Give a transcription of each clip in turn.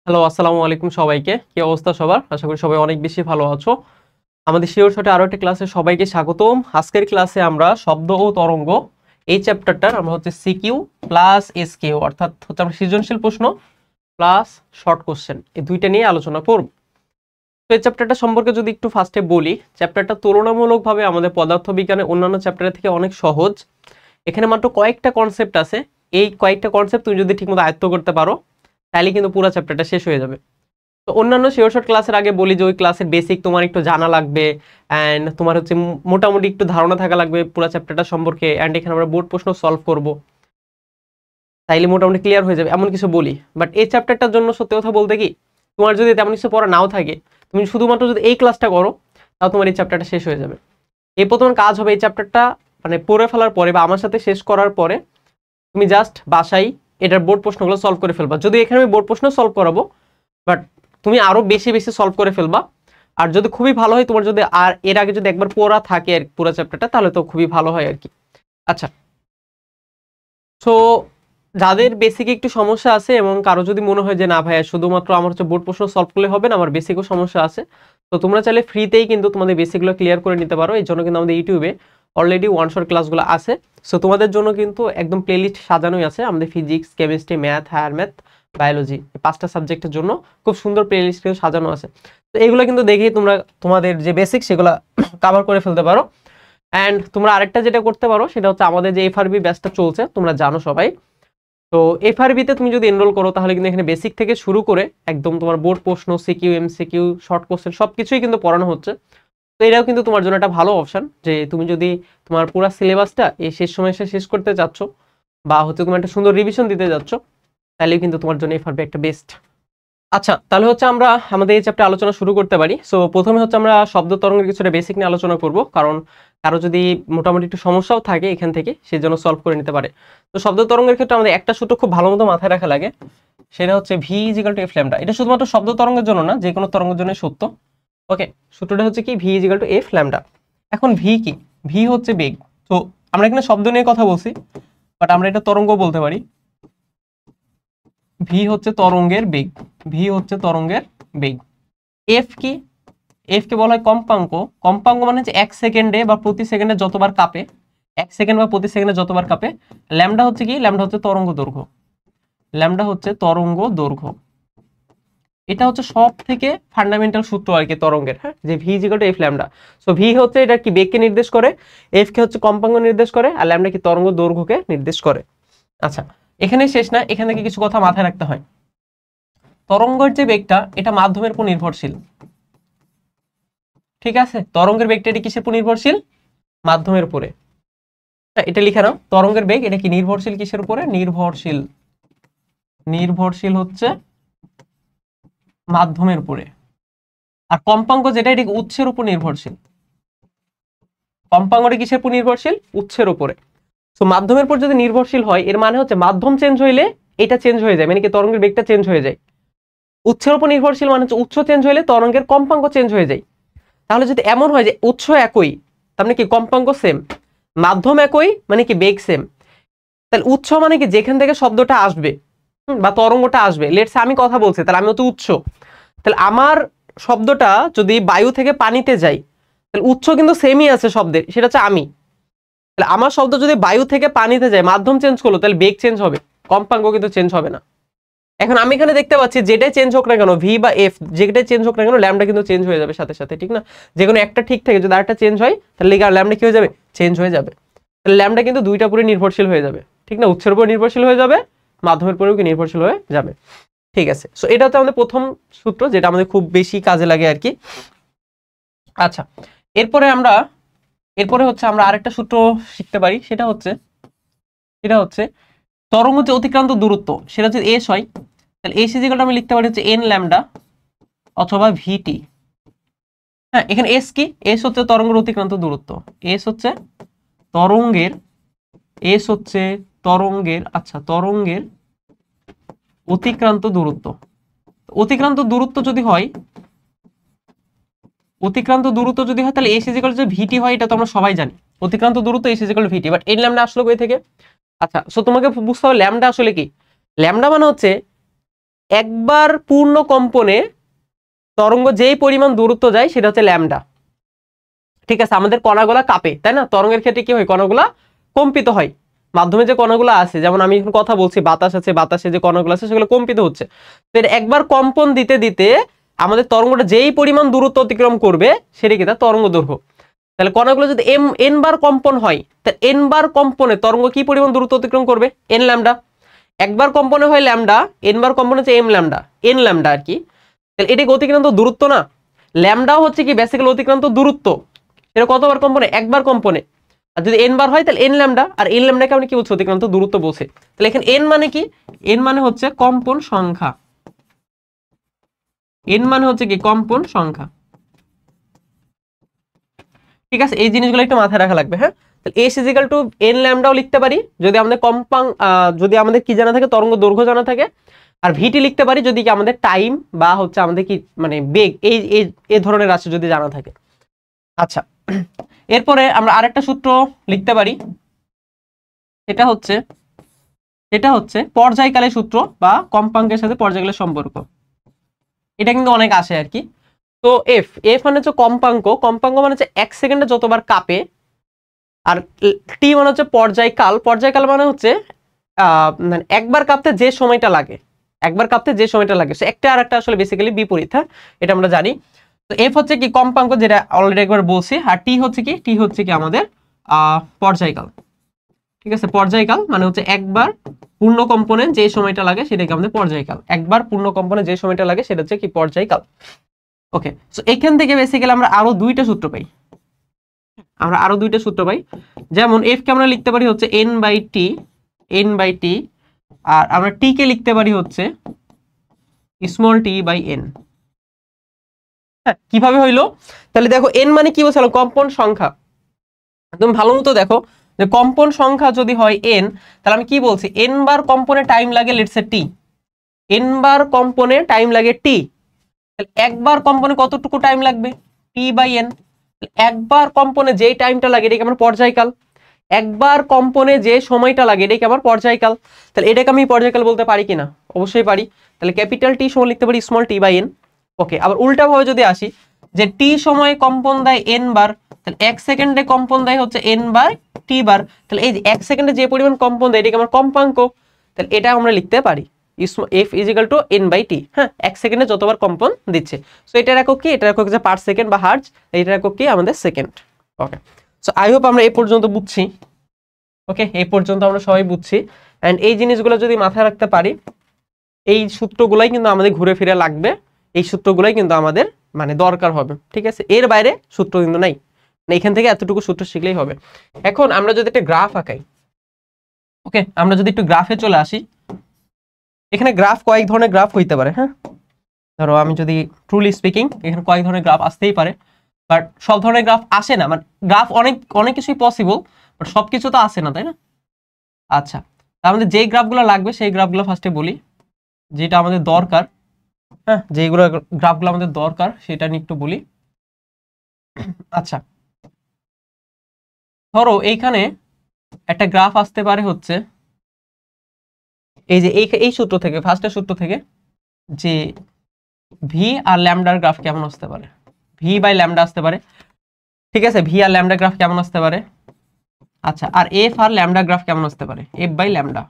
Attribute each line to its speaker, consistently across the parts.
Speaker 1: Hello, আসসালামু আলাইকুম সবাইকে। কি অবস্থা সবার? আশা করি সবাই অনেক বেশি ভালো আছো। আমাদের শিওর শটে আরো একটা ক্লাসে সবাইকে স্বাগতম। আজকের ক্লাসে আমরা শব্দ ও তরঙ্গ এই চ্যাপ্টারটার আমরা হচ্ছে সিকিউ প্লাস এসকিউ অর্থাৎ হচ্ছে আমরা সৃজনশীল প্রশ্ন প্লাস শর্ট কোশ্চেন এই দুইটা নিয়ে আলোচনা করব। তো এই চ্যাপ্টারটা সম্পর্কে যদি একটু ফার্স্টে বলি, চ্যাপ্টারটা তুলনামূলকভাবে আমাদের পদার্থবিজ্ঞানের অন্যান্য চ্যাপ্টারের থেকে অনেক সহজ। এখানে মাত্র কয়েকটা কনসেপ্ট আছে। এই কয়েকটা কনসেপ্ট তুমি যদি ঠিকমতো আয়ত্ত করতে পারো তাহলে কিন্তু পুরো চ্যাপ্টারটা শেষ হয়ে যাবে। তো অন্যান্য শিওর শর্ট ক্লাসের আগে বলি যে ওই ক্লাসের বেসিক তোমার একটু জানা লাগবে অ্যান্ড তোমার হচ্ছে মোটামুটি একটু ধারণা থাকা লাগবে পুরো চ্যাপ্টারটা সম্পর্কে। অ্যান্ড এখানে আমরা বোর্ড প্রশ্ন সলভ করব, তাইলে মোটামুটি ক্লিয়ার হয়ে যাবে এমন কিছু বলি। বাট এই চ্যাপ্টারটার জন্য সত্যি কথা বলতে কি, তোমার যদি তেমন কিছু পড়া নাও থাকে, তুমি শুধুমাত্র যদি এই ক্লাসটা করো তাও তোমার এই চ্যাপ্টারটা শেষ হয়ে যাবে। এরপর তোমার কাজ হবে এই চ্যাপ্টারটা মানে পড়ে ফেলার পরে বা আমার সাথে শেষ করার পরে তুমি জাস্ট বাসায় এটার বোর্ড প্রশ্নগুলো সলভ করে ফেলবা। যদি এখানে আমি বোর্ড প্রশ্ন সলভ করাবো, বাট তুমি আরো বেশি বেশি সলভ করে ফেলবা। আর যদি খুবই ভালো হয়, তোমার যদি আর এর আগে যদি একবার পড়া থাকে আর পুরো চ্যাপ্টারটা, তাহলে তো খুবই ভালো হয় আর কি। আচ্ছা, সো যাদের বেসিকে একটু সমস্যা আছে এবং কারো যদি মনে হয় যে না ভাইয়া শুধুমাত্র আমার হচ্ছে বোর্ড প্রশ্ন সলভ করলে হবে না, আমার বেসিকও সমস্যা আছে, তো তোমরা চাইলে ফ্রিতেই কিন্তু তোমাদের বেসিকগুলো ক্লিয়ার করে নিতে পারো। এই জন্য কিন্তু আমাদের ইউটিউবে অলরেডি ওয়ান শট ক্লাসগুলো আছে। সো তোমাদের জন্য কিন্তু একদম প্লেলিস্ট সাজানোই আছে। আমাদের physics, chemistry, math, higher math, biology এই 5টা সাবজেক্টের জন্য খুব সুন্দর প্লেলিস্ট সাজানো আছে। তো এগুলো কিন্তু দেখেই তোমরা তোমাদের যে বেসিক সেগুলো কভার করে ফেলতে পারো। অ্যান্ড তোমরা আরেকটা যেটা করতে পারো সেটা হচ্ছে আমাদের যে এফআরবি ব্যাচটা চলছে, তোমরা জানো সবাই। তো এফআরবিতে তুমি যদি এনরোল করো তাহলে কিন্তু এখানে বেসিক থেকে শুরু করে একদম তোমার বোর্ড প্রশ্ন, সিকিউ, এমসিকিউ, শর্ট কোশ্চেন সবকিছুই কিন্তু পড়ানো হচ্ছে। তো এটাও কিন্তু তোমার জন্য একটা ভালো অপশন যে তুমি যদি তোমার পুরো সিলেবাসটা এই শেষ সময় এসে শেষ করতে চাচ্ছ বা হচ্ছে তুমি একটা সুন্দর রিভিশন দিতে যাচ্ছ, তাহলে কিন্তু তোমার জন্য এফআরবি একটা বেস্ট। আচ্ছা, তাহলে হচ্ছে আমরা আমাদের এই চ্যাপ্টার আলোচনা শুরু করতে পারি। সো প্রথমে হচ্ছে আমরা শব্দ তরঙ্গের কিছুটা বেসিক নিয়ে আলোচনা করব, কারণ কারো যদি মোটামুটি একটু সমস্যাও থাকে এখান থেকে সে যেন সলভ করে নিতে পারে। তো শব্দ তরঙ্গের ক্ষেত্রে আমাদের একটা সূত্র খুব ভালো মতো মাথায় রাখা লাগে, সেটা হচ্ছে V is equal to F lambda. এটা শুধুমাত্র শব্দ তরঙ্গের জন্য না, যে কোনো তরঙ্গের জন্য সত্য। ওকে, সূত্রটা হচ্ছে কি V is equal to F lambda. এখন ভি কি? ভি হচ্ছে বেগ। তো আমরা এখানে শব্দ নিয়ে কথা বলছি, বাট আমরা এটা তরঙ্গ বলতে পারি। ভি হচ্ছে তরঙ্গের বেগ, ভি হচ্ছে তরঙ্গের বেগ। এফ কি? এফ কে বলা হয় কম্পাঙ্ক। কম্পাঙ্ক মানে হচ্ছে 1 সেকেন্ডে বা প্রতি সেকেন্ডে যতবার কাঁপে, 1 সেকেন্ড বা প্রতি সেকেন্ডে যতবার কাঁপে। ল্যামডা হচ্ছে কি? ল্যামডা হচ্ছে তরঙ্গ দৈর্ঘ্য। ল্যামডা হচ্ছে তরঙ্গ দৈর্ঘ্য। এটা হচ্ছে সব থেকে ফান্ডামেন্টাল সূত্র আর কি তরঙ্গের, হ্যাঁ, যে V equal to F lambda. So V হচ্ছে এটা কি বেগকে নির্দেশ করে, এফ কে হচ্ছে কম্পাঙ্ক নির্দেশ করে, আর ল্যামডা কি তরঙ্গ দৈর্ঘ্যকে নির্দেশ করে। আচ্ছা, এখানে শেষ না, এখান থেকে কিছু কথা মাথায় রাখতে হয়। তরঙ্গের যে বেগটা এটা মাধ্যমের উপর নির্ভরশীল, ঠিক আছে? তরঙ্গের বেগটা এটি কিসের উপর নির্ভরশীল? মাধ্যমের উপরে। এটা লিখে নাও, তরঙ্গের বেগ এটা কি নির্ভরশীল কিসের উপরে? নির্ভরশীল, নির্ভরশীল হচ্ছে মাধ্যমের উপরে। আর কম্পাঙ্ক যেটা এটা উৎসের উপর নির্ভরশীল। কম্পাঙ্কটা কিসের উপর নির্ভরশীল? উৎসের উপরে। তো মাধ্যমের উপর যদি নির্ভরশীল হয় এর মানে হচ্ছে মাধ্যম চেঞ্জ হইলে এটা চেঞ্জ হয়ে যায়, মানে কি তরঙ্গের বেগটা চেঞ্জ হয়ে যায়। উৎসের উপর নির্ভরশীল মানে হচ্ছে উৎস চেঞ্জ হইলে তরঙ্গের কম্পাঙ্ক চেঞ্জ হয়ে যায়। তাহলে যদি এমন হয় যে উৎস একই, তার মানে কি কম্পাঙ্ক সেম, মাধ্যম একই, মানে কি বেগ সেম, তাহলে উৎস মানে কি যেখান থেকে শব্দটা আসবে বা তরঙ্গটা আসবে, লেটস আমি কথা বলছি তাহলে আমি হচ্ছে উৎস। তাহলে আমার শব্দটা যদি বায়ু থেকে পানিতে যায় তাহলে উৎস কিন্তু সেমই আছে শব্দের, সেটা হচ্ছে আমি। তাহলে আমার শব্দ যদি বায়ু থেকে পানিতে যায়, মাধ্যম চেঞ্জ করলো, তাহলে বেগ চেঞ্জ হবে, কম্পাঙ্ক কিন্তু চেঞ্জ হবে না। এখন আমি এখানে দেখতে পাচ্ছি যেটাই চেঞ্জ হোক না কেন, ভি বা এফ যেটাই চেঞ্জ হোক না কেন, ল্যামডা কিন্তু চেঞ্জ হয়ে যাবে সাথে সাথে, ঠিক না? যে কোনো একটা ঠিক থাকে, যদি আরেকটা চেঞ্জ হয় তাহলে ল্যামডা কি হয়ে যাবে? চেঞ্জ হয়ে যাবে। তাহলে ল্যামডা কিন্তু দুইটা পুরো নির্ভরশীল হয়ে যাবে, ঠিক না? উৎসের উপর নির্ভরশীল হয়ে যাবে, মাধ্যমের উপরেও কি নির্ভরশীল হয়ে যাবে। ঠিক আছে, সো এটা হচ্ছে আমাদের প্রথম সূত্র, যেটা আমাদের খুব বেশি কাজে লাগে আর কি। আচ্ছা, এরপরে হচ্ছে আমরা আরেকটা সূত্র শিখতে পারি, সেটা হচ্ছে তরঙ্গ যে অতিক্রান্ত দূরত্ব সেটা যদি এস হয়, তাহলে এস ইজিক্যাল আমি লিখতে পারি হচ্ছে এন ল্যামডা অথবা ভিটি। হ্যাঁ, এখানে এস কি? এস হচ্ছে তরঙ্গের অতিক্রান্ত দূরত্ব। এস হচ্ছে তরঙ্গের, আচ্ছা তরঙ্গের অতিক্রান্ত দূরত্ব। অতিক্রান্ত দূরত্ব যদি হয় তাহলে এস ইজিক্যাল যে ভিটি হয়, এটা তো আমরা সবাই জানি। অতিক্রান্ত দূরত্ব S is equal VT, but n lambda আসলো কই থেকে? আচ্ছা, সো তোমাকে বুঝতে হবে ল্যামডা আসলে কি। ল্যামডা মানে হচ্ছে একবার পূর্ণ কম্পনে তরঙ্গ যেই পরিমাণ দূরত্ব যায় সেটা হচ্ছে ল্যামডা। ঠিক আছে, আমাদের কণাগুলা কাঁপে, তাই না? তরঙ্গের ক্ষেত্রে কি হয়, কণাগুলা কম্পিত হয়। মাধ্যমে যে কণাগুলো আছে, যেমন আমি এখন কথা বলছি, বাতাস আছে, বাতাসে যে কণাগুলো আছে সেগুলো কম্পিত হচ্ছে। তো এটা একবার কম্পন দিতে দিতে আমাদের তরঙ্গটা যেই পরিমাণ দূরত্ব অতিক্রম করবে সেটা কি তার তরঙ্গ দৈর্ঘ্য। তাহলে কণাগুলো যদি এন বার কম্পন হয়, তাহলে এন বার কম্পনে তরঙ্গ কি পরিমাণ দূরত্ব অতিক্রম করবে, এন ল্যামডা। একবার কম্পনে হয় ল্যামডা, এন বার কম্পনে হচ্ছে এম ল্যামডা, এন ল্যামডা আর কি। তাহলে এটা কি অতিক্রান্ত দূরত্ব না? ল্যামডাও হচ্ছে কি বেসিক্যালি অতিক্রান্ত দূরত্ব। এটা কতবার কম্পনে, একবার কম্পনে। আর যদি এন বার হয় তাহলে এন ল্যামডা, আর এন ল্যামডাকে আমরা কি বলছি, অতিক্রান্ত দূরত্ব বলছি। তাহলে এখানে এন মানে কি, এন মানে হচ্ছে কম্পন সংখ্যা, এন মানে হচ্ছে কি কম্পন সংখ্যা। ঠিক আছে, এই জিনিসগুলো একটু মাথায় রাখা লাগবে। হ্যাঁ, তাহলে এস ইজিক্যাল টু এন ল্যামডাও লিখতে পারি যদি আমাদের যদি আমাদের কি জানা থাকে, তরঙ্গ দৈর্ঘ্য জানা থাকে। আর ভিটি লিখতে পারি যদি কি আমাদের টাইম বা হচ্ছে আমাদের কি মানে বেগ, এই ধরনের রাশি যদি জানা থাকে। আচ্ছা, এরপরে আমরা আরেকটা সূত্র লিখতে পারি, এটা হচ্ছে পর্যায়কালের সূত্র বা কম্পাঙ্কের সাথে পর্যায়কালের সম্পর্ক। এটা কিন্তু অনেক আসে আর কি। তো এফ মানে হচ্ছে কম্পাঙ্ক, কম্পাঙ্ক মানে হচ্ছে এক সেকেন্ডে যতবার কাঁপে। আর টি মানে হচ্ছে পর্যায়কাল, পর্যায়কাল মানে হচ্ছে মানে একবার কাঁপতে যে সময়টা লাগে, একবার কাঁপতে যে সময়টা লাগে সে একটা আর একটা আসলে বেসিক্যালি বিপরীত। হ্যাঁ, এটা আমরা জানি। তো এফ হচ্ছে কি কম্পাঙ্ক, যেটা অলরেডি একবার বলছি। আর টি হচ্ছে কি আমাদের পর্যায়কাল। ঠিক আছে, পর্যায়কাল মানে হচ্ছে একবার পূর্ণ কম্পনে যে সময়টা লাগে সেটাকে আমাদের পর্যায়কাল। একবার পূর্ণ কম্পনে যে সময়টা লাগে সেটা হচ্ছে কি পর্যায়কাল। ওকে, সো এখান থেকে বেসিক্যালি আমরা আরো দুইটা সূত্র পাই। যেমন এফ কে আমরা লিখতে পারি হচ্ছে এন বাই টি, আর আমরা টি কে লিখতে পারি হচ্ছে স্মল টি বাই এন। হ্যাঁ, কিভাবে হইলো? তাহলে দেখো এন মানে কি বলছিলাম, কম্পন সংখ্যা। একদম ভালো মতো দেখো যে কম্পন সংখ্যা যদি হয় এন, তাহলে আমি কি বলছি, এন বার কম্পনে টাইম লাগে লেটস সে টি, এন বার কম্পনে টাইম লাগে টি। তাহলে একবার কম্পনে কতটুকু টাইম লাগবে, টি বাই এন। একবার কম্পনে যেই টাইমটা লাগে এটাকে আমার পর্যায়কাল, একবার কম্পনে যে সময়টা লাগে এটাকে আমার পর্যায়কাল। তাহলে এটাকে আমি পর্যায়কাল বলতে পারি কিনা, অবশ্যই পারি। তাহলে ক্যাপিটাল টি সমান লিখতে পারি স্মল টি বাই এন। ওকে, আবার উল্টা ভাবে যদি আসি যে টি সময়ে কম্পন দেয় এন বার, তাহলে এক সেকেন্ডে কম্পন দেয় হচ্ছে এন বার টি বার। তাহলে এই যে এক সেকেন্ডে যে পরিমাণ কম্পন দেয় এটাকে আমার কম্পাঙ্ক। তাহলে এটা আমরা লিখতে পারি F equal to N by T. হ্যাঁ, এক সেকেন্ডে যতবার কম্পন দিচ্ছে। সো এটার একক কি, এটার একক যে পার সেকেন্ড বা হার্জ, এটার একক কি আমাদের second. Okay, so I hope আমরা এই পর্যন্ত বুঝছি। ওকে, এই পর্যন্ত আমরা সবাই বুঝছি। অ্যান্ড এই জিনিসগুলো যদি মাথায় রাখতে পারি, এই সূত্রগুলাই কিন্তু আমাদের ঘুরে ফিরে লাগবে, এই সূত্রগুলাই কিন্তু আমাদের মানে দরকার হবে। ঠিক আছে, এর বাইরে সূত্র কিন্তু নাই, এখান থেকে এতটুকু সূত্র শিখলেই হবে। এখন আমরা যদি একটা গ্রাফ আঁকাই, ওকে, আমরা যদি একটু গ্রাফে চলে আসি, এখানে গ্রাফ কয়েক ধরনের গ্রাফ হইতে পারে। হ্যাঁ, ধরো আমি যদি ট্রুলি স্পিকিং, এখানে কয়েক ধরনের গ্রাফ আসতেই পারে, বাট সব ধরনের গ্রাফ আসে না। মানে গ্রাফ অনেক কিছুই পসিবল, বাট সবকিছু তো আসে না, তাই না? আচ্ছা, আমাদের যেই গ্রাফগুলো লাগবে সেই গ্রাফগুলো ফার্স্টে বলি, যেটা আমাদের দরকার। হ্যাঁ, যেগুলো গ্রাফগুলো আমাদের দরকার সেটা নিয়ে একটু বলি। আচ্ছা, ধরো এইখানে একটা গ্রাফ আসতে পারে হচ্ছে এই যে এই সূত্র থেকে, ফার্স্টের সূত্র থেকে, যে ভি আর ল্যামডার গ্রাফ কেমন আসতে পারে, ভি বাই ল্যামডা আসতে পারে। ঠিক আছে, ভি আর ল্যামডা গ্রাফ কেমন আসতে পারে। আচ্ছা, আর এফ আর ল্যামডা গ্রাফ কেমন আসতে পারে, এফ বাই ল্যামডা।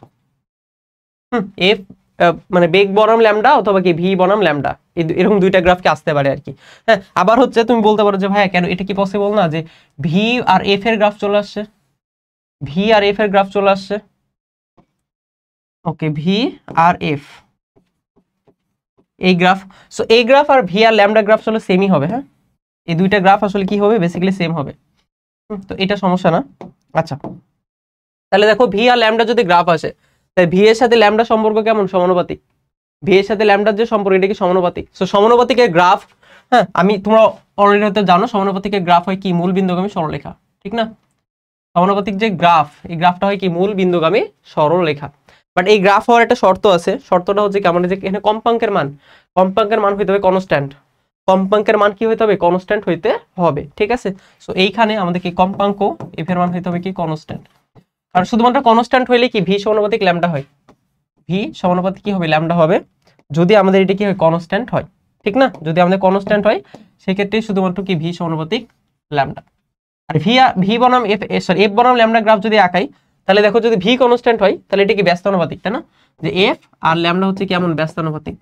Speaker 1: এফ মানে বেগ বনাম ল্যামডা অথবা কি ভি বনাম ল্যামডা, এরকম দুইটা গ্রাফ কি আসতে পারে আর কি। হ্যাঁ, আবার হচ্ছে তুমি বলতে পারো যে ভাইয়া কেন এটা কি পসিবল না যে ভি আর এফ এর গ্রাফ চলে আসছে, ভি আর এফ এর গ্রাফ চলে আসছে। ওকে, ভি আর এফ এই গ্রাফ, সো এই গ্রাফ আর ভি আর ল্যামডা গ্রাফ আসলে সেমই হবে। হ্যাঁ, এই দুইটা গ্রাফ আসলে কি হবে, বেসিক্যালি সেম হবে। তো এটা সমস্যা না। আচ্ছা, তাহলে দেখো ভি আর ল্যামডা যদি গ্রাফ আসে, তাই ভি এর সাথে ল্যামডা সম্পর্ক কেমন, সমানুপাতিক। ভি এর সাথে ল্যামডার যে সম্পর্ক এটা কি সমানুপাতিক। সো সমানুপাতিকের গ্রাফ, হ্যাঁ আমি তোমরা অলরেডি হয়তো জানো সমানুপাতিকের গ্রাফ হয় কি মূল বিন্দুগামী সরলরেখা, ঠিক না? সমানুপাতিক যে গ্রাফ, এই গ্রাফটা হয় কি মূল বিন্দুগামী সরলরেখা। বাট এই গ্রাফ হওয়ার একটা শর্ত আছে, শর্তটা হচ্ছে কি আমাদের যে এখানে কম্পাঙ্কের মান হইতে হবে কনস্ট্যান্ট, কম্পাঙ্কের মান কি হইতে হবে, কনস্ট্যান্ট হইতে হবে। ঠিক আছে, সো এইখানে আমাদের কি কম্পাঙ্ক এফ এর মান হইতে হবে কি কনস্ট্যান্ট। আর শুধুমাত্র কনস্ট্যান্ট হইলে কি ভি সমানুপাতিক ল্যামডা হয়, ভি সমানুপাতিক কি হবে, ল্যামডা হবে। যদি আমাদের এটা কি হয় কনস্ট্যান্ট হয়, ঠিক না? যদি আমাদের কনস্ট্যান্ট হয় সেক্ষেত্রে শুধুমাত্র কি ভি সমানুপাতিক ল্যামডা। আর ভি বনাম এফ, সরি এফ বনাম ল্যামডা গ্রাফ যদি আঁকাই তাহলে দেখো যদি ভি কনস্ট্যান্ট হয় তাহলে এটা কি ব্যস্তানুপাতিক, তাই না? যে এফ আর ল্যামডা হচ্ছে কেমন ব্যস্তানুপাতিক,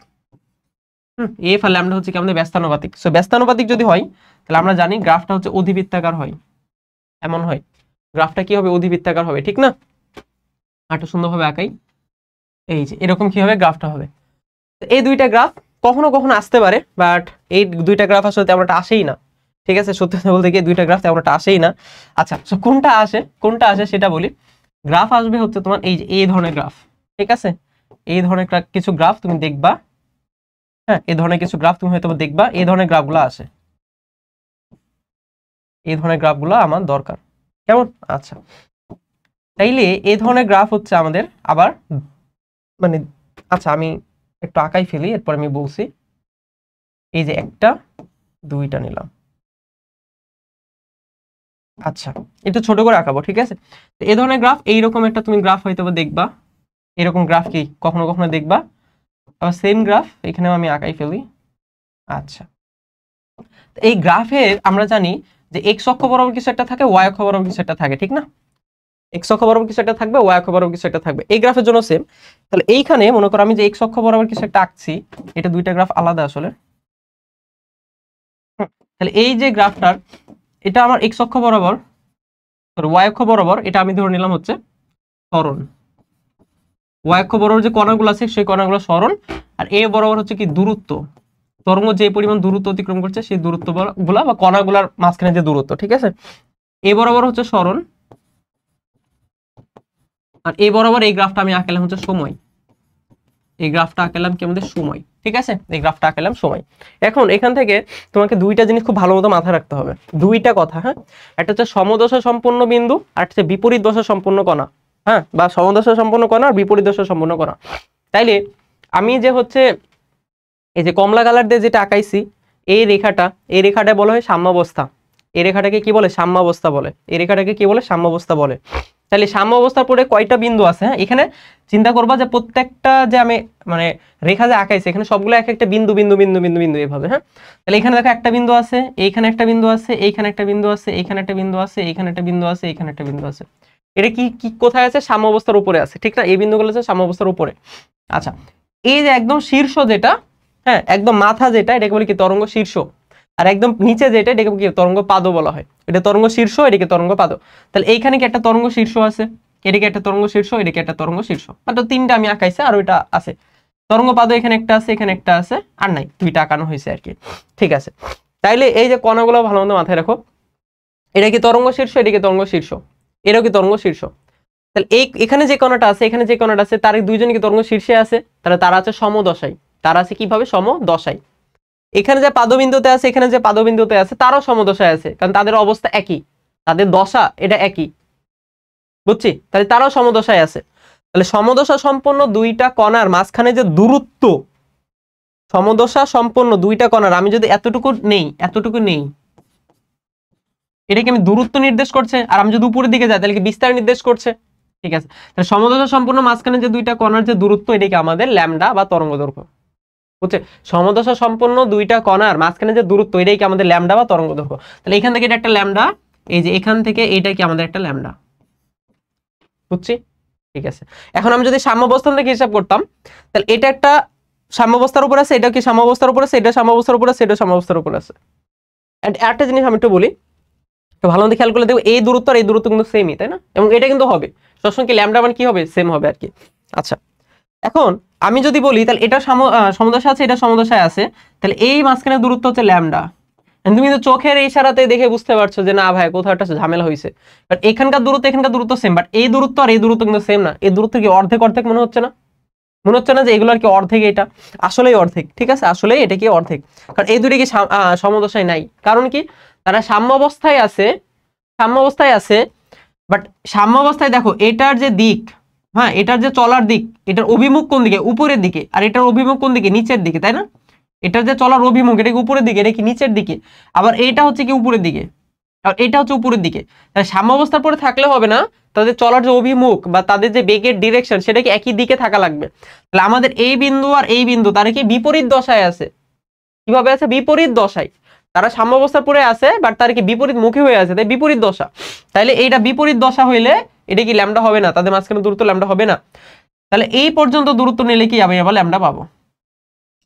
Speaker 1: এফ আর ল্যামডা হচ্ছে কেমন ব্যস্তানুপাতিক। সো ব্যস্তানুপাতিক যদি হয় তাহলে আমরা জানি গ্রাফটা হচ্ছে অধিবৃত্তাকার হয়, এমন হয় গ্রাফটা কি হবে অধিবৃত্তাকার হবে, ঠিক না? আরটা সুন্দরভাবে আঁকাই, এই যে এরকম কি হবে গ্রাফটা হবে। এই দুইটা গ্রাফ কখনো কখনো আসতে পারে, বাট এই দুইটা গ্রাফ আসলে তেমন একটা আসেই না, ঠিক আছে? সত্যি কথা বলতে গিয়ে দুইটা গ্রাফ তেমন একটা আসেই না। আচ্ছা, সো কোনটা আসে সেটা বলি। গ্রাফ আসবে হচ্ছে তোমার এই যে এই ধরনের গ্রাফ, ঠিক আছে? এই ধরনের কিছু গ্রাফ তুমি দেখবা, হ্যাঁ এই ধরনের কিছু গ্রাফ তুমি হয়তো দেখবা, এই ধরনের গ্রাফগুলো আসে, এই ধরনের গ্রাফগুলো আমার দরকার, কেমন? আচ্ছা, তাইলে এই ধরনের গ্রাফ হচ্ছে আমাদের আবার মানে, আচ্ছা আমি একটু আঁকাই ফেলি এরপর আমি বলছি। এই যে একটা দুইটা নিলাম, আচ্ছা একটু ছোট করে আঁকাবো, ঠিক আছে? তো এই ধরনের গ্রাফ, এইরকম একটা তুমি গ্রাফ হয়তো দেখবা, এরকম গ্রাফ কি কখনো কখনো দেখবা। আবার সেম গ্রাফ এখানেও আমি আঁকাই ফেলি। আচ্ছা, এই গ্রাফের আমরা জানি যে এক্স অক্ষ বরাবর কিছু একটা থাকে, ওয়াই অক্ষ বরাবর কিছু একটা থাকে, ঠিক না? এক্স অক্ষ বরাবর কিছু একটা থাকবে, ওয়াই অক্ষ বরাবর কিছু একটা থাকবে, এই গ্রাফের জন্য সেম। তাহলে এইখানে মনে করো আমি যে এক্স অক্ষ বরাবর কিছু একটা আঁকছি, এটা দুইটা গ্রাফ আলাদা আসলে। তাহলে এই যে গ্রাফটার, এটা আমার এক্স অক্ষ বরাবর, ওয়াই অক্ষ বরাবর, এটা আমি ধরে নিলাম হচ্ছে সরণ। ওয়াই অক্ষ বরাবর যে কণাগুলো আছে সেই কণাগুলো সরণ, আর এ বরাবর হচ্ছে কি দূরত্ব, তরঙ্গ যে পরিমাণ দূরত্ব অতিক্রম করছে সেই দূরত্ব গুলা বা কণাগুলার মাঝখানে যে দূরত্ব, ঠিক আছে? এ বরাবর হচ্ছে সরণ, আর এই বরাবর এই গ্রাফটা আমি আঁকালাম হচ্ছে সময়, এই গ্রাফটা আঁকালাম কি আমাদের সময়, ঠিক আছে? এই গ্রাফটা আঁকালাম সময়। এখন এখান থেকে তোমাকে দুইটা জিনিস খুব ভালো মতো মাথায় রাখতে হবে, দুইটা কথা, হ্যাঁ? একটা হচ্ছে সমদশা সম্পন্ন বিন্দু, আর একটা হচ্ছে বিপরীত দশা সম্পন্ন কণা, হ্যাঁ? বা সমদশা সম্পন্ন কণা আর বিপরীত দশা সম্পন্ন কণা। তাইলে আমি যে হচ্ছে এই যে কমলা কালার দিয়ে যেটা আঁকাইছি, এই রেখাটা বলা হয় সাম্যাবস্থা, এই রেখাটাকে কি বলে সাম্যাবস্থা বলে, এই রেখাটাকে কি বলে সাম্যাবস্থা বলে। তাহলে সাম্যাবস্থার পরে কয়টা বিন্দু আছে, হ্যাঁ? এখানে চিন্তা করবা যে প্রত্যেকটা যে আমি মানে রেখা যে আঁকাইছি এখানে সবগুলো এক একটা বিন্দু বিন্দু বিন্দু বিন্দু বিন্দু এভাবে, হ্যাঁ? তাহলে এখানে দেখো একটা বিন্দু আছে, এইখানে একটা বিন্দু আছে, এইখানে একটা বিন্দু আছে, এইখানে একটা বিন্দু আছে, এইখানে একটা বিন্দু আছে, এইখানে একটা বিন্দু আছে। এটা কি কি কোথায় আছে? সাম্যাবস্থার উপরে আছে, ঠিক না? এই বিন্দুগুলো আছে সাম্যাবস্থার উপরে। আচ্ছা, এই যে একদম শীর্ষ যেটা, হ্যাঁ একদম মাথা যেটা, এটাকে বলি কি তরঙ্গ শীর্ষ, আর একদম নিচে যেটা এটাকে কি তরঙ্গ পাদ বলা হয়। এটা তরঙ্গ শীর্ষ, এটাকে তরঙ্গ পাদ। তাহলে এইখানে কি একটা তরঙ্গ শীর্ষ আছে, এদিকে একটা তরঙ্গ শীর্ষ, এদিকে একটা তরঙ্গ শীর্ষ, মানে তিনটা আমি আঁকাইছি, আর ওইটা আছে তরঙ্গ পাদ, এখানে একটা আছে, এখানে একটা আছে, আর নাই, দুইটা আঁকানো হয়েছে আর কি, ঠিক আছে? তাইলে এই যে কণাগুলো ভালো মতো মাথায় রাখো, এটা কি তরঙ্গ শীর্ষ, এদিকে তরঙ্গ শীর্ষ, এটাও কি তরঙ্গ শীর্ষ। তাহলে এখানে যে কণাটা আছে, এখানে যে কণাটা আছে, তার দুইজন কি তরঙ্গ শীর্ষে আছে, তাহলে তারা আছে সমদশায়, তারা আছে কিভাবে সমদশায়। এখানে যে পাদবিন্দুতে আছে, এখানে যে পাদবিন্দুতে আছে, তারাও সমদশায় আছে, কারণ তাদের অবস্থা একই, তাদের দশা এটা একই, বুঝছি? তাহলে তারাও সমদশায় আছে। তাহলে সমদশা সম্পন্ন দুইটা কণার মাঝখানে যে দূরত্ব, সমদশা সম্পন্ন দুইটা কণার আমি যদি এতটুকু নেই, এটা কি আমি দূরত্ব নির্দেশ করছে, আর আমি যদি উপরের দিকে যাই তাহলে কি বিস্তার নির্দেশ করছে, ঠিক আছে? তাহলে সমদশা সম্পন্ন মাঝখানে যে দুইটা কণার যে দূরত্ব, এটাকে আমাদের ল্যামডা বা তরঙ্গ দৈর্ঘ্য, বুঝছে? সমদশা সম্পন্ন দুইটা কণার মাঝখানে যে দূরত্ব, এটাই কি আমাদের ল্যামডা বা তরঙ্গ দৈর্ঘ্য। তাহলে এখান থেকে এটা একটা ল্যামডা, এই যে এখান থেকে এইটা কি আমাদের একটা ল্যামডা, বুঝছি? ঠিক আছে, এখন আমি যদি সাম্যাবস্থান থেকে হিসাব করতাম তাহলে এটা একটা সাম্যাবস্থার উপর আছে, এটা কি সাম্যাবস্থার উপর আছে, এটা সাম্যাবস্থার উপর আছে, এটা সাম্যাবস্থার উপর আছে। এন্ড একটা জিনিস আমি একটু বলি, তো ভালো মতো খেয়াল করলে দেখো এই দূরত্ব আর এই দূরত্ব কিন্তু সেমই, তাই না? এবং এটা কিন্তু হবে সবসময় কি ল্যামডা মান কি হবে, সেম হবে আর কি। আচ্ছা, এখন আমি যদি বলি তাহলে এটা সমদশা আছে, এটা সমদশায় আছে, তাহলে এই মাঝখানে দূরত্ব হচ্ছে ল্যামডা। তুমি কিন্তু চোখের ইশারাতে দেখে বুঝতে পারছো যে না ভাই কোথাও একটা ঝামেলা হয়েছে, বাট এখানকার দূরত্ব সেম, বাট এই দূরত্ব আর এই দূরত্ব কিন্তু সেম না। এই দূরত্ব কি অর্ধেক অর্ধেক মনে হচ্ছে না? মনে হচ্ছে না যে এগুলো আর কি অর্ধেক, এটা আসলেই অর্ধেক, ঠিক আছে? আসলেই এটা কি অর্ধেক, কারণ এই দুটো কি সমদশায় নাই। কারণ কি, তারা সাম্যাবস্থায় আছে, বাট সাম্যাবস্থায় দেখো এটার যে দিক, হ্যাঁ এটার যে চলার দিক, এটার অভিমুখ কোন দিকে, উপরের দিকে, আর এটার অভিমুখ কোন দিকে, নিচের দিকে, তাই না? এটার যে চলার অভিমুখ এটা কি উপরের দিকে, এটা কি নিচের দিকে, আবার এইটা হচ্ছে কি উপরের দিকে, আর এটা হচ্ছে উপরের দিকে। তাহলে সাম্যাবস্থার পরে থাকলে হবে না, তাদের চলার যে অভিমুখ বা তাদের যে বেগের ডিরেকশন সেটা কি একই দিকে থাকা লাগবে। তাহলে আমাদের এই বিন্দু আর এই বিন্দু তারা কি বিপরীত দশায় আছে। কিভাবে আছে? বিপরীত দশায়। তারা সাম্যাবস্থার পরে আছে বাট তারা কি বিপরীত মুখী হয়ে আছে, তাই বিপরীত দশা। তাহলে এইটা বিপরীত দশা হইলে এটা কি ল্যামডা হবে না, তাদের মাঝখানে দূরত্ব ল্যামডা হবে না। তাহলে এই পর্যন্ত দূরত্ব নিলে কি আমি আবার ল্যামডা পাবো।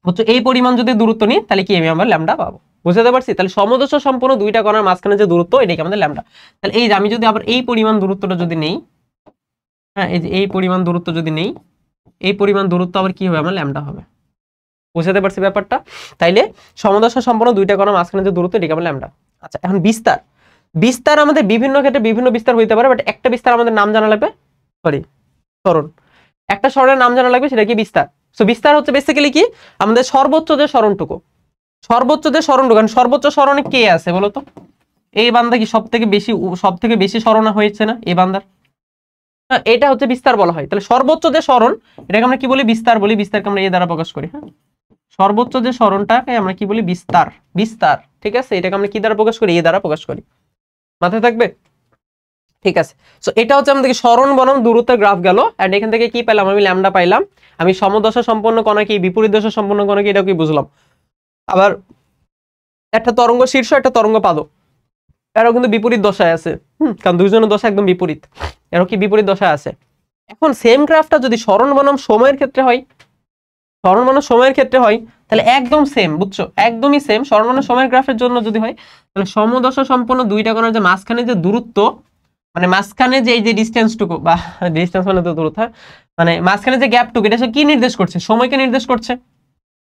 Speaker 1: বুঝছো, এই পরিমাণ যদি দূরত্ব নিই তাহলে কি আমি আবার ল্যামডা পাবো। বুঝতে পারছি? তাহলে সমদশা সম্পূর্ণ দুইটা কণার মাঝখানে যে দূরত্ব এটাকে আমাদের ল্যামডা। তাহলে এই যে আমি যদি আবার এই পরিমাণ দূরত্বটা যদি নেই, হ্যাঁ এই যে এই পরিমাণ দূরত্ব যদি নেই, এই পরিমাণ দূরত্ব আবার কি হবে, আমার ল্যামডা হবে। বুঝতে পারছি ব্যাপারটা? তাইলে সমদশা সম্পূর্ণ দুইটা কণার মাঝখানে যে দূরত্ব এটাকে আমার ল্যামডা। আচ্ছা, এখন বিস্তার। বিস্তার আমাদের বিভিন্ন ক্ষেত্রে বিভিন্ন বিস্তার হইতে পারে, বাট একটা বিস্তার আমাদের নাম জানা লাগবে, সরণ। একটা সরণের নাম জানা লাগবে, সেটা কি বিস্তার। সো বিস্তার হচ্ছে বেসিক্যালি কি আমাদের সর্বোচ্চ যে সরণটুকু, সর্বোচ্চ সরণে কে আছে বলতো? এই বান্দা কি সব থেকে বেশি সরণ হয়েছে না এই বান্দার? এটা হচ্ছে বিস্তার বলা হয়। তাহলে সর্বোচ্চ যে সরণ এটাকে আমরা কি বলি? বিস্তার বলি। বিস্তারকে আমরা এ দ্বারা প্রকাশ করি। হ্যাঁ, সর্বোচ্চ যে সরণটাকে আমরা কি বলি? বিস্তার। বিস্তার, ঠিক আছে। এটাকে আমরা কি দ্বারা প্রকাশ করি? এ দ্বারা প্রকাশ করি। মাথায় থাকবে? ঠিক আছে। সো এটা হচ্ছে আমাদের সরণ বনাম দূরত্বের গ্রাফ গেল। এন্ড এখান থেকে কি পেলাম? আমি ল্যামডা পাইলাম। আমি সমদশা সম্পন্ন কণা কি বিপরীত দশা সম্পন্ন কণা কি এটা কি বুঝলাম। আবার একটা তরঙ্গ শীর্ষ, একটা তরঙ্গ পাদ, এরাও কিন্তু বিপরীত দশায় আছে। কারণ দুইজনের দশা একদম বিপরীত, এরাও কি বিপরীত দশায় আছে। এখন সেম গ্রাফটা যদি সরণ বনাম সময়ের ক্ষেত্রে হয়, তাহলে একদম সেম। বুঝছো, একদমই সেম। সরণ বনাম সময়ের গ্রাফের জন্য যদি হয়, তাহলে সমদশা সম্পন্ন দুইটা কণার যে মাঝখানে যে দূরত্ব, মানে মাঝখানে যে এই যে ডিসটেন্সটুকু, বা ডিসটেন্স মানে তো দূরত্ব, মানে মাঝখানে যে গ্যাপটুকু, এটা কি নির্দেশ করছে? সময়কে নির্দেশ করছে।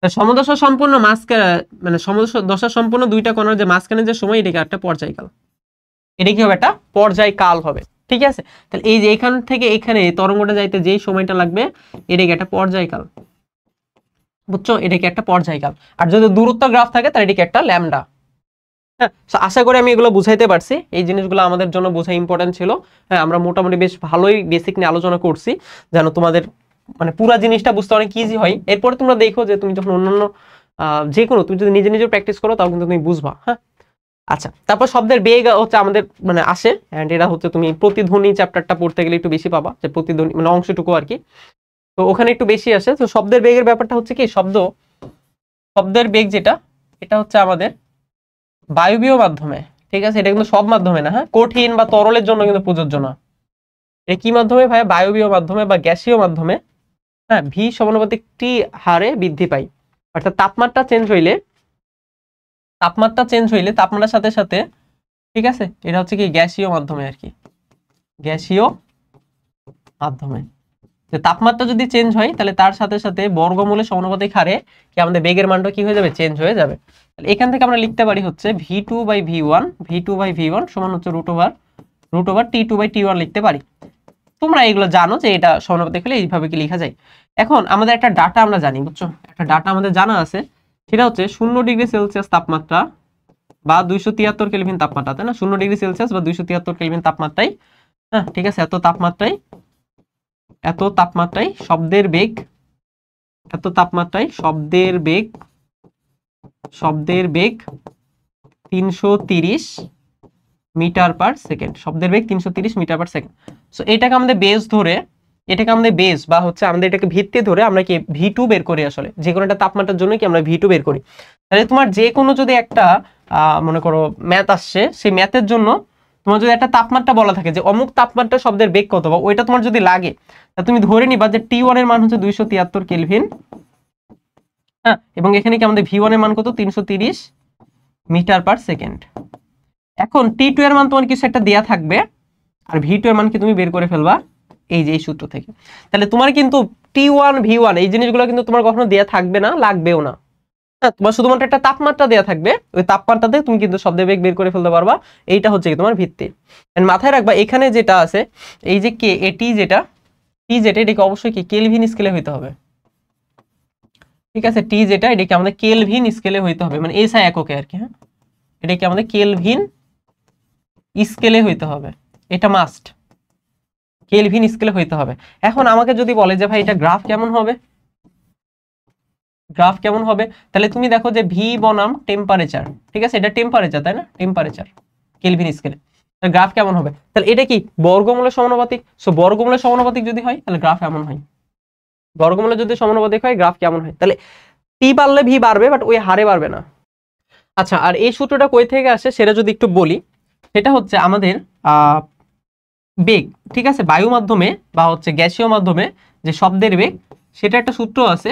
Speaker 1: সমদশা সম্পূর্ণ মানে সমদশা সম্পূর্ণ দুইটা কণার যে মাঝখানে যে সময়, এটাকে একটা পর্যায়কাল। এটা কি হবে? একটা পর্যায়কাল হবে। ঠিক আছে। তাহলে এই যে এখান থেকে এখানে তরঙ্গটা যাইতে যেই সময়টা লাগবে, এটাকে একটা পর্যায়কাল। বুঝছো, এটাকে একটা পর্যায়কাল। আর যদি দূরত্ব গ্রাফ থাকে তাহলে এটাকে একটা ল্যামডা। হ্যাঁ, আশা করি আমি এগুলো বুঝাইতে পারছি। এই জিনিসগুলো আমাদের জন্য বোঝা ইম্পর্টেন্ট ছিল। হ্যাঁ, আমরা মোটামুটি বেশ ভালোই বেসিক নিয়ে আলোচনা করছি, যেন তোমাদের মানে পুরো জিনিসটা বুঝতে অনেক ইজি হয়। এরপরে তোমরা দেখো যে তুমি যখন অন্যান্য যে কোনো তুমি যদি নিজে নিজে প্র্যাকটিস করো তাও কিন্তু তুমি বুঝবা। হ্যাঁ, আচ্ছা। তারপর শব্দের বেগ হচ্ছে আমাদের মানে আসে, এন্ড এটা হচ্ছে তুমি প্রতিধ্বনি চ্যাপ্টারটা পড়তে গেলে একটু বেশি পাবা, যে প্রতিধ্বনি মানে অংশটুকু আর কি, তো ওখানে একটু বেশি আসে। তো শব্দের বেগের ব্যাপারটা হচ্ছে কি, শব্দের বেগ যেটা, এটা হচ্ছে আমাদের বায়বীয় মাধ্যমে। ঠিক আছে, এটা কিন্তু সব মাধ্যমে না। হ্যাঁ, কঠিন বা তরলের জন্য কিন্তু প্রযোজ্য না। এটা কি মাধ্যমে ভাই? বায়বীয় মাধ্যমে বা গ্যাসীয় মাধ্যমে। হ্যাঁ, ভি সমানুপাতিক টি হারে বৃদ্ধি পায়। অর্থাৎ তাপমাত্রা চেঞ্জ হইলে তাপমাত্রার সাথে সাথে, ঠিক আছে, এটা হচ্ছে কি গ্যাসীয় মাধ্যমে আর কি, গ্যাসীয় মাধ্যমে। যে তাপমাত্রা যদি চেঞ্জ হয় তাহলে তার সাথে সাথে বর্গমূলের সমানুপাতিক হারে কি আমাদের বেগের মানটা কি হয়ে যাবে? চেঞ্জ হয়ে যাবে। তাহলে এখান থেকে আমরা লিখতে পারি হচ্ছে v2/v1 সমান হচ্ছে রুট ওভার t2/t1 লিখতে পারি। তোমরা এগুলো জানো যে এটা সমানুপাতিক হলে এইভাবে কি লেখা যায়। এখন আমাদের একটা ডাটা আমরা জানি, বুঝছো, একটা ডাটা আমাদের জানা আছে, সেটা হচ্ছে 0 ডিগ্রি সেলসিয়াস তাপমাত্রা বা 273 কেলভিন তাপমাত্রা, তাই না? 0 ডিগ্রি সেলসিয়াস বা 273 কেলভিন তাপমাত্রায়, হ্যাঁ ঠিক আছে, এত তাপমাত্রায় শব্দের বেগ 330 মিটার পার সেকেন্ড। শব্দের বেগ 330 মিটার পার সেকেন্ড। সো এটাকে আমাদের বেস বা হচ্ছে আমাদের এটাকে ভিত্তি ধরে আমরা কি V2 বের করি। আসলে যে কোনো একটা তাপমাত্রার জন্য কি আমরা V2 বের করি। তাহলে তোমার যে কোনো যদি একটা মনে করো ম্যাথ আসছে, সেই ম্যাথের জন্য তোমার যদি একটা তাপমাত্রা বলা থাকে যে অমুক তাপমাত্রা শব্দের বেগ কত, বা ওইটা তোমার যদি লাগে, তা তুমি ধরে নিবা যে T1 এর মান হচ্ছে 273 কেলভিন। হ্যাঁ, এবং এখানে কি আমাদের V1 এর মান কত? 330 মিটার পার সেকেন্ড। এখন T2 এর মান তোমার কিছু একটা দেয়া থাকবে, আর V2 এর মান কি তুমি বের করে ফেলবা এই যে এই সূত্র থেকে। তাহলে তোমার কিন্তু T1 V1 এই জিনিসগুলো কিন্তু তোমার কখনো দেয়া থাকবে না, লাগবেও না। হ্যাঁ, তোমার শুধুমাত্র একটা তাপমাত্রা দেয়া থাকবে, ওই তাপমাত্রাতে তুমি কিন্তু শব্দের বেগ বের করে ফেলতে পারবা। এইটা হচ্ছে কি তোমার ভিত্তি। মাথায় রাখবা এখানে যেটা আছে, এই যে কে টি যেটা এটাকে অবশ্যই কি কেলভিন স্কেলে হইতে হবে। ঠিক আছে, টি যেটা এটাকে আমাদের কেলভিন স্কেলে হইতে হবে, মানে এসআই এককে আর কি। হ্যাঁ, এটাকে আমাদের কেলভিন স্কেলে হইতে হবে, এটা মাস্ট, কেলভিন স্কেলে হইতে হবে। এখন আমাকে যদি বলে যে ভাই এটা গ্রাফ কেমন হবে, তাহলে তুমি দেখো যে ভি বনাম টেম্পারেচার। ঠিক আছে, এটা টেম্পারেচার, তাই না? কেলভিন স্কেলে। গ্রাফ কেমন হবে? তাহলে এটা কি বর্গমূলের সমানুপাতিক। সো বর্গমূলের সমানুপাতিক যদি হয় তাহলে গ্রাফ এমন হয়। বর্গমূলের যদি সমানুপাতিক হয় গ্রাফ কেমন হয়? তাহলে টি বাড়লে ভি বাড়বে, বাট ওই হারে বাড়বে না। আচ্ছা, আর এই সূত্রটা কই থেকে আসে সেটা যদি একটু বলি, সেটা হচ্ছে আমাদের বেগ, ঠিক আছে, বায়ু মাধ্যমে বা হচ্ছে গ্যাসীয় মাধ্যমে যে শব্দের বেগ, সেটা একটা সূত্র আছে,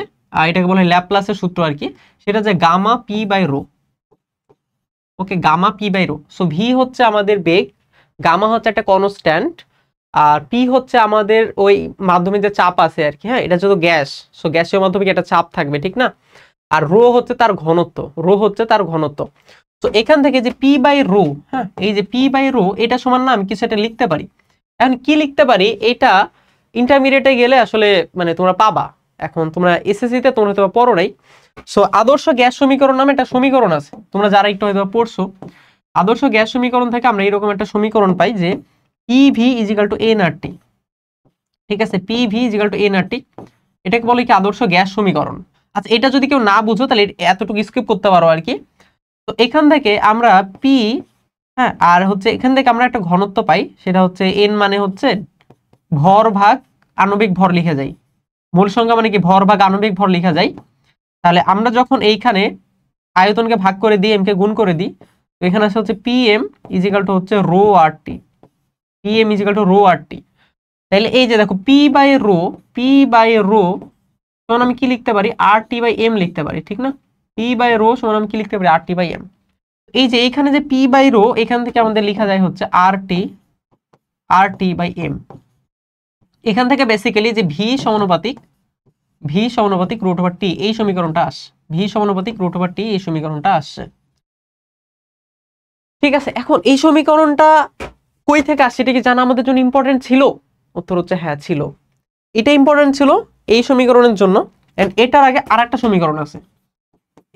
Speaker 1: এটাকে বলা হয় ল্যাপ্লাসের সূত্র আর কি। সেটা যে gamma P by rho. Okay, gamma P by rho. So V হচ্ছে আমাদের বেগ, গামা হচ্ছে একটা কনস্ট্যান্ট, আর পি হচ্ছে আমাদের ওই মাধ্যমে যে চাপ আছে আর কি। হ্যাঁ, এটা যেহেতু গ্যাস, সো গ্যাসীয় মাধ্যমে একটা চাপ থাকবে, ঠিক না? আর রো হচ্ছে তার ঘনত্ব, রো হচ্ছে তার ঘনত্ব। তো এখান থেকে যে পি বাই রো, হ্যাঁ, এই যে পি বাই রো, এটা সমান না আমি কিছু একটা লিখতে পারি। এখন কি লিখতে পারি, এটা ইন্টারমিডিয়েটে গেলে আসলে মানে তোমরা পাবা। এখন তোমরা এসএসসি তে তোমরা হয়তো পড়ো নাই। সো আদর্শ গ্যাস সমীকরণ নামে একটা সমীকরণ আছে, তোমরা যারা একটু হয়তো পড়ছো। আদর্শ গ্যাস সমীকরণ থেকে আমরা এরকম একটা সমীকরণ পাই যে পিভি ইজিক্যাল টু এনআরটি। ঠিক আছে, পিভি ইজিক্যাল টু এনআরটি, এটাকে বলে কি আদর্শ গ্যাস সমীকরণ। আচ্ছা, এটা যদি কেউ না বুঝো তাহলে এতটুকু স্কিপ করতে পারো আর কি। তো এখান থেকে আমরা পি, হ্যাঁ, আর হচ্ছে এখান থেকে আমরা একটা ঘনত্ব পাই, সেটা হচ্ছে এন মানে হচ্ছে ভর ভাগ আণবিক ভর লিখে যাই। মূল সংখ্যা মানে কি ভর ভাগ আণবিক ভর লিখা যায়। তাহলে আমরা যখন এইখানে আয়তনকে ভাগ করে দিই, এম কে গুণ করে দিই, তো এখানে আসে হচ্ছে পি এম ইজিক্যাল টু হচ্ছে rho R T. P M equal to rho R T. তাহলে এই যে দেখো পি বাই রো সমান আমি কি লিখতে পারি, আর টি বাই এম লিখতে পারি, ঠিক না? পি বাই রো সমান আমি কি লিখতে পারি, আর টি বাই এম। এই যে এইখানে যে পি বাই রো, এখান থেকে আমাদের লেখা যায় হচ্ছে আর টি বাই এম। এখান থেকে বেসিক্যালি যে ভি সমানুপাতিক রুট ওভার টি, এই সমীকরণটা আসে। ভি সমানুপাতিক রুট ওভার টি, এই সমীকরণটা আসছে। ঠিক আছে, এখন এই সমীকরণটা কই থেকে আসছে এটা কি জানা আমাদের জন্য ইম্পর্টেন্ট ছিল? উত্তর হচ্ছে হ্যাঁ ছিল, এটা ইম্পর্টেন্ট ছিল এই সমীকরণের জন্য। এন্ড এটার আগে আর একটা সমীকরণ আছে,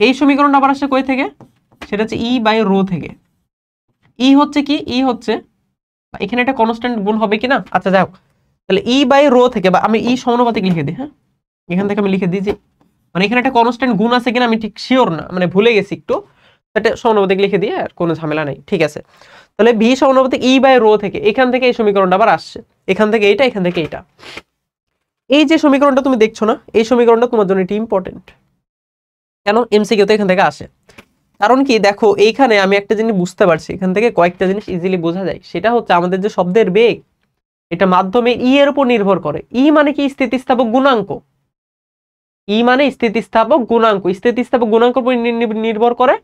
Speaker 1: এই সমীকরণটা আবার আসছে কই থেকে, সেটা হচ্ছে ই বাই রো থেকে। ই হচ্ছে কি, ই হচ্ছে এখানে একটা কনস্ট্যান্ট গুণ হবে কিনা, আচ্ছা যাই হোক, তাহলে ই বাই রো থেকে, বা আমি ই সমানুপাতিক লিখে দিই। হ্যাঁ, এখান থেকে আমি লিখে দিই যে মানে এখানে একটা কনস্ট্যান্ট গুণ আছে কিনা আমি ঠিক শিওর না, মানে ভুলে গেছি একটু, এটা সমানুপাতিক লিখে দিয়ে আর কোনো ঝামেলা নেই। ঠিক আছে, তাহলে ভি সমানুপাতিক ই বাই রো থেকে, এখান থেকে এই সমীকরণটা আবার আসছে, এখান থেকে এইটা, এখান থেকে এইটা। এই যে সমীকরণটা তুমি দেখছো না, এই সমীকরণটা তোমার জন্য এটি ইম্পর্টেন্ট। কেন? এমসিকিউ তো এখান থেকে আসে। কারণ কি, দেখো এইখানে আমি একটা জিনিস বুঝতে পারছি, এখান থেকে কয়েকটা জিনিস ইজিলি বোঝা যায়। সেটা হচ্ছে আমাদের যে শব্দের বেগ, এটা মাধ্যমে ই এর উপর নির্ভর করে। ই মানে কি, স্থিতিস্থাপক গুণাঙ্ক। ই মানে স্থিতিস্থাপক গুণাঙ্ক, স্থিতিস্থাপক গুণাঙ্কের উপর নির্ভর করে,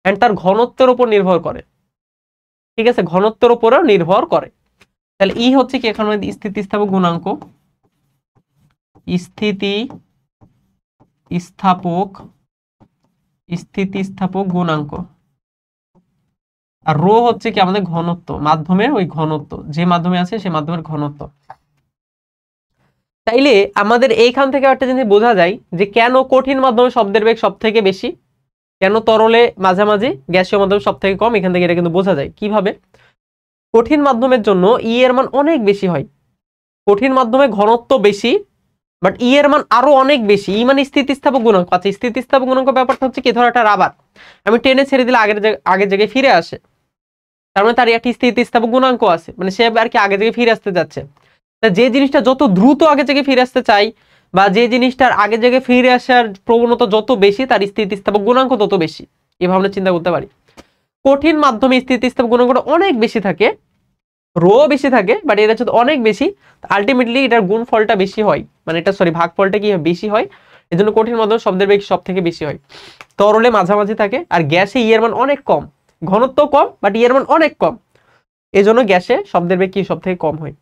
Speaker 1: এন্ড তার ঘনত্বের উপর নির্ভর করে। ঠিক আছে, ঘনত্বের উপরও নির্ভর করে। তাহলে ই হচ্ছে কি এখানে স্থিতিস্থাপক গুণাঙ্ক, স্থিতিস্থাপক গুণাঙ্ক। আর রো হচ্ছে কি আমাদের ঘনত্ব, মাধ্যমের ওই ঘনত্ব, যে মাধ্যমে আছে সে মাধ্যমের ঘনত্ব। তাইলে আমাদের এইখান থেকে একটা জিনিস বোঝা যায় যে কেন কঠিন মাধ্যমে শব্দের বেগ সব থেকে বেশি, কেন তরলে মাঝামাঝি, গ্যাসীয় মাধ্যমে সব থেকে কম। এখান থেকে এটা কিন্তু বোঝা যায় কিভাবে। কঠিন মাধ্যমের জন্য ই এর মান অনেক বেশি হয়, কঠিন মাধ্যমে ঘনত্ব বেশি, বাট ই এর মান আরো অনেক বেশি। ই মানে স্থিতিস্থাপক গুণাঙ্ক। আচ্ছা, স্থিতিস্থাপক গুণাঙ্ক ব্যাপারটা হচ্ছে কি, ধর একটা রাবার আমি টেনে ছেড়ে দিলে আগের জায়গায় ফিরে আসে, তার মানে তার একটি স্থিতিস্থাপক গুণাঙ্ক আছে, মানে সে আর কি আগে জায়গায় ফিরে আসতে যাচ্ছে। যে জিনিসটা যত দ্রুত আগে জায়গায় ফিরে আসতে চাই, বা যে জিনিসটার আগে জায়গায় ফিরে আসার প্রবণতা যত বেশি, তার স্থিতিস্থাপক গুণাঙ্ক তত বেশি। এভাবে আমরা চিন্তা করতে পারি। কঠিন মাধ্যমে স্থিতিস্থাপক গুণাঙ্কটা অনেক বেশি থাকে, রো বেশি থাকে, বাট এটা যদি অনেক বেশি, আলটিমেটলি এটার গুণফলটা বেশি হয়, মানে এটা সরি ভাগফলটা কি বেশি হয়। এই জন্য কঠিন মাধ্যমে শব্দের বেগ সব থেকে বেশি হয়। তরলে মাঝামাঝি থাকে, আর গ্যাসে ই এর মান অনেক কম, ঘনত্ব কম বাট ই এর মান অনেক কম। এই জন্য গ্যাসে শব্দের বেগ কি সব থেকে কম হয়।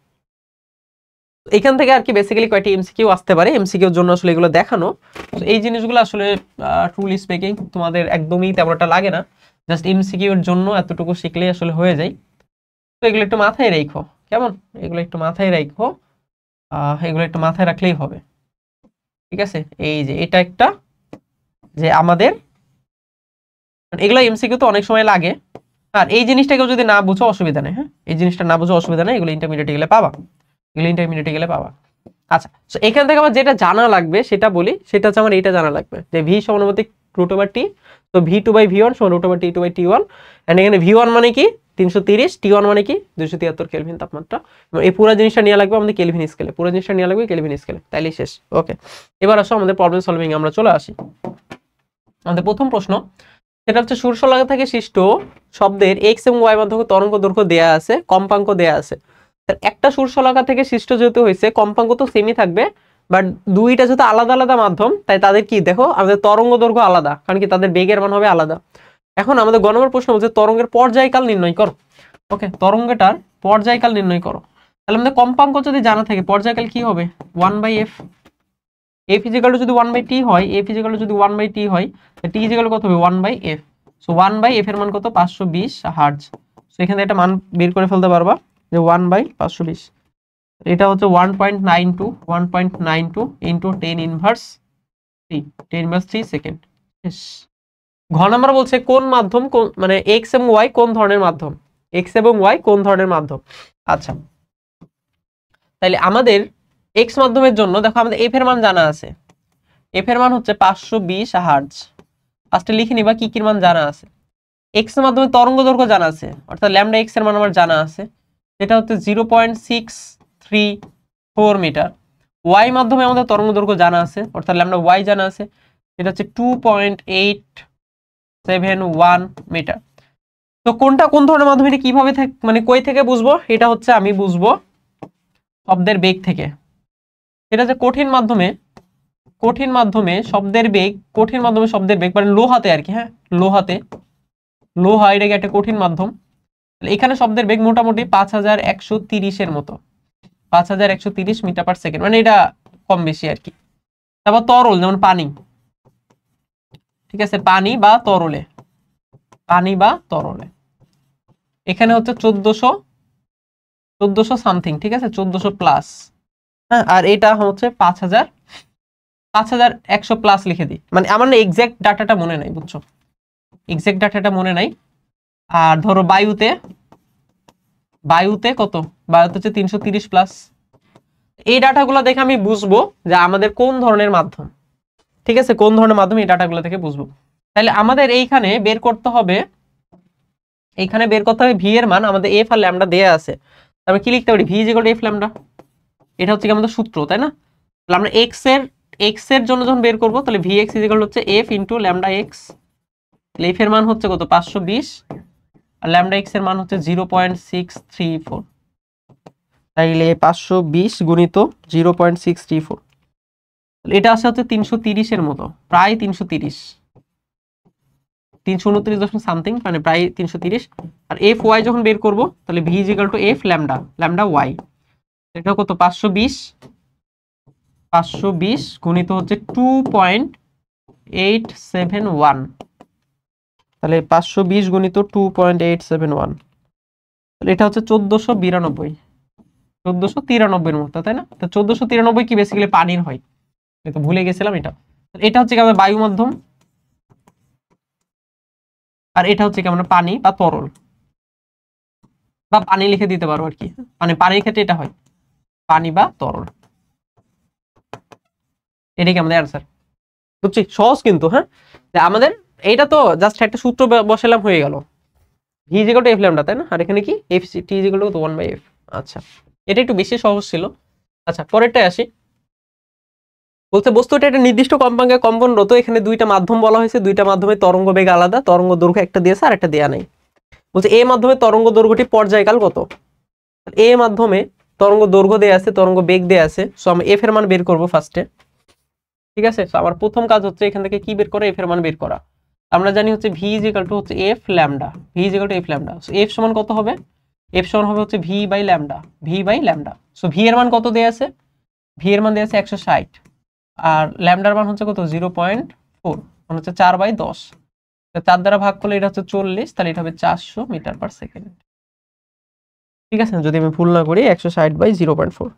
Speaker 1: এখান থেকে আর কি বেসিক্যালি কয়েকটি এমসিকিউ আসতে পারে, এমসিকিউর জন্য আসলে এগুলো দেখানো। এই জিনিসগুলো আসলে ট্রুলি স্পিকিং তোমাদের একদমই তেমন একটা লাগে না, জাস্ট এমসিকিউর জন্য এতটুকু শিখলেই আসলে হয়ে যায়। তো এগুলো একটু মাথায় রাখো, কেমন? এগুলো একটু মাথায় রাখো, এগুলো একটু মাথায় রাখলেই হবে। ঠিক আছে, এই যে এটা একটা, যে আমাদের এগুলো এমসিকিউ তো অনেক সময় লাগে। আর এই জিনিসটাকে যদি না বুঝো অসুবিধা নেই। হ্যাঁ, এই জিনিসটা না বুঝো অসুবিধা নেই, এগুলো ইন্টারমিডিয়েটে গেলে পাবা, আচ্ছা, তো এখান থেকে আমার যেটা জানা লাগবে সেটা বলি, সেটা হচ্ছে আমার এটা জানা লাগবে যে ভি সমানুপাতিক রুট ওভার টি, তো V two by V one সমান root over T two by T one. And এখানে ভি ওয়ান মানে কি, 330, T1 মানে কি 273 কেলভিন তাপমাত্রা। এবং এই পুরো জিনিসটা নিয়ে লাগবে আমাদের কেলভিন স্কেলে, পুরো জিনিসটা নিয়ে লাগবে কেলভিন স্কেলে, তাইলেই শেষ। ওকে, এবার আসো আমাদের প্রবলেম সলভিং আমরা চলে আসি। আমাদের প্রথম প্রশ্ন সেটা হচ্ছে সুরশলাকা থেকে সৃষ্ট শব্দের এক্স এবং ওয়াই মাধ্যমে তরঙ্গ দৈর্ঘ্য দেয়া আছে, কম্পাঙ্ক দেয়া আছে। একটা সুরশলাকা থেকে সৃষ্ট যেহেতু হয়েছে, কম্পাঙ্ক তো সেমই থাকবে, বাট দুইটা যেহেতু আলাদা আলাদা মাধ্যম, তাই তাদের কি দেখো আমাদের তরঙ্গ দৈর্ঘ্য আলাদা, কারণ কি তাদের বেগের মান হবে আলাদা। এখন আমাদের গ নম্বর প্রশ্ন হচ্ছে তরঙ্গের পর্যায়কাল নির্ণয় করো। ওকে, তরঙ্গটার পর্যায়কাল নির্ণয় করো। তাহলে আমাদের কম্পাঙ্ক যদি জানা থাকে, পর্যায়কাল কি হবে 1/f। f ইজিক্যাল টু যদি 1/t হয়, f ইজিক্যাল টু যদি 1/t হয়, t ইজিক্যাল কত হবে 1/f। সো 1/f এর মান কত 520 হার্টজ। সো এখানে একটা মান বের করে ফেলতে পারবা যে 1/520, এটা হচ্ছে 1.92 ইনটু 10 ইনভার্স 3 সেকেন্ড। ঘ নাম্বার বলছে কোন মাধ্যম মানে এক্স এবং ওয়াই কোন ধরনের মাধ্যম, এক্স এবং ওয়াই কোন ধরনের মাধ্যম। আচ্ছা, তাহলে আমাদের এক্স মাধ্যমের জন্য দেখো আমাদের এফ এর মান জানা আছে, এফ এর মান হচ্ছে 520 হার্টজ। ফার্স্টে লিখে নিবা কি কি মান জানা আছে। এক্স এর মাধ্যমে তরঙ্গ দৈর্ঘ্য জানা আছে, অর্থাৎ ল্যামডা এক্স এর মান আমার জানা আছে, এটা হচ্ছে 0.634 মিটার। ওয়াই মাধ্যমে আমাদের তরঙ্গ দৈর্ঘ্য জানা আছে, অর্থাৎ ল্যামডা ওয়াই জানা আছে, এটা হচ্ছে 2.871 মিটার। তো কোনটা কোন ধরনের মাধ্যম, এটা কিভাবে মানে কই থেকে বুঝবো, এটা হচ্ছে আমি বুঝবো শব্দের বেগ থেকে। এটা যে কঠিন মাধ্যমে শব্দের বেগ, কঠিন মাধ্যমে শব্দের বেগ মানে লোহাতে আর কি, হ্যাঁ লোহা এটা একটা কঠিন মাধ্যম। এখানে শব্দের বেগ মোটামুটি 5130 এর মতো, 5130 মিটার পার সেকেন্ড, মানে এটা কম বেশি আর কি। তারপর তরল যেমন পানি, ঠিক আছে, পানি বা তরলে এখানে হচ্ছে 1400 সামথিং, ঠিক আছে, 1400 প্লাস, হ্যাঁ। আর এটা হচ্ছে 5100 প্লাস লিখে দিই, মানে আমার না এক্সাক্ট ডাটাটা মনে নাই, বুঝছো, এক্সাক্ট ডাটাটা মনে নাই। আর ধরো বায়ুতে কত, বায়ুতে হচ্ছে 330 প্লাস। এই ডাটাগুলো দেখে আমি বুঝবো যে আমাদের কোন ধরনের মাধ্যম, ঠিক আছে, কোন ধরনের মাধ্যম, এই ডাটাগুলো থেকে বুঝবো। তাহলে আমাদের এইখানে বের করতে হবে ভি এর মান, আমাদের এফ আর ল্যামডা দেয়া আছে। আমি কি লিখতে পারি, V is equal to F lambda, এটা হচ্ছে কি আমাদের সূত্র, তাই না। তাহলে আমরা এক্স এর জন্য যখন বের করবো, তাহলে ভি এক্স ইজ ইকুয়াল হচ্ছে এফ ইন্টু ল্যামডা এক্স। তাহলে এফ এর মান হচ্ছে কত 520, আর ল্যামডা এক্স এর মান হচ্ছে 0.634। তাইলে 520 গুণিত 0.634, এটা আসে হচ্ছে 330 এর মতো, প্রায় 329 সামথিং, মানে প্রায় 330। আর এফ ওয়াই যখন বের করব, তাহলে V is equal to F lambda Y, এটা কত 520 গুণিত হচ্ছে 2.871, তাহলে 520 গুণিত 2.871, তাহলে এটা হচ্ছে 1493 মতো, তাই না। তো 1493 কি বেসিক্যালি পানির হয়, তো ভুলে গেছিলাম এটা। এটা হচ্ছে কি আমাদের বায়ু মাধ্যম, আর এটা হচ্ছে কি আমরা পানি বা তরল, বা পানি লিখে দিতে পারো আর কি, মানে পানির ক্ষেত্রে এটা হয় পানি বা তরল। এটাই কি আমাদের অ্যান্সার, বুঝছি, সহজ কিন্তু, হ্যাঁ। আমাদের এইটা তো জাস্ট একটা সূত্র বসালাম, হয়ে গেল, V is equal to F lambda, তাই না। আর এখানে কি F T is equal two 1/f। আচ্ছা, এটা একটু বেশি সহজ ছিল। আচ্ছা, পরেরটায় আসি। বলতে বস্তুটা একটা নির্দিষ্ট কম্পাঙ্কে কম্পনরত, এখানে দুইটা মাধ্যম বলা হয়েছে, দুইটা মাধ্যমে তরঙ্গ বেগ আলাদা, তরঙ্গ দৈর্ঘ্য একটা দিয়েছে আর একটা দেয়া নেই। বলছে এ মাধ্যমে তরঙ্গ দৈর্ঘ্যটি পর্যায়কাল কত। এ মাধ্যমে তরঙ্গ দৈর্ঘ্য দেয়া আছে, তরঙ্গ বেগ দেয়া আছে, সো আমি এফ এর মান বের করব ফার্স্টে, ঠিক আছে। সো আমার প্রথম কাজ হচ্ছে এখান থেকে কি বের করা, এফ এর মান বের করা। আমরা জানি হচ্ছে ভি ইজ ইকুয়াল টু হচ্ছে F lambda, V is equal to F lambda. So F সমান কত হবে, এফ সমান হবে হচ্ছে V by lambda. So V এর মান কত দেয়া আছে, ভি এর মান দেয়া আছে 160, আর ল্যামডার মান হচ্ছে কত 0.4, মানে হচ্ছে 4/10, 4 দ্বারা ভাগ করলে এটা হচ্ছে 40, তাহলে এটা হবে 400 মিটার পার সেকেন্ড, ঠিক আছে। যদি আমি ভুল না করি 160/0.4,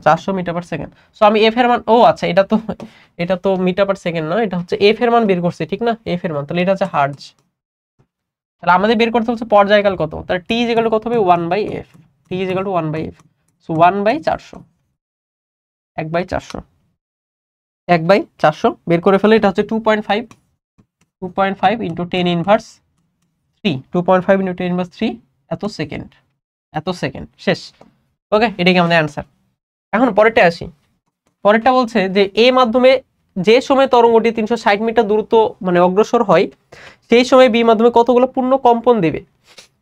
Speaker 1: 400 মিটার পার সেকেন্ড। সো আমি এফ এর মান, ও আচ্ছা, এটা তো মিটার পার সেকেন্ড না, এটা হচ্ছে এফ এর মান বের করছি, ঠিক না, এফ এর মান, তাহলে এটা হচ্ছে হার্টজ। তাহলে আমাদের বের করতে হচ্ছে পর্যায়কাল কত, তাহলে টি ইজ ইকুয়াল টু কত হবে 1/f, T is equal two 1/f। So 1/400, 1/400 বের করে ফেলে, এটা হচ্ছে 2.5 ইন্টু 10 ইনভার্স 2.5 ইন্টু 10⁻³ এত সেকেন্ড, শেষ। ওকে, এটাই কি আমাদের অ্যান্সার। এখন পরেরটা আসি। পরেরটা বলছে যে এ মাধ্যমে যে সময় তরঙ্গটি 360 মিটার দূরত্ব মানে অগ্রসর হয়, সেই সময় বি মাধ্যমে কতগুলো পূর্ণ কম্পন দিবে।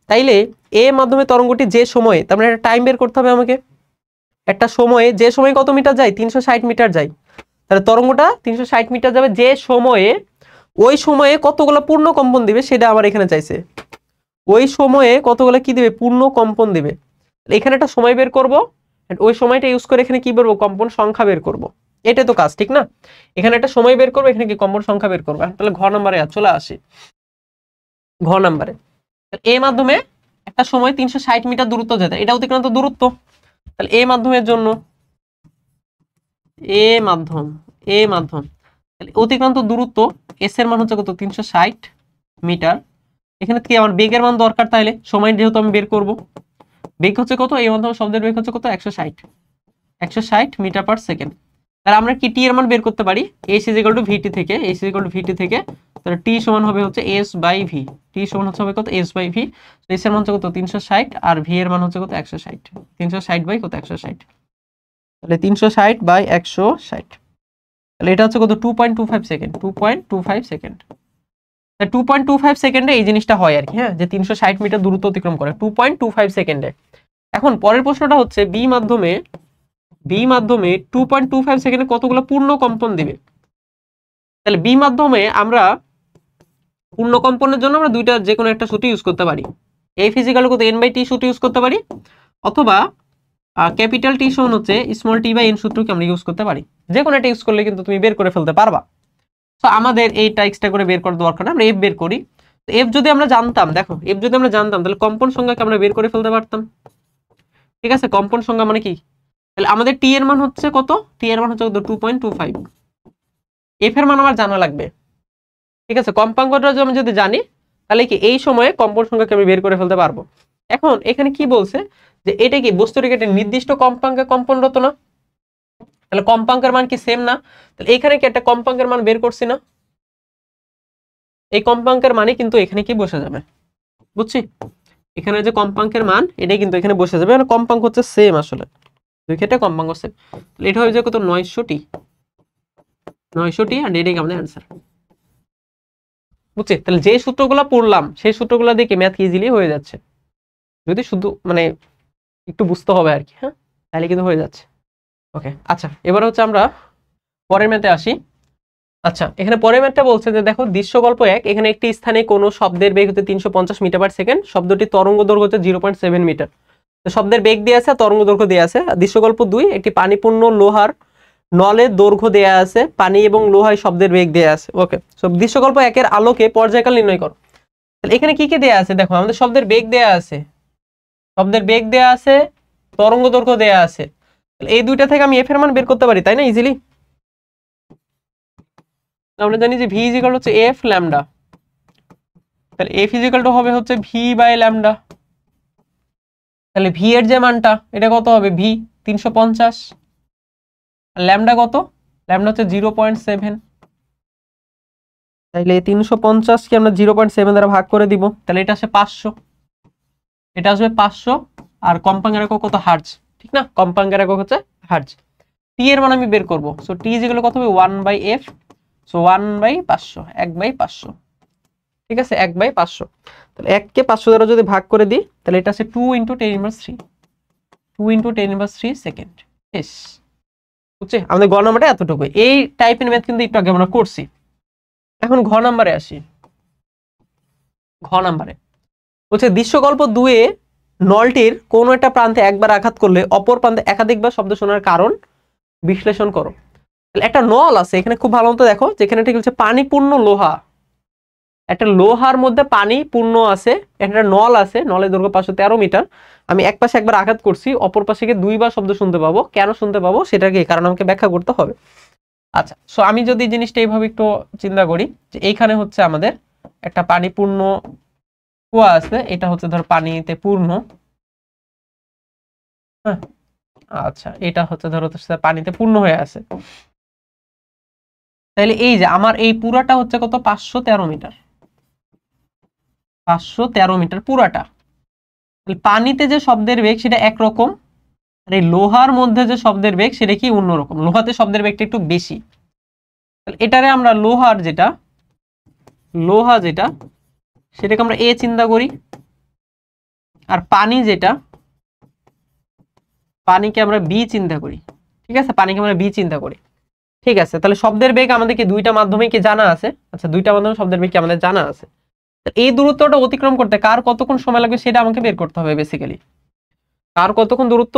Speaker 1: তাইলে এ মাধ্যমে তরঙ্গটি যে সময়ে, তার মানে একটা টাইম বের করতে হবে আমাকে। একটা সময়ে, যে সময় কত মিটার যায়, 360 মিটার যায়, তাহলে তরঙ্গটা 360 মিটার যাবে যে সময়ে, ওই সময়ে কতগুলো পূর্ণ কম্পন দিবে সেটা আমার এখানে চাইছে। ওই সময়ে কতগুলো কি দিবে, পূর্ণ কম্পন দিবে। এখানে একটা সময় বের করব, ওই সময়টা ইউজ করে এখানে কি বেরবো, কম্পন সংখ্যা বের করব। এটা তো কাজ, ঠিক না? এখানে একটা সময় বের করবো, এখানে কি কম্পন সংখ্যা বের করবো। তাহলে ঘ নম্বরে চলে আসি। ঘ নম্বরে এ মাধ্যমে একটা সময় 360 মিটার দূরত্ব যেতে, এটা অতিক্রান্ত দূরত্ব। তাহলে এ মাধ্যমের জন্য এ মাধ্যম তাহলে অতিক্রান্ত দূরত্ব এস এর মান হচ্ছে কত, 360 মিটার। এখানে কি আমার বেগের মান দরকার, তাইলে সময় যেহেতু আমি বের করব, বেগ হচ্ছে কত, এই মাধ্যমে শব্দের বেগ হচ্ছে কত, 160 মিটার পার সেকেন্ড। তাহলে আমরা কি টি এর মান বের করতে পারি, এস ইজ ইকুয়াল টু ভিটি থেকে, তাহলে টি সমান হবে হচ্ছে এস বাই ভি। টি সমান হচ্ছে হবে কত, এস বাই ভি। এস এর মান হচ্ছে কত, 360, আর ভি এর মান হচ্ছে কত, 160। 360 বাই কত, 160। তাহলে 360 বাই 160, তাহলে এটা হচ্ছে কত, 2.25 সেকেন্ড। 2.25 সেকেন্ড, 2.25 সেকেন্ডে এই জিনিসটা হয় আর কি, হ্যাঁ, যে 360 মিটার দূরত্ব অতিক্রম করে 2.25 সেকেন্ডে। এখন পরের প্রশ্নটা হচ্ছে বি মাধ্যমে 2.25 সেকেন্ডে কতগুলো পূর্ণ কম্পন দিবে। তাহলে বি মাধ্যমে আমরা পূর্ণ কম্পনের জন্য আমরা দুইটা যে কোনো একটা সূত্র ইউজ করতে পারি। এফ ইজ ইকুয়াল টু কত, এন বাই টি সূত্র ইউজ করতে পারি, অথবা ক্যাপিটাল টি সমান হচ্ছে স্মল টি বাই এন সূত্রকে আমরা ইউজ করতে পারি। যে কোনো একটা ইউজ করলে কিন্তু তুমি বের করে ফেলতে পারবা। তো আমাদের এইটা এক্সট্রা করে বের করার দরকার না, আমরা এফ বের করি। তো এফ যদি আমরা জানতাম, দেখো এফ যদি আমরা জানতাম তাহলে কম্পন সংখ্যাকে আমরা বের করে ফেলতে পারতাম। ঠিক আছে, কম্পন সংখ্যা মানে কি, তাহলে আমাদের টি এর মান হচ্ছে কত, টি এর মান হচ্ছে কত, 2.25। এফ এর মান আমার জানা লাগবে। ঠিক আছে, কম্পাঙ্কটা আমি যদি জানি তাহলে কি এই সময়ে কম্পন সংখ্যাকে আমি বের করে ফেলতে পারবো। এখন এখানে কি বলছে যে এটা কি বস্তুটিকে একটা নির্দিষ্ট কম্পাঙ্কে কম্পনরত না, তাহলে কম্পাঙ্কের মান কি সেম না, তাহলে এখানে কি একটা কম্পাঙ্কের মান বের করছি না, এই কম্পাঙ্কের মানে কিন্তু এখানে কি বসে যাবে, বুঝছি? এখানে যে কম্পাঙ্কের মান এটাই কিন্তু এখানে বসে যাবে, মানে কম্পাঙ্ক হচ্ছে সেম, আসলে দুই ক্ষেত্রে কম্পাঙ্ক সেম। তাহলে এটা হবে যে কত, 900টি, আর এটাই আমাদের অ্যান্সার, বুঝছি? তাহলে যে সূত্রগুলো পড়লাম সেই সূত্রগুলো দেখে ম্যাথ ইজিলি হয়ে যাচ্ছে, যদি শুধু মানে একটু বুঝতে হবে আর কি, হ্যাঁ, তাহলে কিন্তু হয়ে যাচ্ছে। ওকে, আচ্ছা, এবার হচ্ছে আমরা পরের ম্যাথে আসি। আচ্ছা, এখানে পরের ম্যাথটা বলছে যে দেখো দৃশ্যকল্প 1, এখানে একটি স্থানে কোনো শব্দের বেগ হচ্ছে 350 মিটার পার সেকেন্ড, শব্দটি তরঙ্গ দৈর্ঘ্য হচ্ছে 0.7 মিটার। তো শব্দের বেগ দেওয়া আছে, তরঙ্গ দৈর্ঘ্য দেওয়া আছে। দৃশ্যকল্প 2, একটি পানিপূর্ণ লোহার নলের দৈর্ঘ্য দেওয়া আছে, পানি এবং লোহায় শব্দের বেগ দেওয়া আছে। ওকে, সো দৃশ্যকল্প 1 এর আলোকে পর্যায়কাল নির্ণয় করো। তাহলে এখানে কি কি দেওয়া আছে, দেখো আমাদের শব্দের বেগ দেওয়া আছে, তরঙ্গ দৈর্ঘ্য দেওয়া আছে। তাহলে এই দুইটা থেকে আমি এফ এর মান বের করতে পারি, তাই না, ইজিলি। আমরা জানি যে ভি ইজ ইকুয়াল হচ্ছে এফ ল্যামডা, তাহলে এফ ইজ ইকুয়াল টু হবে হচ্ছে ভি বাই ল্যামডা। তাহলে ভি এর যে মানটা এটা কত হবে, ভি 350, আর ল্যামডা কত, ল্যামডা হচ্ছে 0.7। তাহলে 350 কে আমরা 0.7 দ্বারা ভাগ করে দিব, তাহলে এটা আসে 500, আর কম্পাঙ্কের একক কত, হার্জ, ঠিক না, কম্পাঙ্কের একক হচ্ছে হার্জ। টি এর মান আমি বের করব, সো টি যেগুলো কত হবে 1/f, সো 1/500, 1/500, ঠিক আছে, 1/500। তাহলে 1 কে 500 দ্বারা যদি ভাগ করে দিই তাহলে এটা আছে 2 × 10⁻³ সেকেন্ড। এস, বুঝছি? আমাদের গ নাম্বারটা এতটুকু। এই টাইপের ম্যাথ কিন্তু একটু আগে আমরা করছি। এখন ঘ নাম্বারে আসি। ঘ নাম্বারে বলছে দৃশ্যকল্প 2 এ নলটির কোনো একটা প্রান্তে একবার আঘাত করলে অপর প্রান্তে একাধিকবার শব্দ শোনার কারণ বিশ্লেষণ করো। একটা নল আছে এখানে, খুব ভালো মতো দেখো, যেখানে ঠিক হচ্ছে পানিপূর্ণ লোহা, একটা লোহার মধ্যে পানি পূর্ণ আছে, একটা নল আছে, নলের দৈর্ঘ্য 513 মিটার। আমি এক পাশে একবার আঘাত করছি, অপর পাশে গিয়ে 2বার শব্দ শুনতে পাবো। কেন শুনতে পাবো সেটা কি কারণ আমাকে ব্যাখ্যা করতে হবে। আচ্ছা, সো আমি যদি জিনিসটা এইভাবে একটু চিন্তা করি যে এইখানে হচ্ছে আমাদের একটা পানিপূর্ণ কুয়া আছে, এটা হচ্ছে ধর পানিতে পূর্ণ, হ্যাঁ, আচ্ছা, এটা হচ্ছে ধরো পানিতে পূর্ণ হয়ে আছে। তাহলে এই যে আমার এই পুরাটা হচ্ছে কত, 513 মিটার, 513 মিটার পুরাটা। পানিতে যে শব্দের বেগ সেটা একরকম, আর এই লোহার মধ্যে যে শব্দের বেগ সেটা কি অন্যরকম। লোহাতে শব্দের বেগটা একটু বেশি। এটারে আমরা লোহা যেটা সেটাকে আমরা এ চিন্তা করি, আর পানিকে আমরা বি চিন্তা করি। ঠিক আছে, পানিকে আমরা বি চিন্তা করি। ঠিক আছে, তাহলে শব্দের বেগ আমাদেরকে দুইটা মাধ্যমে কি জানা আছে? আচ্ছা, দুইটা মাধ্যমে শব্দের বেগ কি আমাদের জানা আছে। এই দূরত্বটা অতিক্রম করতে কার কতক্ষণ সময় লাগবে সেটা আমাকে বের করতে হবে। বেসিক্যালি কার কতক্ষণ দূরত্ব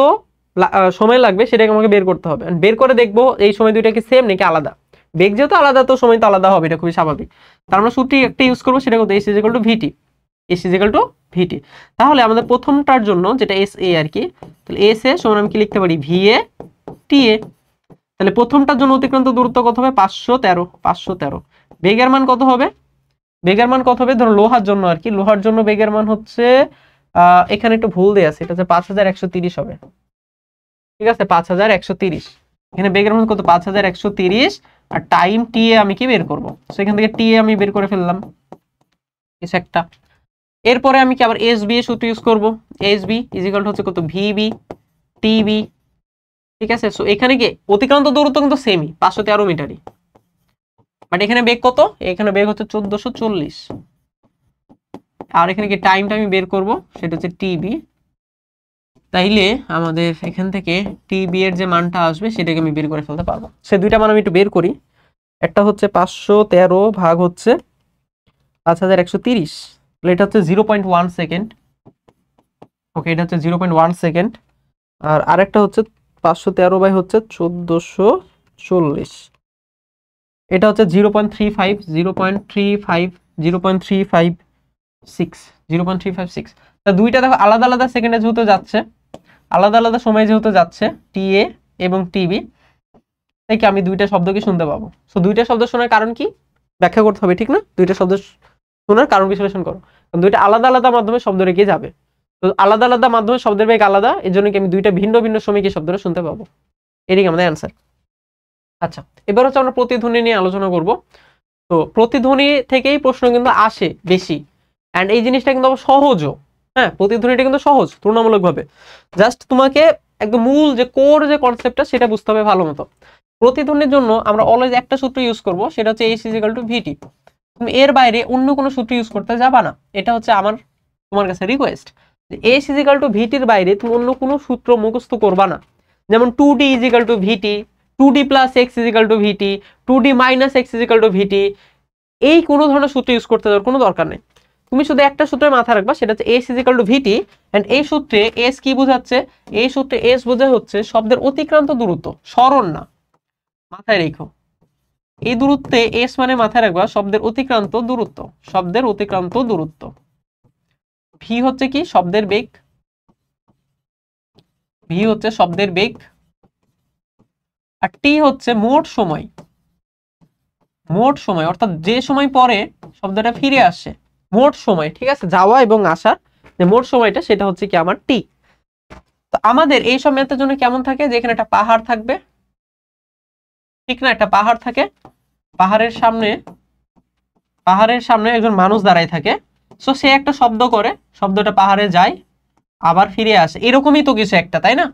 Speaker 1: সময় লাগবে সেটাকে আমাকে বের করতে হবে। বের করে দেখবো এই সময় দুইটা কি সেম নাকি আলাদা। বেগ যেহেতু আলাদা তো সময় তো আলাদা হবে, এটা খুবই স্বাভাবিক। তার আমরা সূত্র একটা ইউজ করবো, সেটা কত? এস ইজিক্যাল টু ভিটি। তাহলে আমাদের প্রথমটার জন্য যেটা এস এ আর কি, তাহলে এস এ সমান আমি কি লিখতে পারি? ভি এ টি এ। তাহলে প্রথমটার জন্য অতিক্রান্ত দূরত্ব কত হবে? 513। বেগের মান কত হবে? ধরো লোহার জন্য আর কি, লোহার জন্য বেগের মান হচ্ছে এখানে একটু ভুল দেয়া আছে, এটা হচ্ছে 5130 হবে। ঠিক আছে, 5130। এখানে বেগের মান কত? 5130। আর টাইম টি এ আমি কি বের করবো? সেখান থেকে টি এ আমি বের করে ফেললাম কিছু একটা। এরপরে আমি কি আবার এস বি এর সূত্র ইউজ করবো। এস বি ইজিক্যাল হচ্ছে কত? VB TB. ঠিক আছে, সো এখানে কি অতিক্রান্ত দূরত্ব কিন্তু সেমই, 513 মিটারই। বাট এখানে বেগ কত? এখানে বেগ হচ্ছে 1440। আর এখানে কি টাইমটা আমি বের করব, সেটা হচ্ছে টিবি। তাইলে আমাদের এখান থেকে টিবি এর যে মানটা আসবে সেটাকে আমি বের করে ফেলতে পারবো। সে দুইটা মান আমি একটু বের করি। একটা হচ্ছে 513 ভাগ হচ্ছে 5130, এটা হচ্ছে 0.1 সেকেন্ড। ওকে, এটা হচ্ছে 0.1 সেকেন্ড। আর আরেকটা হচ্ছে 513 বাই হচ্ছে 1440, এটা হচ্ছে 0.35। তা দুইটা দেখো আলাদা আলাদা সেকেন্ডে যেহেতু যাচ্ছে, আলাদা আলাদা সময়ে যেহেতু যাচ্ছে টি এ এবং টিবি, তাই কি আমি দুইটা শব্দকে শুনতে পাবো। সো দুইটা শব্দ শোনার কারণ কি ব্যাখ্যা করতে হবে, ঠিক না? দুইটা শব্দ শোনার কারণ বিশ্লেষণ করো। দুইটা আলাদা আলাদা মাধ্যমে শব্দ রেখে যাবে, তো আলাদা আলাদা মাধ্যমে শব্দের বেগ আলাদা, এই জন্য কি আমি দুইটা ভিন্ন ভিন্ন সময় কি শব্দটা শুনতে পাবো। এদিকে আমাদের অ্যান্সার। আচ্ছা, এবার হচ্ছে আমরা প্রতিধ্বনি নিয়ে আলোচনা করব। তো প্রতিধ্বনি থেকেই প্রশ্ন কিন্তু আসে বেশি, অ্যান্ড এই জিনিসটা কিন্তু আবার সহজও। হ্যাঁ, প্রতিধ্বনিটা কিন্তু সহজ তুলনামূলকভাবে। জাস্ট তোমাকে একদম মূল যে কোর যে কনসেপ্টটা সেটা বুঝতে হবে ভালো মতো। প্রতিধ্বনির জন্য আমরা অলওয়েজ একটা সূত্র ইউজ করব, সেটা হচ্ছে এস ইজিক্যাল টু ভিটি। তুমি এর বাইরে অন্য কোনো সূত্র ইউজ করতে যাবা না, এটা হচ্ছে তোমার কাছে রিকোয়েস্ট। এস ইজিক্যাল টু ভিটির বাইরে তুমি অন্য কোনো সূত্র মুখস্থ করবা না। যেমন 2d equal to V T, 2d plus X equal to V T, 2d minus X equal to V T, এই কোনো ধরনের সূত্র ইউজ করতে যাওয়ার কোনো দরকার নেই। তুমি শুধু একটা সূত্রের মাথায় রাখবা, সেটা হচ্ছে S is equal to VT. And এই সূত্রে এস কি বোঝাচ্ছে? এই সূত্রে এস বোঝায় হচ্ছে শব্দের অতিক্রান্ত দূরত্ব, সরণ না, মাথায় রেখো। এই দূরত্বে এস মানে মাথায় রাখবা শব্দের অতিক্রান্ত দূরত্ব, শব্দের অতিক্রান্ত দূরত্ব। ভি হচ্ছে কি? শব্দের বেগ। ভি হচ্ছে শব্দের বেগ। আর টি হচ্ছে মোট সময়। মোট সময় অর্থাৎ যে সময় পরে শব্দটা ফিরে আসে, মোট সময়। ঠিক আছে, যাওয়া এবং আসার যে মোট সময়টা সেটা হচ্ছে কি আমার টি। তো আমাদের এই সব ম্যাথের জন্য কেমন থাকে, যে এখানে একটা পাহাড় থাকবে, ঠিক না? একটা পাহাড় থাকে, পাহাড়ের সামনে একজন মানুষ দাঁড়ায় থাকে। সো সে একটা শব্দ করে, শব্দটা পাহাড়ে যায় আবার ফিরে আসে, এরকমই তো কিছু একটা, তাই না?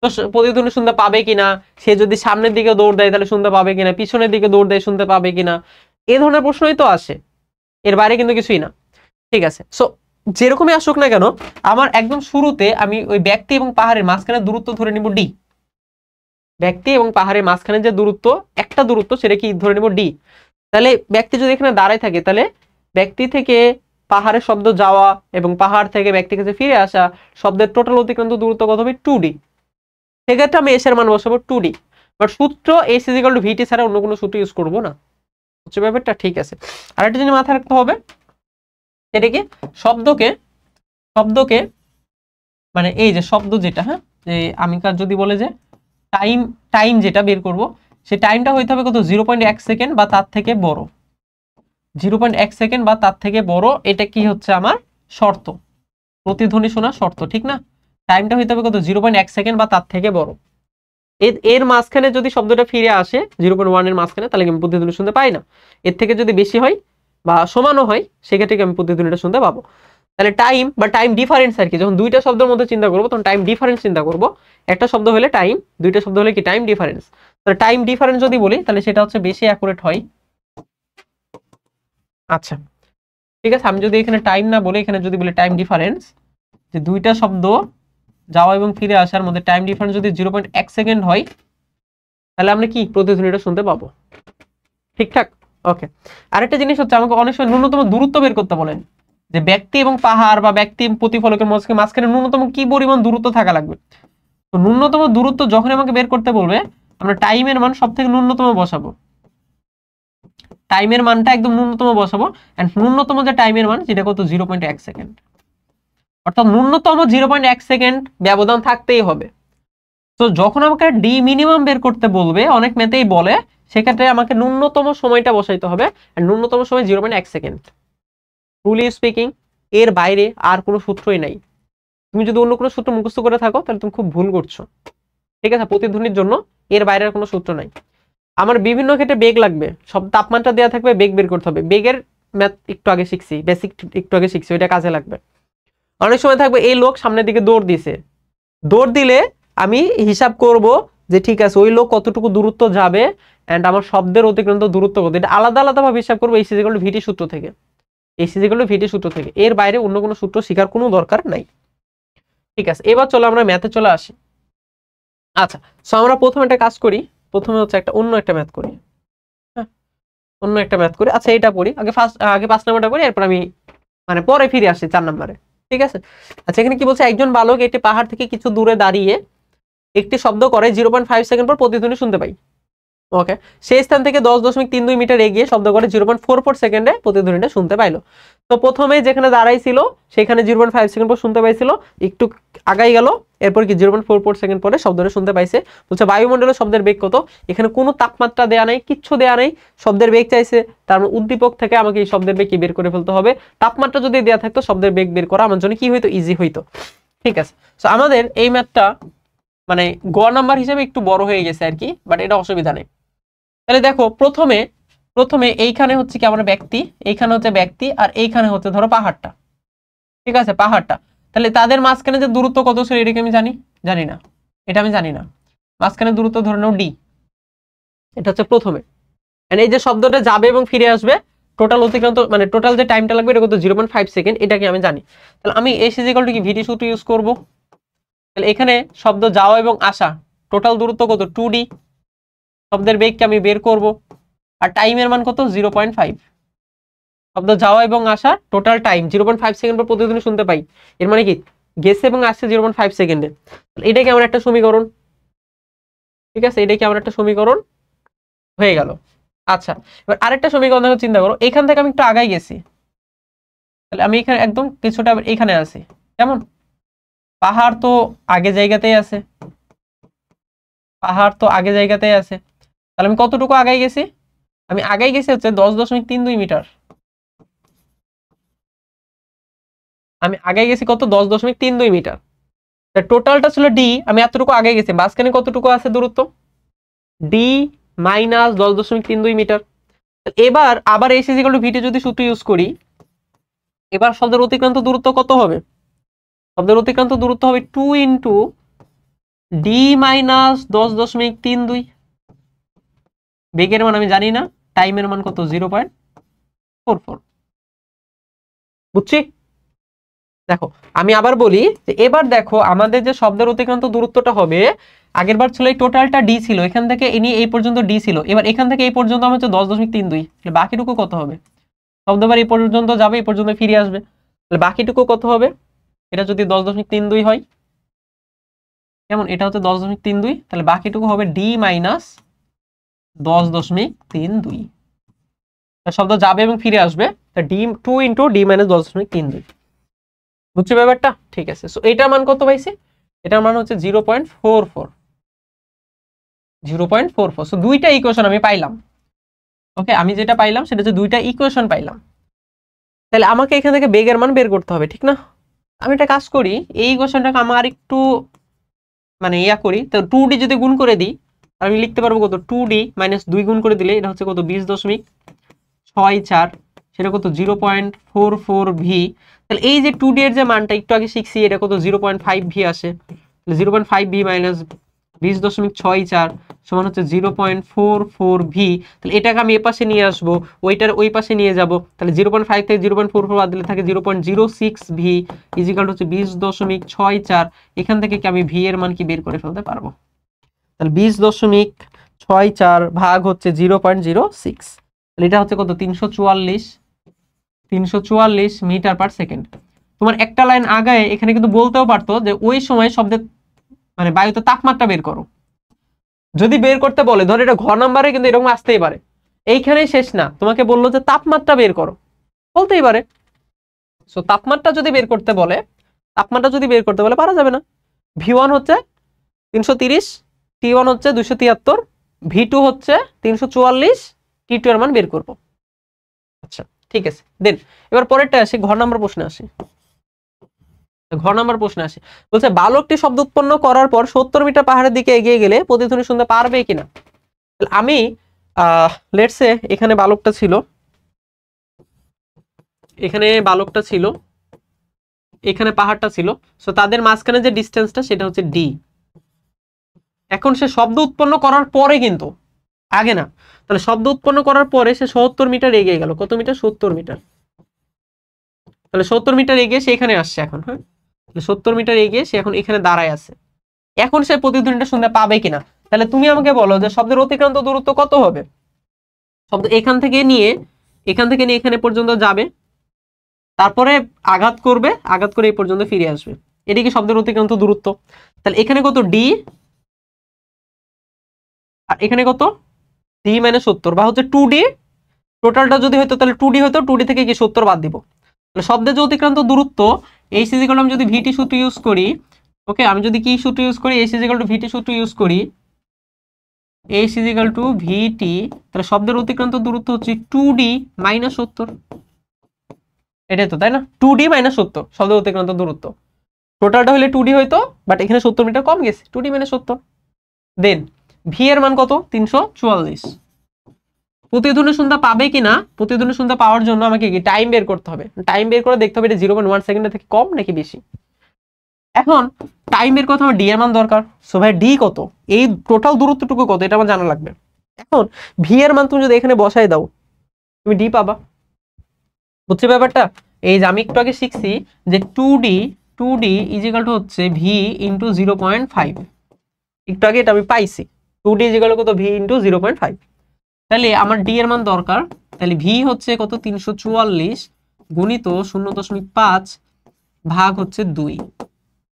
Speaker 1: তো প্রতিধ্বনি শুনতে পাবে কিনা, সে যদি সামনের দিকে দৌড় দেয় তাহলে শুনতে পাবে কিনা, পিছনের দিকে দৌড় দেয় শুনতে পাবে কিনা, এই ধরনের প্রশ্নই তো আসে, এর বাইরে কিন্তু কিছুই না। ঠিক আছে, সো যেরকমই আসুক না কেন, আমার একদম শুরুতে আমি ওই ব্যক্তি এবং পাহাড়ের মাঝখানে দূরত্ব ধরে নিব ডি। ব্যক্তি এবং পাহাড়ের মাঝখানে যে দূরত্ব, একটা দূরত্ব, সেটা কি ধরে নিব ডি। তাহলে ব্যক্তি যদি এখানে দাঁড়ায় থাকে, তাহলে ব্যক্তি থেকে পাহাড়ের শব্দ যাওয়া এবং পাহাড় থেকে ব্যক্তির কাছে ফিরে আসা শব্দের টোটাল অতিক্রান্ত দূরত্ব কত হবে? 2d। সেক্ষেত্রে আমি এস এর মান বসাবো 2d। বাট সূত্র এস ইজিক্যাল টু ভিটি ছাড়া অন্য কোনো সূত্র ইউজ করবো না, হচ্ছে ব্যাপারটা। ঠিক আছে, আরেকটা জিনিস মাথায় রাখতে হবে, সেটা কি? শব্দকে মানে এই যে শব্দ যেটা, হ্যাঁ, যে আমি যদি বলে যে টাইম যেটা বের করব, সেই টাইমটা হইতে হবে কত? 0.1 সেকেন্ড বা তার থেকে বড়। 0.1 সেকেন্ড বা তার থেকে বড়, এটা কি হচ্ছে আমার শর্ত, প্রতিধ্বনি শোনা শর্ত, ঠিক না? টাইমটা হইতে হবে কত? 0.1 সেকেন্ড বা তার থেকে বড়। এর মাঝখানে যদি শব্দটা ফিরে আসে 0.1 এর মাঝখানে, তাহলে আমি প্রতিধ্বনি শুনতে পাই না। এর থেকে যদি বেশি হয় বা সমানও হয়, সেক্ষেত্রে আমি প্রতিধ্বনিটা শুনতে পাবো। তাহলে টাইম বা টাইম ডিফারেন্স আর কি, যখন দুইটা শব্দের মধ্যে চিন্তা করবো তখন টাইম ডিফারেন্স চিন্তা করব। একটা শব্দ হলে টাইম, দুইটা শব্দ হলে কি টাইম ডিফারেন্স। তাহলে টাইম ডিফারেন্স যদি বলি তাহলে সেটা হচ্ছে বেশি অ্যাকুরেট হয়। আচ্ছা ঠিক আছে, আমি যদি এখানে টাইম না বলি, এখানে যদি বলি টাইম ডিফারেন্স, যে দুইটা শব্দ যাওয়া এবং ফিরে আসার মধ্যে টাইম ডিফারেন্স যদি 0.1 সেকেন্ড হয়, তাহলে আমরা কি প্রতিধ্বনিটা শুনতে পাবো। ঠিকঠাক, ওকে। আরেকটা জিনিস হচ্ছে, আমাকে অনেক সময় ন্যূনতম দূরত্ব বের করতে বলেন, যে ব্যক্তি এবং পাহাড় বা ব্যক্তি প্রতিফলকের মাঝখানে ন্যূনতম কি পরিমাণ দূরত্ব থাকা লাগবে। তো ন্যূনতম দূরত্ব যখন আমাকে বের করতে বলবে, আমরা টাইমের মান সব থেকে ন্যূনতম বসাবো, টাইমের মানটা একদম ন্যূনতম বসাবো। এন্ড ন্যূনতম যে টাইমের মান সেটা কত, 0.1 সেকেন্ড। অর্থাৎ ন্যূনতম 0.1 সেকেন্ড ব্যবধান থাকতেই হবে। তো যখন আমাকে ডি মিনিমাম বের করতে বলবে, অনেক ম্যাথেই বলে, সেক্ষেত্রে আমাকে ন্যূনতম সময়টা বসাইতে হবে। ন্যূনতম সময় 0.1 সেকেন্ড। ট্রুলি স্পিকিং, এর বাইরে আর কোনো সূত্রই নাই। তুমি যদি অন্য কোনো সূত্র মুখস্থ করে থাকো তাহলে তুমি খুব ভুল করছো। ঠিক আছে, প্রতিধ্বনির জন্য এর বাইরে আর কোনো সূত্র নাই। আমার বিভিন্ন ক্ষেত্রে বেগ লাগবে, সব তাপমাত্রা দেওয়া থাকবে, বেগ বের করতে হবে। বেগের ম্যাথ একটু আগে শিখছি, বেসিক একটু আগে শিখছি, ওইটা কাজে লাগবে। অনেক সময় থাকবে এই লোক সামনের দিকে দৌড় দিছে, দৌড় দিলে আমি হিসাব করব যে ঠিক আছে ওই লোক কতটুকু দূরত্ব যাবে এন্ড আমার শব্দের অতিক্রান্ত দূরত্ব কত, এটা আলাদা আলাদা ভাবে হিসাব করবো এই ভিটি সূত্র থেকে, এই ভিটি সূত্র থেকে। এর বাইরে অন্য কোনো সূত্র শেখার কোনো দরকার নাই। ঠিক আছে, এবার চলো আমরা ম্যাথে চলে আসি। আচ্ছা, সো আমরা প্রথমে একটা কাজ করি, প্রথমে হচ্ছে অন্য একটা ম্যাথ করি। হ্যাঁ, অন্য একটা ম্যাথ করি। আচ্ছা এটা পড়ি আগে 5 নাম্বারটা করি, এরপর আমি মানে পরে ফিরে আসছি 4 নাম্বারে। ঠিক আছে, আচ্ছা এখানে কি বলছে, একজন বালক একটি পাহাড় থেকে কিছু দূরে দাঁড়িয়ে একটি শব্দ করে 0.5 সেকেন্ড পর প্রতিধ্বনি শুনতে পাই। ওকে, সেই স্থান থেকে 10.32 মিটার এগিয়ে শব্দ করে 0.44 সেকেন্ডে প্রতিধ্বনিটা শুনতে পাইলো। তো প্রথমে যেখানে দাঁড়াইছিল সেখানে 0.5 সেকেন্ড পর শুনতে পাইছিল, একটু আগাই গেল, এরপর কি 0.44 সেকেন্ড পরে শব্দটা শুনতে পাইছে। বলছে বায়ুমণ্ডলে শব্দের বেগ কত, এখানে কোনো তাপমাত্রা দেয়া নাই, কিচ্ছু দেয়া নাই, শব্দের বেগ চাইছে। তার মানে উদ্দীপক থেকে আমাকে এই শব্দের বেগ কি বের করে ফেলতে হবে। তাপমাত্রা যদি দেয়া থাকতো শব্দের বেগ বের করা আমার জন্য কি হইতো, ইজি হইতো। ঠিক আছে, তো আমাদের এই ম্যাথটা মানে গ নাম্বার হিসেবে একটু বড় হয়ে গেছে আর কি, বাট এটা অসুবিধা নেই। তাহলে দেখো প্রথমে এইখানে হচ্ছে কি আমার ব্যক্তি, এইখানে হচ্ছে ব্যক্তি, আর এইখানে হচ্ছে ধরো পাহাড়টা। ঠিক আছে, পাহাড়টা, তাহলে তাদের মাঝখানে যে দূরত্ব কত ছিল এটাকে আমি জানি না, এটা আমি জানি না। মাঝখানে দূরত্ব ধরে নাও ডি, এটা হচ্ছে প্রথমে। এই যে শব্দটা যাবে এবং ফিরে আসবে, টোটাল অতিক্রান্ত মানে টোটাল যে টাইমটা লাগবে এটা কত, 0.5 সেকেন্ড, এটাকে আমি জানি। তাহলে আমি এস ইজ ইকুয়াল টু কি ভিটি সূত্র ইউজ করব। তাহলে এখানে শব্দ যাওয়া এবং আসা টোটাল দূরত্ব কত, 2d, শব্দের বেগকে আমি বের করব, আর টাইমের মান কত, 0.5। শব্দ যাওয়া এবং আসা টোটাল টাইম 0.5 সেকেন্ড পর প্রতিধ্বনি শুনতে পাই, এর মানে কি গেছে এবং আসছে 0.5 সেকেন্ডে। এটাকে আমার একটা সমীকরণ। ঠিক আছে, এটাকে আমার একটা সমীকরণ হয়ে গেল। আচ্ছা, এবার আরেকটা সমীকরণ দেখো, চিন্তা করো এখান থেকে আমি একটু আগাই গেছি, তাহলে আমি এখানে একদম কিছুটা এখানে আছি, কেমন, পাহাড় তো আগে জায়গাতেই আছে, পাহাড় তো আগে জায়গাতেই আছে, তাহলে আমি কতটুকু আগাই গেছি, আমি আগাই গেছি হচ্ছে 10.32 মিটার। আমি আগে গেছি কত, 10.32 মিটার। টোটালটা ছিল ডি, আমি এতটুকু আগে গেছি, মাঝখানে কতটুকু আছে দূরত্ব, ডি মাইনাস 10.32 মিটার। এবার আবার এস ইজ ইকুয়াল টু ভিটি যদি সূত্র ইউজ করি, এবার শব্দের অতিক্রান্ত দূরত্ব কত হবে, শব্দের অতিক্রান্ত দূরত্ব হবে 2 ইন্টু ডি মাইনাস 10.32। বেগের মান আমি জানি না, টাইমের মান কত, 0.44। বুঝছি। দেখো আমি আবার বলি যে এবার দেখো আমাদের যে শব্দের অতিক্রান্ত দূরত্বটা হবে, আগের বার ছিল এই টোটালটা ডি ছিল, এখান থেকে ইনি এই পর্যন্ত ডি ছিল, এবার এখান থেকে এই পর্যন্ত আমার হচ্ছে 10.32, বাকিটুকু কত হবে, শব্দবার এই পর্যন্ত যাবে, এই পর্যন্ত ফিরে আসবে, তাহলে বাকিটুকু কত হবে, এটা যদি 10.32 হয়, কেমন, এটা হচ্ছে 10.32, তাহলে বাকিটুকু হবে ডি মাইনাস 10.32। শব্দ যাবে এবং ফিরে আসবে, ডি 2 ইন্টু ডি মাইনাস 10.32। বুঝছো ব্যাপারটা। ঠিক আছে, সো এটার মান কত পাইছি, এটার মান হচ্ছে 0.44। সো দুইটা ইকুয়েশন আমি পাইলাম। ওকে, আমি যেটা পাইলাম সেটা হচ্ছে দুইটা ইকুয়েশন পাইলাম। তাহলে আমাকে এখান থেকে বেগের মান বের করতে হবে, ঠিক না। আমি একটা কাজ করি, এই ইকুয়েশনটাকে আমার একটু মানে ইয়া করি, তো 2d যদি গুণ করে দিই আমি লিখতে পারবো কত, 2d মাইনাস 2 গুণ করে দিলে এটা হচ্ছে কত, 20.64 সেটা কত 0.44 ভি। তাহলে এই যে 2D এর যে মানটা একটু আগে শিখছি এটা কত 0.5 ভি আসে। 0.5 ভি মাইনাস 20.64 সমান হচ্ছে 0.44 ভি। তাহলে এটাকে আমি এ পাশে নিয়ে আসবো, ওইটার ওই পাশে নিয়ে যাব। তাহলে 0.5 থেকে 0.44 বাদ দিলে থাকে 0.06 ভি ইজিক্যাল হচ্ছে 20.64। এখান থেকে কি আমি ভি এর মান কি বের করে ফেলতে পারবো? তাহলে 20.64 ভাগ হচ্ছে 0.06, তাহলে এটা হচ্ছে কত 344 মিটার পার সেকেন্ড। তোমার একটা লাইন আগায় এখানে কিন্তু বলতেও পারতো যে ওই সময় শব্দের মানে বায়ুতে তাপমাত্রা বের করো। যদি বের করতে বলে ধর এটা ঘ নাম্বারে কিন্তু এরকম আসতেই পারে, এইখানেই শেষ না, তোমাকে বললো যে তাপমাত্রা বের করো, বলতেই পারে। সো তাপমাত্রা যদি বের করতে বলে পারা যাবে না। V1 হচ্ছে 330, T1 হচ্ছে 273, V2 হচ্ছে 344, T2 এর মান বের করব। আচ্ছা ঠিক আছে, দেন এবার পরেরটা আসি, ঘর নাম্বার প্রশ্নে আসি। বলছে বালকটি শব্দ উৎপন্ন করার পর 70 মিটার পাহাড়ের দিকে এগিয়ে গেলে প্রতিধ্বনি শুনতে পারবে কিনা। আমি লেটস সে এখানে বালকটা ছিল, এখানে পাহাড়টা ছিল, সো তাদের মাঝখানে যে ডিস্টেন্সটা সেটা হচ্ছে ডি। এখন সে শব্দ উৎপন্ন করার পরে, কিন্তু আগে না। তাহলে শব্দ উৎপন্ন করার পরে সে 70 মিটার এগিয়ে গেল। কত মিটার? 70 মিটার। তাহলে 70 মিটার এগিয়ে সে এখানে আসছে এখন। হ্যাঁ, 70 মিটার এগিয়ে সে এখন এখানে দাঁড়ায় আছে। এখন সে প্রতিধ্বনিটা শুনতে পাবে কিনা। তাহলে তুমি আমাকে বলো যে শব্দের অতিক্রান্ত দূরত্ব কত হবে। শব্দ এখান থেকে নিয়ে এখানে পর্যন্ত যাবে, তারপরে আঘাত করে এই পর্যন্ত ফিরে আসবে, এটি কি শব্দের অতিক্রান্ত দূরত্ব। তাহলে এখানে কত ডি, আর এখানে কত ডি মানে 70, বা হচ্ছে 2D। টোটালটা যদি হতো তাহলে 2D হতো, 2D থেকে কি 70 বাদ দিব। তাহলে শব্দের যে অতিক্রান্ত দূরত্ব, এইচ ইজ ইকুয়াল, আমি যদি ভিটি সূত্র ইউজ করি, ওকে, আমি যদি কি সূত্র ইউজ করি, এইচ ইজ ইকুয়াল টু ভিটি সূত্র ইউজ করি, এইচ ইজ ইকুয়াল টু ভিটি, তাহলে শব্দের অতিক্রান্ত দূরত্ব হচ্ছে 2D মাইনাস 70। এটাই তো, তাই না? 2D মাইনাস 70 শব্দের অতিক্রান্ত দূরত্ব। টোটালটা হলে 2D হইতো, বাট এখানে 70 মিটার কম গেছে, 2D মাইনাস 70। দেন ভি এর মান কত? 344। প্রতিধ্বনি শুনতে পাবে কিনা, প্রতিধ্বনি শুনতে পাওয়ার জন্য আমাকে কি টাইম বের করতে হবে। টাইম বের করে দেখতে হবে এটা 0.1 সেকেন্ডের থেকে কম নাকি বেশি। এখন টাইম বের করতে আমার ডি এর মান দরকার। সো ভাই ডি কত, এই টোটাল দূরত্বটুকু কত, এটা আমার জানা লাগবে। এখন ভি এর মান তুমি যদি এখানে বসাই দাও, তুমি ডি পাবা। বুঝছি ব্যাপারটা? এই যে আমি একটু আগে শিখছি যে 2D ইজিক্যাল টু হচ্ছে ভি ইন্টু 0.5। একটু আগে এটা আমি পাইছি, 2D ইজিক্যাল কত, ভি ইন্টু 0.5। তাহলে আমার ডি এর মান দরকার। তাহলে ভি হচ্ছে কত, 344 গুণিত 0.5 ভাগ হচ্ছে 2।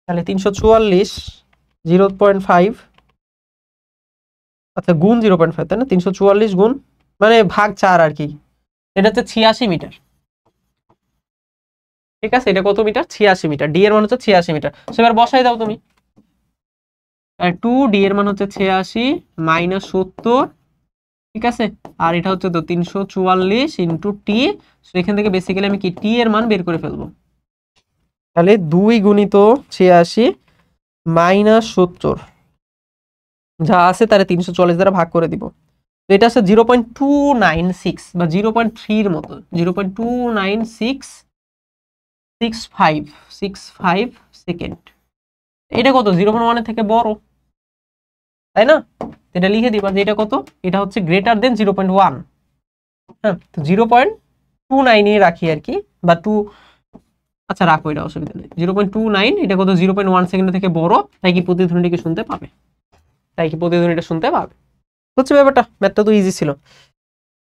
Speaker 1: তাহলে 344 0.5, আচ্ছা গুণ 0.5, তাই না? 344 গুণ মানে ভাগ 4 আর কি, এটা হচ্ছে 86 মিটার। ঠিক আছে, এটা কত মিটার? 86 মিটার। ডি এর মান হচ্ছে 86 মিটার। সেবার বসাই দাও তুমি। 2D এর মান হচ্ছে 86 মাইনাস 70, ঠিক আছে, আর এটা হচ্ছে তো 344 ইন্টু টি। এখান থেকে বেসিক্যালি আমি কি টি এর মান বের করে ফেলবো। তাহলে 2 গুণিত 86 মাইনাস 70 যা আছে তাহলে 344 দ্বারা ভাগ করে দিব। তো এটা আছে 0.296 বা 0.3 এর মতো, 0.29665 সেকেন্ড। এটা কত? 0.1 এর থেকে বড়, তাই না? এটা লিখে দিবা যে এটা কত, এটা হচ্ছে গ্রেটার দেন 0.1। হ্যাঁ, তো 0.29 রাখি আর কি, বা 2, আচ্ছা রাখো, এটা অসুবিধা নেই। 0.29, এটা কত 0.1 সেকেন্ড থেকে বড়, তাই কি প্রতিধ্বনিটা শুনতে পাবে, বুঝছো ব্যাপারটা? ম্যাথটা তো ইজি ছিল।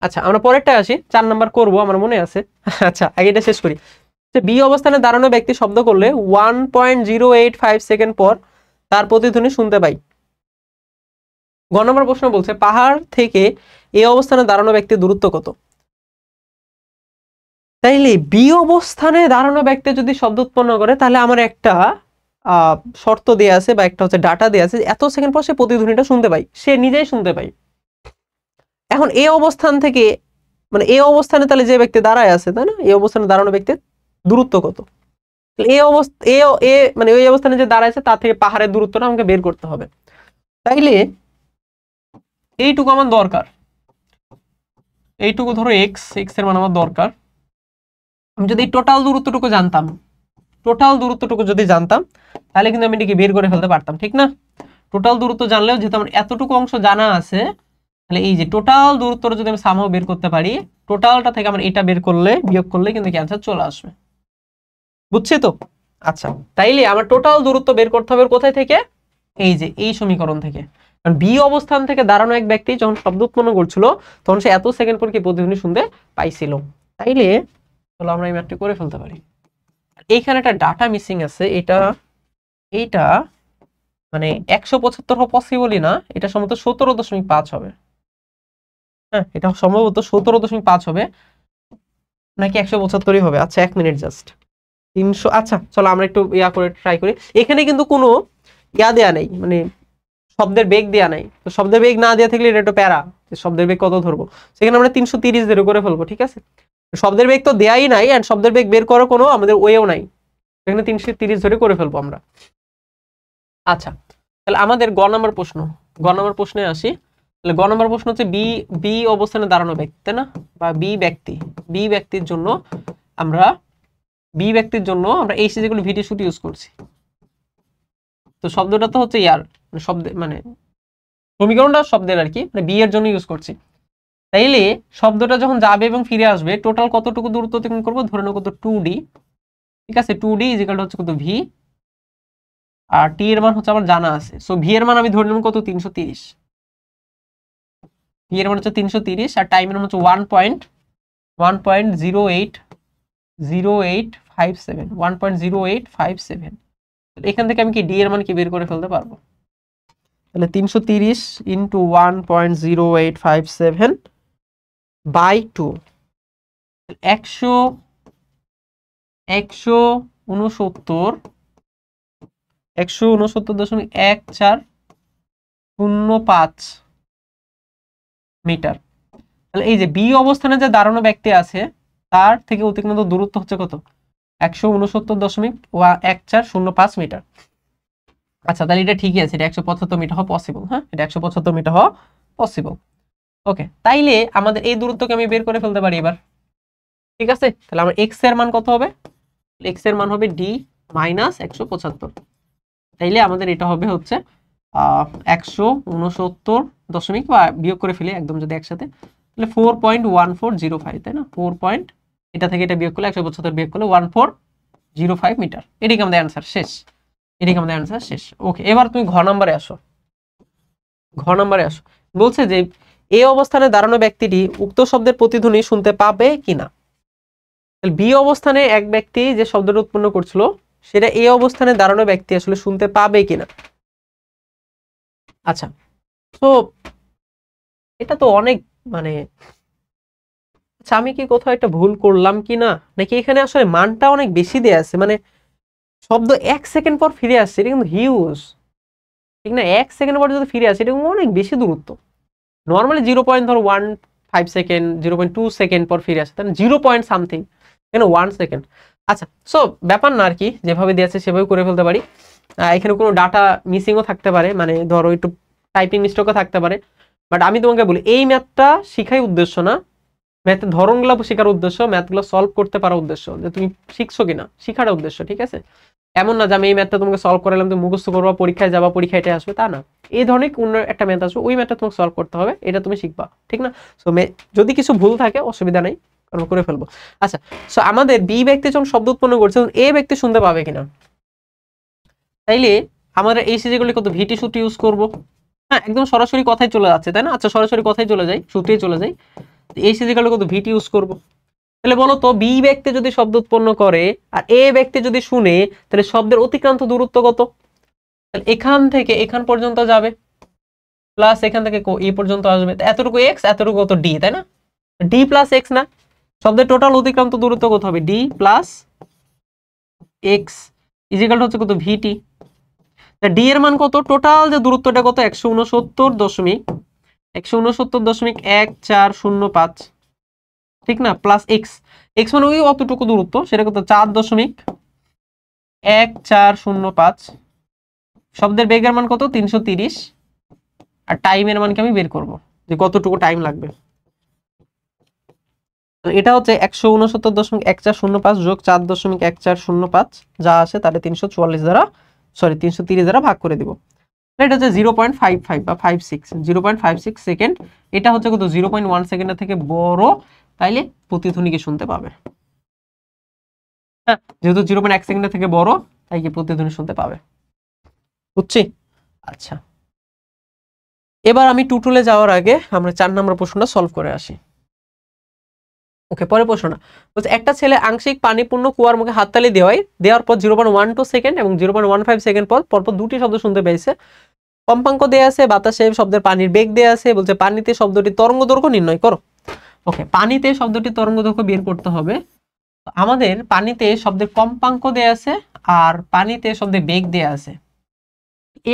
Speaker 1: আচ্ছা আমরা পরেরটা আসি, 4 নাম্বার করব আমার মনে আছে। আচ্ছা আগে এটা শেষ করি। বি অবস্থানে দাঁড়ানো ব্যক্তি শব্দ করলে 1.085 সেকেন্ড পর তার প্রতিধ্বনি শুনতে পাই। গ নম্বর প্রশ্ন বলছে পাহাড় থেকে এই অবস্থানে দাঁড়ানো ব্যক্তির দূরত্ব কত। তাইলে বি অবস্থানে দাঁড়ানো ব্যক্তি যদি শব্দ উৎপন্ন করে, তাহলে আমার একটা শর্ত দেয়া আছে বা একটা হচ্ছে ডাটা দেয়া আছে, এত সেকেন্ড পর সে প্রতিধ্বনিটা শুনতে পাই, সে নিজেই শুনতে পাই। এখন এই অবস্থান থেকে, মানে এই অবস্থানে তাহলে যে ব্যক্তি দাঁড়ায় আছে, তাই না, এই অবস্থানে দাঁড়ানো ব্যক্তির দূরত্ব কত। এই অবস্থা মানে ওই অবস্থানে যে দাঁড়ায় আছে তার থেকে পাহাড়ের দূরত্বটা আমাকে বের করতে হবে। তাইলে এইটুকু আমার দরকার, এইটুকু ধরো এক্স এর মান আমার দরকার। আমি যদি টোটাল দূরত্বটুকু জানতাম, তাহলে কিন্তু আমি এটাকে বের করে ফেলতে পারতাম, ঠিক না? টোটাল দূরত্ব জানলেও যেহেতু আমার এতটুকু অংশ জানা আছে, তাহলে এই যে টোটাল দূরত্বটা যদি আমি সামহাও বের করতে পারি, টোটালটা থেকে আমার এটা বের করলে বিয়োগ করলে কিন্তু অ্যান্সার চলে আসবে। বুঝছি তো? আচ্ছা, তাইলে আমার টোটাল দূরত্ব বের করতে হবে কোথায় থেকে? এই যে এই সমীকরণ থেকে। কারণ বি অবস্থান থেকে দাঁড়ানো এক ব্যক্তি যখন শব্দ উৎপন্ন করছিল তখন সে এত সেকেন্ড পর কি প্রতিধ্বনি শুনতে পাইছিল। তাইলে চলো আমরা এই ম্যাথটি করে ফেলতে পারি। এইখানে একটা ডাটা মিসিং আছে, এইটা মানে 175 হওয়া পসিবলই না, এটা সম্ভবত 17.5 হবে। হ্যাঁ, এটা সম্ভবত 17.5 হবে, নাকি 175ই হবে। আচ্ছা 1 মিনিট জাস্ট। 300, আচ্ছা চলো আমরা একটু ইয়া করে ট্রাই করি। এখানে কিন্তু কোনো ইয়া দেয়া নেই, মানে শব্দের বেগ দেয়া নাই। তো শব্দের বেগ না দেওয়া থাকলে এটা একটু প্যারা, শব্দের বেগ কত ধরবো। সেখানে আমরা 330 ধরে করে ফেলবো, ঠিক আছে? শব্দের বেগ তো দেয়াই নাই, এন্ড শব্দের বেগ বের করার কোনো আমাদের ওয়েও নাই, এখানে 330 ধরে করে ফেলবো আমরা। আচ্ছা, তাহলে আমাদের গ নম্বর প্রশ্নে আসি। তাহলে গ নম্বর প্রশ্ন হচ্ছে বি অবস্থানে দাঁড়ানো ব্যক্তি, তাই না? বা বি ব্যক্তির জন্য আমরা এই যেগুলো ভিডিও শুট ইউজ করছি। তো শব্দটা তো হচ্ছে ইয়ার শব্দ, মানে সমীকরণটা শব্দের আর কি, মানে বি এর জন্য ইউজ করছি। তাইলে শব্দটা যখন যাবে এবং ফিরে আসবে টোটাল কতটুকু দূরত্ব অতিক্রম করবো, ধরে নাও কত 2d, ঠিক আছে? 2d ইজিক্যাল হচ্ছে কত ভি, আর টি এর মান হচ্ছে আমার জানা আছে। সো ভি এর মান আমি ধরে নেব কত 330, ভি এর মান হচ্ছে 330, আর টাইমের মান হচ্ছে 1.0857 এখান থেকে আমি কি ডি এর মান কি বের করে ফেলতে পারবো। তাহলে 330 ইন্টু 1.0857 বাই 2, 169.1405 মিটার। তাহলে এই যে বি অবস্থানে যে দাঁড়ানো ব্যক্তি আছে তার থেকে অতিক্রান্ত দূরত্ব হচ্ছে কত? 169.1405 মিটার। আচ্ছা, তাহলে এটা ঠিকই আছে, এটা 175 মিটার হওয়া পসিবল। হ্যাঁ, এটা 175 মিটার হওয়া পসিবল। ওকে, তাইলে আমাদের এই দূরত্বকে আমি বের করে ফেলতে পারি এবার, ঠিক আছে? তাহলে আমার এক্স এর মান কত হবে? এক্স এর মান হবে ডি মাইনাস 175। তাইলে আমাদের এটা হবে হচ্ছে 169 বা বিয়োগ করে ফেলি একদম যদি একসাথে, তাহলে 4.1405, তাই না? এটা থেকে এটা বিয়োগ করলে 175 বিয়োগ করলে 1405 মিটার। এটাই আমাদের অ্যান্সার শেষ। ওকে, এবার তুমি ঘ নম্বরে আসো। বলছে যে এই অবস্থানে দাঁড়ানো ব্যক্তিটি উক্ত শব্দের প্রতিধ্বনি শুনতে পাবে কিনা। বি অবস্থানে এক ব্যক্তি যে শব্দটা উৎপন্ন করছিল সেটা এই অবস্থানে দাঁড়ানো ব্যক্তি আসলে শুনতে পাবে কিনা। আচ্ছা, তো এটা তো অনেক মানে, আচ্ছা আমি কি কোথাও একটা ভুল করলাম কিনা, নাকি এখানে আসলে মানটা অনেক বেশি দেয়া আছে, মানে শব্দ 1 সেকেন্ড পর ফিরে আসছে, এটা কিন্তু হিউজ, ঠিক না? 1 সেকেন্ড পর যদি ফিরে আসে এটা অনেক বেশি দূরত্ব। নর্মালি 0.15 সেকেন্ড, 0.2 সেকেন্ড পর ফিরে আসে, তাই না? 0 পয়েন্ট সামথিং, কেন 1 সেকেন্ড। আচ্ছা, সো ব্যাপার না আর কি, যেভাবে দিয়েছে সেভাবে করে ফেলতে পারি। এখানে কোনো ডাটা মিসিংও থাকতে পারে, মানে ধরো একটু টাইপিং মিস্টেকও থাকতে পারে। বাট আমি তোমাকে বলি এই ম্যাথটা শিখাই উদ্দেশ্য না, ম্যাথের ধরনগুলো শেখার উদ্দেশ্য, ম্যাথগুলো সলভ করতে পারার উদ্দেশ্য, যে তুমি শিখছো কিনা শিখার উদ্দেশ্য, ঠিক আছে? এমন না যে আমি এই ম্যাথটা তোমাকে সলভ করালাম, তুমি মুখস্থ করবা, পরীক্ষায় যাবা, পরীক্ষায় এটা আসবে, তা না। এই ধরনের অন্য একটা ম্যাথ আসবে, ওই ম্যাথটা তোমাকে সলভ করতে হবে, এটা তুমি শিখবা, ঠিক না? সো যদি কিছু ভুল থাকে অসুবিধা নেই, আমরা করে ফেলবো। আচ্ছা, সো আমাদের বি ব্যক্তি যখন শব্দ উৎপন্ন করছে এ ব্যক্তি শুনতে পাবে কিনা, তাইলে আমরা এই সিজিগুলি কত ভিটি সূত্র ইউজ করব। হ্যাঁ, একদম সরাসরি কথাই চলে যাচ্ছে, তাই না? আচ্ছা, সরাসরি কথাই চলে যাই, সূত্রেই চলে যাই। এই সিজিগুলি কত ভিটি ইউজ করব। তাহলে বলো তো বি ব্যক্তি যদি শব্দ উৎপন্ন করে আর এ ব্যক্তি যদি শুনে, তাহলে শব্দের অতিক্রান্ত দূরত্ব কত? তাহলে এখান থেকে এখান পর্যন্ত যাবে, প্লাস এখান থেকে এ পর্যন্ত আসবে, এতটুকু এক্স, এতটুকু কত ডি, তাই না? ডি প্লাস এক্স না, শব্দের টোটাল অতিক্রান্ত দূরত্ব কত হবে? ডি প্লাস এক্স ইজিক্যাল হচ্ছে কত? ভিটি। ডি এর মান কত? টোটাল যে দূরত্বটা কত? 169.1405, ঠিক না? প্লাস এক্স, এক্স মানে ওই অতটুকু দূরত্ব, সেটা কত? 4.1405। শব্দের বেগের মান কত? 330। আর টাইমের মানকে আমি বের করব যে কতটুকু টাইম লাগবে। এটা হচ্ছে 169.1405 যোগ 4.1405 যা আসে তাহলে 340 দ্বারা 330 দ্বারা ভাগ করে দিব। এটা হচ্ছে 0.55 বা 56 0.56 সেকেন্ড। এটা হচ্ছে কত 0.1 সেকেন্ডের থেকে বড়, তাইলে প্রতিধ্বনিকে শুনতে পাবে। হ্যাঁ, যেহেতু 0.1 সেকেন্ডের থেকে বড় তাই কি প্রতিধ্বনি শুনতে পাবে। বুঝছি? আচ্ছা, এবার আমি টুটুলে যাওয়ার আগে আমরা 4 নম্বর প্রশ্নটা সলভ করে আসি। ওকে, পরে প্রশ্নটা বলছে একটা ছেলে আংশিক পানিপূর্ণ কুয়ার মুখে হাততালি দেওয়ার পর 0.12 সেকেন্ড এবং 0.15 সেকেন্ড পরপর দুটি শব্দ শুনতে পেয়েছে। কম্পাঙ্ক দেয়া আছে, বাতাসে শব্দের পানির বেগ দেয়া আছে, বলছে পানিতে শব্দটি তরঙ্গ দৈর্ঘ্য নির্ণয় করো। ওকে, পানিতে শব্দটি তরঙ্গ দৈর্ঘ্য বের করতে হবে। আমাদের পানিতে শব্দের কম্পাঙ্ক দেয়া আছে আর পানিতে শব্দের বেগ দেয়া আছে।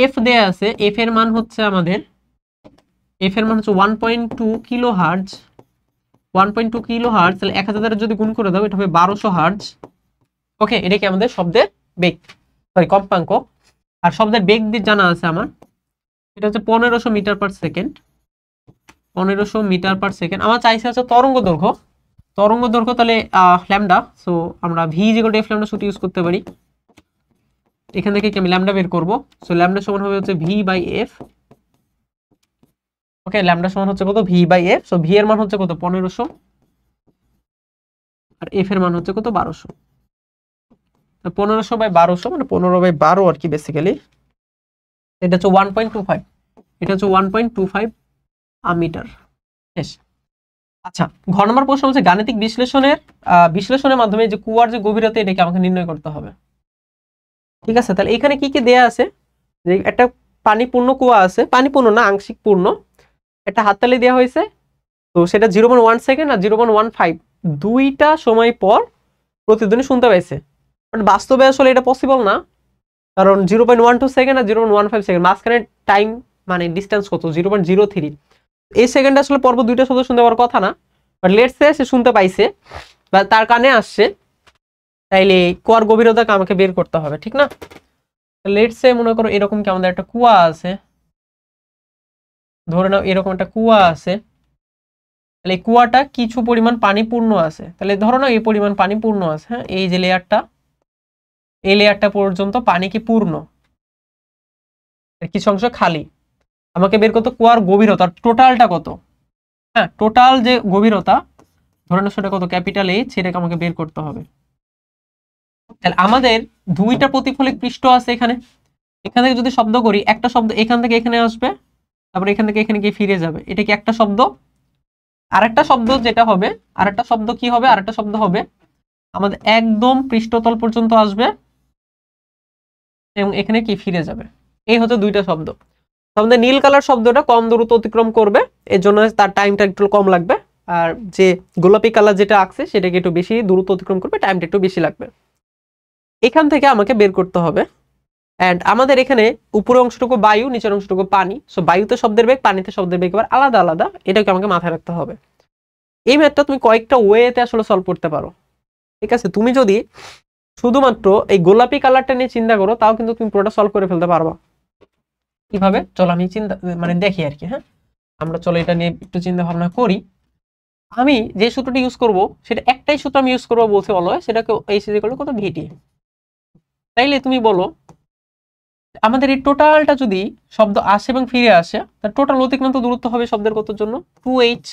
Speaker 1: এফ দেয়া আছে, এফ এর মান হচ্ছে 1.2 কিলো হার্জ। 1.2 কিলো হার্জ, তাহলে 1000 দ্বারা যদি গুণ করে দাও এটা হবে 1200 হার্জ। ওকে, এটা কি আমাদের শব্দের বেগ, কম্পাঙ্ক। আর শব্দের বেগ দিয়ে জানা আছে আমার, এটা হচ্ছে 1500 metre per second. 1500 metre per second. আমার চাইছে হচ্ছে তরঙ্গ দৈর্ঘ্য। তাহলে ল্যামডা, সো আমরা V equal to F lambda সূত্র ইউজ করতে পারি। এখান থেকে কি আমি ল্যামডা বের করব, সো ল্যামডা সমান হবে হচ্ছে V by F. Okay, lambda সমান হচ্ছে কত V by F. So V এর মান হচ্ছে কত 1500 আর এফ এর মান হচ্ছে কত 1200। 1500 বাই 1200 মানে 15/12 আর কি বেসিক্যালি। এটা হচ্ছে 1.25, এটা হচ্ছে 1.25 মিটার। বেশ, আচ্ছা, ঘ নম্বর প্রশ্ন হচ্ছে গাণিতিক বিশ্লেষণের মাধ্যমে যে কুয়ার যে গভীরতা এটাকে আমাকে নির্ণয় করতে হবে। ঠিক আছে, তাহলে এখানে কি কি দেয়া আছে, যে একটা পানিপূর্ণ কুয়া আছে, পানিপূর্ণ না আংশিক পূর্ণ, একটা হাততালি দেওয়া হয়েছে, তো সেটা 0.1 সেকেন্ড আর 0.15 দুইটা সময় পর প্রতিধ্বনি শুনতে পাইছে। বাট বাস্তবে আসলে এটা পসিবল না, কারণ 0.12 সেকেন্ড আর 0.15 সেকেন্ড মাঝখানে টাইম মানে ডিস্টেন্স কত 0.03। এই সেকেন্ডে আসলে পর্ব দুইটা শব্দ শুনতে পাওয়ার কথা না, বাট লেটস সে সে শুনতে পাইছে বা তার কানে আসছে, তাইলে কুয়ার গভীরতাকে আমাকে বের করতে হবে, ঠিক না? লেটস সে মনে করো এরকম কি আমাদের একটা কুয়া আছে, ধরে নাও এরকম একটা কুয়া আছে, তাহলে এই কুয়াটা কিছু পরিমাণ পানি পূর্ণ আছে, তাহলে ধরো না এই পরিমাণ পানি পূর্ণ আছে। হ্যাঁ, এই যে এই লেয়ারটা পর্যন্ত পানি কি পূর্ণ, কিছু অংশ খালি। আমাকে বের করতে কুয়ার গভীরতা টোটালটা কত। হ্যাঁ, টোটাল যে গভীরতা ধরে নাও সেটা কত ক্যাপিটাল এইচ, সেটাকে আমাকে বের করতে হবে। তাহলে আমাদের দুইটা প্রতিফলিত পৃষ্ঠ আছে এখানে, এখান থেকে যদি শব্দ করি, একটা শব্দ এখান থেকে এখানে আসবে, তারপরে এখান থেকে এখানে গিয়ে ফিরে যাবে, এটা কি একটা শব্দ। আরেকটা শব্দ যেটা হবে, আরেকটা শব্দ কি হবে, আরেকটা শব্দ হবে আমাদের একদম পৃষ্ঠতল পর্যন্ত আসবে এবং এখানে কি ফিরে যাবে। এই হচ্ছে দুইটা শব্দ। আমাদের নীল কালার শব্দটা কম দূরত্ব অতিক্রম করবে, এর জন্য তার টাইমটা একটু কম লাগবে, আর যে গোলাপি কালার যেটা আঁকছে সেটাকে একটু বেশি দূরত্ব অতিক্রম করবে, টাইমটা একটু বেশি লাগবে। এখান থেকে আমাকে বের করতে হবে। এন্ড আমাদের এখানে উপরের অংশটুকু বায়ু, নিচের অংশটুকু পানি, সো বায়ুতে শব্দের বেগ, পানিতে শব্দের বেগ এবার আলাদা আলাদা, এটাকে আমাকে মাথায় রাখতে হবে। এই ম্যাথটা তুমি কয়েকটা ওয়েতে আসলে সলভ করতে পারো। ঠিক আছে, তুমি যদি শুধুমাত্র এই গোলাপি কালারটা নিয়ে চিন্তা করো তাও কিন্তু তুমি পুরোটা সলভ করে ফেলতে পারবা। কিভাবে, চলো আমি দেখি আর কি। হ্যাঁ, আমরা চলো এটা নিয়ে একটু চিন্তা ভাবনা করি। আমি যে সূত্রটি ইউজ করব সেটা একটাই সূত্র আমি ইউজ করবো বলতে বলো, সেটাকে এই সিজি করলে কত ভিটি। তাইলে তুমি বলো আমাদের এই টোটালটা যদি শব্দ আসে এবং ফিরে আসে, তার টোটাল অতিক্রান্ত দূরত্ব হবে শব্দের কতর জন্য 2h।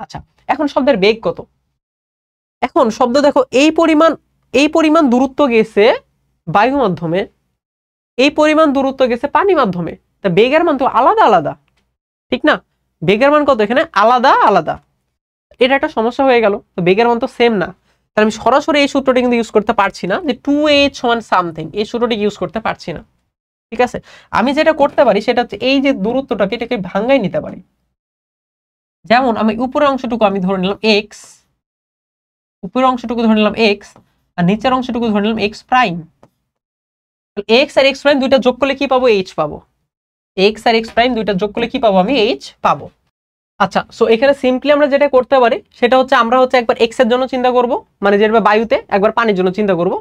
Speaker 1: আচ্ছা, এখন শব্দের বেগ কত। এখন শব্দ দেখো এই পরিমাণ দূরত্ব গেছে বায়ু মাধ্যমে, এই পরিমাণ দূরত্ব গেছে পানি মাধ্যমে, তা বেগের মান তো আলাদা আলাদা, ঠিক না? বেগের মান কত এখানে আলাদা আলাদা, এটা একটা সমস্যা হয়ে গেল। তো বেগের মান তো সেম না, তাহলে আমি সরাসরি এই সূত্রটি কিন্তু ইউজ করতে পারছি না, যে 2h সমান সামথিং, এই সূত্রটি ইউজ করতে পারছি না। ঠিক আছে, আমি যেটা করতে পারি সেটা হচ্ছে এই যে দূরত্বটাকে এটাকে ভাঙ্গাই নিতে পারি। যেমন আমি উপরের অংশটুকু আমি ধরে নিলাম x, উপরের অংশটুকু ধরে নিলাম x, আর নিচের অংশটুকু ধরে নিলাম x প্রাইম। x আর x প্রাইম দুইটা যোগ করলে কি পাবো, h পাবো। x আর x প্রাইম দুইটা যোগ করলে কি পাবো, আমি h পাবো। আচ্ছা, সো এখানে সিম্পলি আমরা যেটা করতে পারি সেটা হচ্ছে আমরা হচ্ছে একবার x এর জন্য চিন্তা করব, মানে যেটা বায়ুতে, একবার পানির জন্য চিন্তা করব,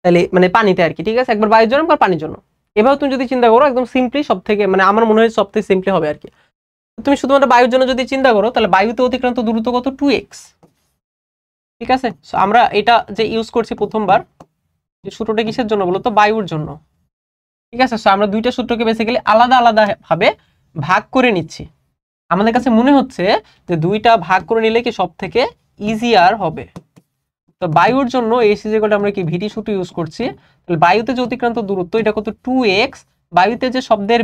Speaker 1: তাহলে মানে পানিতে আর কি। ঠিক আছে, একবার বায়ুর জন্য একবার পানির জন্য। এভাবে তুমি যদি চিন্তা করো একদম সিম্পলি, সব থেকে মানে আমার মনে হয় সবথেকে সিম্পলি হবে আর কি। তুমি শুধুমাত্র বায়ুর জন্য যদি চিন্তা করো তাহলে বায়ুতে অতিক্রান্ত দূরত্ব কত 2x। ঠিক আছে, আমরা এটা যে ইউজ করছি প্রথমবার, যে সূত্রটা কিসের জন্য বলো তো, বায়ুর জন্য। ঠিক আছে, আমরা দুইটা সূত্রকে বেসিক্যালি আলাদা আলাদা ভাবে ভাগ করে নিচ্ছি। আমাদের কাছে মনে হচ্ছে যে দুইটা ভাগ করে নিলে কি সব থেকে ইজিয়ার হবে। তো বায়ুর জন্য এই সিজিকলটা আমরা কি ভিটি সূত্র ইউজ করছি। তাহলে বায়ুতে যে অতিক্রান্ত দূরত্ব এটা কত 2x, বায়ুতে যে শব্দের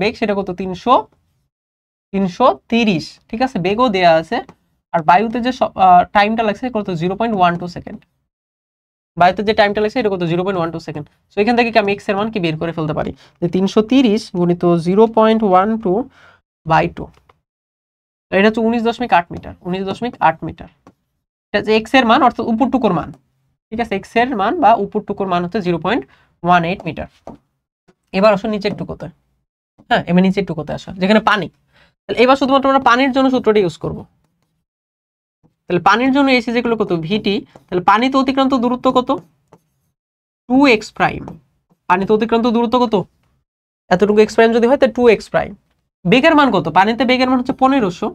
Speaker 1: বেগ সেটা কত 330। ঠিক আছে, বেগও দেয়া আছে। আর বায়ুতে যে টাইমটা লাগছে কত 0.12 সেকেন্ড। বায়ুতে যে টাইমটা লাগছে এটা কত 0.12 সেকেন্ড। সো এখান থেকে কি আমি এক্স এর মান কি বের করে ফেলতে পারি, যে 330 গুণিত 0.12 বাই 2, এটা হচ্ছে 19.8 মিটার। 19.8 মিটার এটা হচ্ছে এক্স এর মান, অর্থাৎ উপরটুকুর মান। ঠিক আছে, এক্স এর মান বা উপরটুকুর মান হচ্ছে 0.18 মিটার। এবার আসো নিচের টুকুতে। হ্যাঁ, এবার নিচের টুকুতে আসো যেখানে পানি। তাহলে এবার শুধুমাত্র আমরা পানির জন্য সূত্রটা ইউজ করব। তাহলে পানির জন্য এসি যেগুলো কত ভিটি, তাহলে পানিতে অতিক্রান্ত দূরত্ব কত 2x প্রাইম। পানিতে অতিক্রান্ত দূরত্ব কত, এতটুকু এক্স প্রাইম যদি হয় তাহলে 2x প্রাইম। বেগের মান কত, পানিতে বেগের মান হচ্ছে 1500।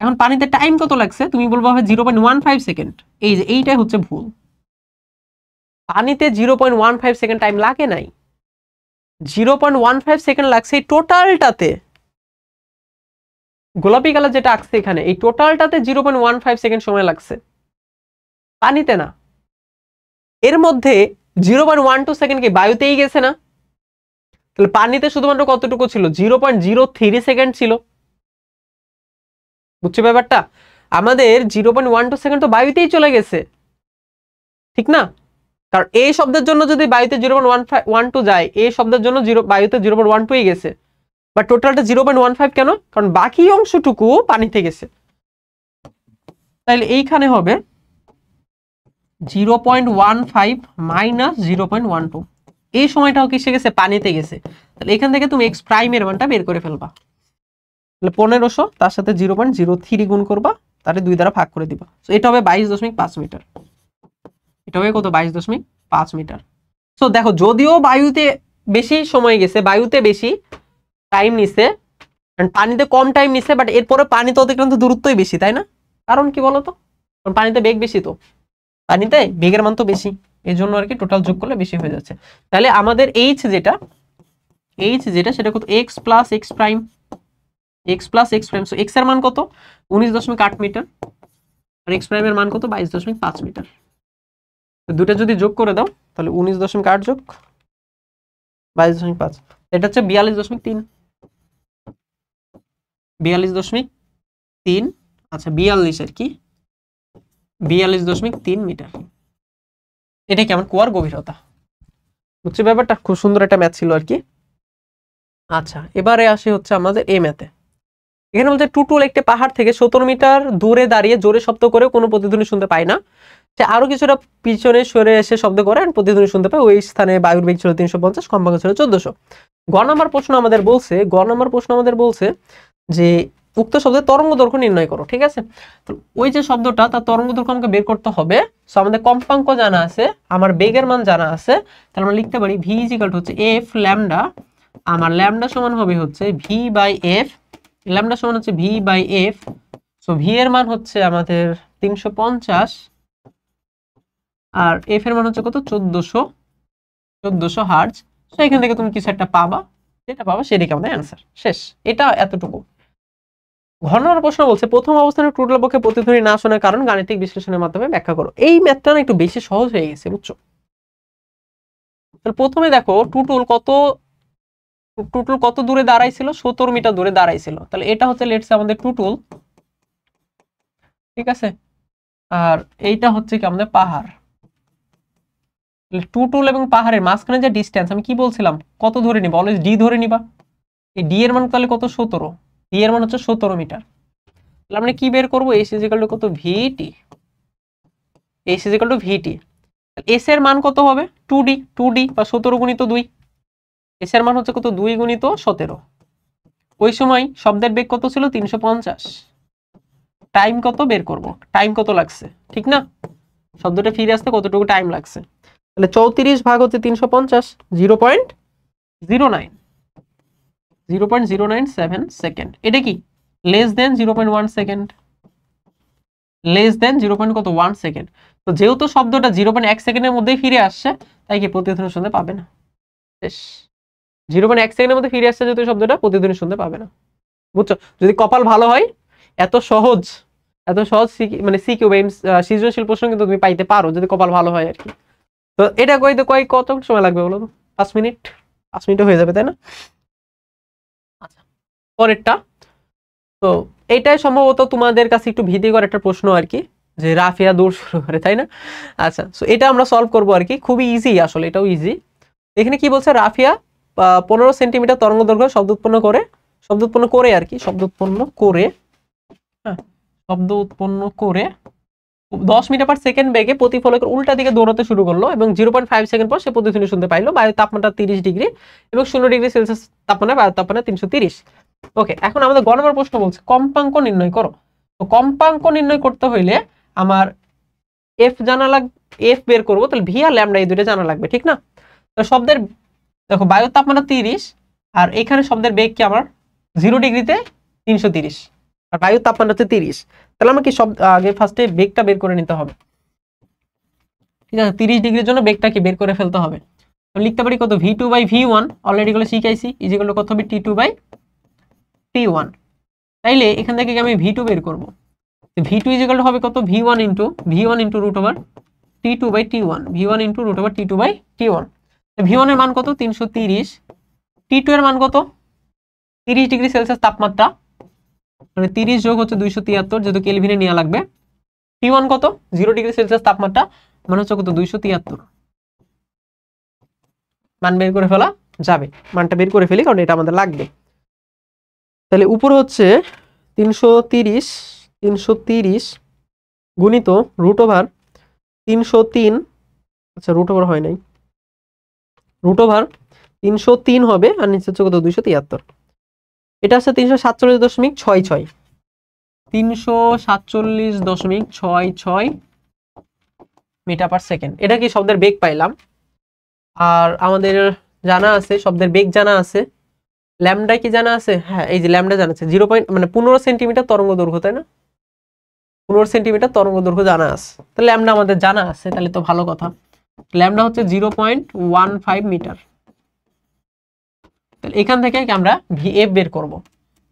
Speaker 1: এখন পানিতে টাইম কত লাগছে, তুমি বলবো 0.15 সেকেন্ড। এই যে এইটাই হচ্ছে ভুল, পানিতে 0.15 সেকেন্ড টাইম লাগে নাই, 0.15 সেকেন্ড লাগছে এই টোটালটাতে। গোলাপি কালার যেটা আঁকছে এখানে, এই টোটালটাতে 0.15 সেকেন্ড সময় লাগছে, পানিতে না। এর মধ্যে 0.12 সেকেন্ড কি বায়ুতেই গেছে না? তাহলে পানিতে শুধুমাত্র কতটুকু ছিল, 0.03 সেকেন্ড ছিল। বুঝছো ব্যাপারটা? আমাদের 0.12 সেকেন্ড তো বায়ুতেই চলে গেছে, ঠিক না? কারণ এই শব্দের জন্য যদি বায়ুতে 0.12 যায়, এই শব্দের জন্য বায়ুতে 0.12 গেছে, বা টোটালটা 0.15 কেন, কারণ বাকি অংশটুকু পানিতে গেছে। তাহলে এইখানে হবে 0.15 মাইনাস 0.12, এই সময়টাও কিসে গেছে, পানিতে গেছে। তাহলে এখান থেকে তুমি এক্স প্রাইমের মানটা বের করে ফেলবা। তাহলে 1500 তার সাথে 0.03 গুণ করবা, তাহলে 2 দ্বারা ভাগ করে দিবা। তো এটা হবে 22.5 মিটার। এটা হবে কত, 22.5 মিটার। সো দেখো, যদিও বায়ুতে বেশি সময় গেছে, বায়ুতে বেশি টাইম নিছে, পানিতে কম টাইম নিছে, বাট এরপরে পানিতে অতিক্রান্ত দূরত্বই বেশি, তাই না? কারণ কি বলতো, কারণ পানিতে বেগ বেশি, তো পানিতে বেগের মান তো বেশি, এই জন্য আর কি টোটাল যোগ করলে বেশি হয়ে যাচ্ছে। তাহলে আমাদের এইচ যেটা সেটা কত, x plus x prime. So x এর মান কত 19.8 মিটার, আর এক্স প্রাইমের মান কত 22.5 মিটার। দুটা যদি যোগ করে দাও তাহলে 19.8 যোগ 22.5, এটা হচ্ছে 42.3। 42.3, আচ্ছা 42 আর কি, 42.3 মিটার। এটা কি আমার কুয়ার গভীরতা। বুঝছো ব্যাপারটা? খুব সুন্দর একটা ম্যাথ ছিল আর কি। আচ্ছা, এবারে আসি হচ্ছে আমাদের এই ম্যাথে। এখানে বলছে টুটুল একটি পাহাড় থেকে 17 মিটার দূরে দাঁড়িয়ে জোরে শব্দ করে কোনো প্রতিধ্বনি শুনতে পায় না। সে আরো কিছুটা পিছনে সরে এসে শব্দ করে প্রতিধ্বনি শুনতে পায়। ওই স্থানে বায়ুর বেগ ছিল 350, কম্পাঙ্ক ছিল 1400। গ নম্বর প্রশ্ন আমাদের বলছে যে উক্ত শব্দের তরঙ্গ দৈর্ঘ্য নির্ণয় করো। ঠিক আছে, তো ওই যে শব্দটা, তার তরঙ্গ দৈর্ঘ্য আমাকে বের করতে হবে। সো আমাদের কম্পাঙ্ক জানা আছে, আমার বেগের মান জানা আছে, তাহলে আমরা লিখতে পারি ভি ইকুয়াল টু হচ্ছে এফ ল্যামডা। আমার ল্যামডা সমান হবে হচ্ছে ভি বাই এফ, ল্যামডা সমান হচ্ছে V by F. So V এর মান হচ্ছে আমাদের 350, আর এফ এর মান হচ্ছে কত 1400 হার্জ। সো এখান থেকে তুমি কিছু একটা পাবা, যেটা পাবা সেটাকে আমাদের অ্যান্সার শেষ। এটা এতটুকু। ঘন নম্বর প্রশ্ন বলছে প্রথম অবস্থানে টুটুল পক্ষে প্রতিধ্বনি না শোনার কারণ গাণিতিক বিশ্লেষণের মাধ্যমে ব্যাখ্যা করো। এই ম্যাথটা না একটু বেশি সহজ হয়ে গেছে, বুঝছো? তাহলে প্রথমে দেখো টুটুল কত দূরে দাঁড়াইছিল, 17 মিটার দূরে দাঁড়াইছিল। তাহলে এটা হচ্ছে লেটস আমাদের টুটুল, ঠিক আছে, আর এইটা হচ্ছে কি আমাদের পাহাড়। টুটুল এবং পাহাড়ের মাঝখানে যে ডিস্টেন্স আমি কি বলছিলাম, কত ধরে নিবা, অলওয়েজ ডি ধরে নিবা। এই ডি এর মান তাহলে কত 17, ডি এর মান হচ্ছে 17 মিটার। তাহলে আমরা কি বের করবো, এস ইজিক্যাল টু কত ভিটি, S is equal to VT. S এর মান কত হবে 2d বা 17 গুণিত 2। এস এর মান হচ্ছে কত 2 গুণিত 17। ওই সময় শব্দের বেগ কত ছিল 350। টাইম কত বের করব, টাইম কত লাগছে, ঠিক না? শব্দটা ফিরে আসতে কতটুকু টাইম লাগছে। তাহলে 34 ভাগ হচ্ছে 350, 0.09। 0.097 সেকেন্ড। এটা কি less than 0.1 second, less than 0.1 second. তো যেহেতু শব্দটা 0.1 সেকেন্ডের মধ্যেই ফিরে আসছে, তাই কি প্রতিধ্বনি শুনতে পাবে না। বেশ, 0.1 সেকেন্ডের মধ্যে ফিরে আসছে যেহেতু শব্দটা, প্রতিধ্বনি শুনতে পাবে না। বুঝছো? যদি কপাল ভালো হয় এত সহজ মানে সিকিউ বা সৃজনশীল প্রশ্ন কিন্তু তুমি পাইতে পারো যদি কপাল ভালো হয় আর কি। তো এটা কইতে কত সময় লাগবে বলো তো? 5 মিনিট, 5 মিনিটে হয়ে যাবে, তাই না? আচ্ছা, পরেরটা। তো এইটাই সম্ভবত তোমাদের কাছে একটু ভীতিকর একটা প্রশ্ন আর কি, যে রাফিয়া দৌড় শুরু করে, তাই না? আচ্ছা, সো এটা আমরা সলভ করবো আর কি, খুবই ইজি আসলে, এটাও ইজি। এখানে কি বলছে, রাফিয়া 15 সেন্টিমিটার তরঙ্গ দৈর্ঘ্য শব্দ উৎপন্ন করে আর কি, শব্দ উৎপন্ন করে 10 মিটার পার সেকেন্ড বেগে প্রতিফলকের উল্টা দিকে দৌড়াতে শুরু করলো এবং 0.5 সেকেন্ড পর সে প্রতিধ্বনি শুনতে পাইলো। বায়ুর তাপমাত্রা 30 ডিগ্রি এবং 0 ডিগ্রি সেলসিয়াস তাপমাত্রা, বায়ুর তাপমাত্রা 330। ওকে, এখন আমাদের গ নম্বর প্রশ্ন বলছে কম্পাঙ্ক নির্ণয় করো। তো কম্পাঙ্ক নির্ণয় করতে হইলে আমার এফ জানা লাগবে, এফ বের করবো, তাহলে ভি আর ল্যামডা এই দুটো জানা লাগবে, ঠিক না? তো শব্দের দেখো বায়ুর তাপমাত্রা 30 আর এখানে শব্দের বেগ কি আমার 0 ডিগ্রিতে 330 আর বায়ুর তাপমাত্রা হচ্ছে 30, তাহলে আমাকে আগে ফার্স্টে বেগটা বের করে নিতে হবে, ঠিক আছে? 30 ডিগ্রির জন্য বেগটা কি বের করে ফেলতে হবে। তো লিখতে পারি কত, v2/v1 অলরেডি গুলো শিখাইছি, ইজিক্যাল টু কত হবে, t2/t1। তাইলে এখান থেকে আমি v2 বের করব, v2 ইজিক্যাল টু হবে কত, v1 into root over t2/t1, v1 into root over t2/t1। v1 এর মান কত, 330, t2 এর মান কত, 30 ডিগ্রি সেলসিয়াস তাপমাত্রা, মানে 30 যোগ হচ্ছে 273, যেহেতু কেলভিনে নেওয়া লাগবে। t1 কত, 0 ডিগ্রি সেলসিয়াস তাপমাত্রা, মানে হচ্ছে কত, 273। মান বের করে ফেলা যাবে, মানটা বের করে ফেলি কারণ এটা আমাদের লাগবে। তাহলে উপরে হচ্ছে 330 গুণিত রুট ওভার 303, আচ্ছা রুট ওভার হয় নাই, রুট ওভার 303 হবে আর নিচে হচ্ছে কত, 273। এটা আছে 347.66, 347.66 মিটার পার সেকেন্ড। এটা কি শব্দের বেগ পাইলাম। আর আমাদের জানা আছে শব্দের বেগ জানা আছে, ল্যামডা কি জানা আছে, হ্যাঁ এই যে ল্যামডা জানা আছে 15 সেন্টিমিটার তরঙ্গ দৈর্ঘ্য, তাই না? 15 সেন্টিমিটার তরঙ্গ দৈর্ঘ্য জানা আছে, তাহলে ল্যামডা আমাদের জানা আছে, তাহলে তো ভালো কথা। ল্যামডা হচ্ছে 0.15 মিটার। তাহলে এখান থেকে আমরা ভি এফ বের করব।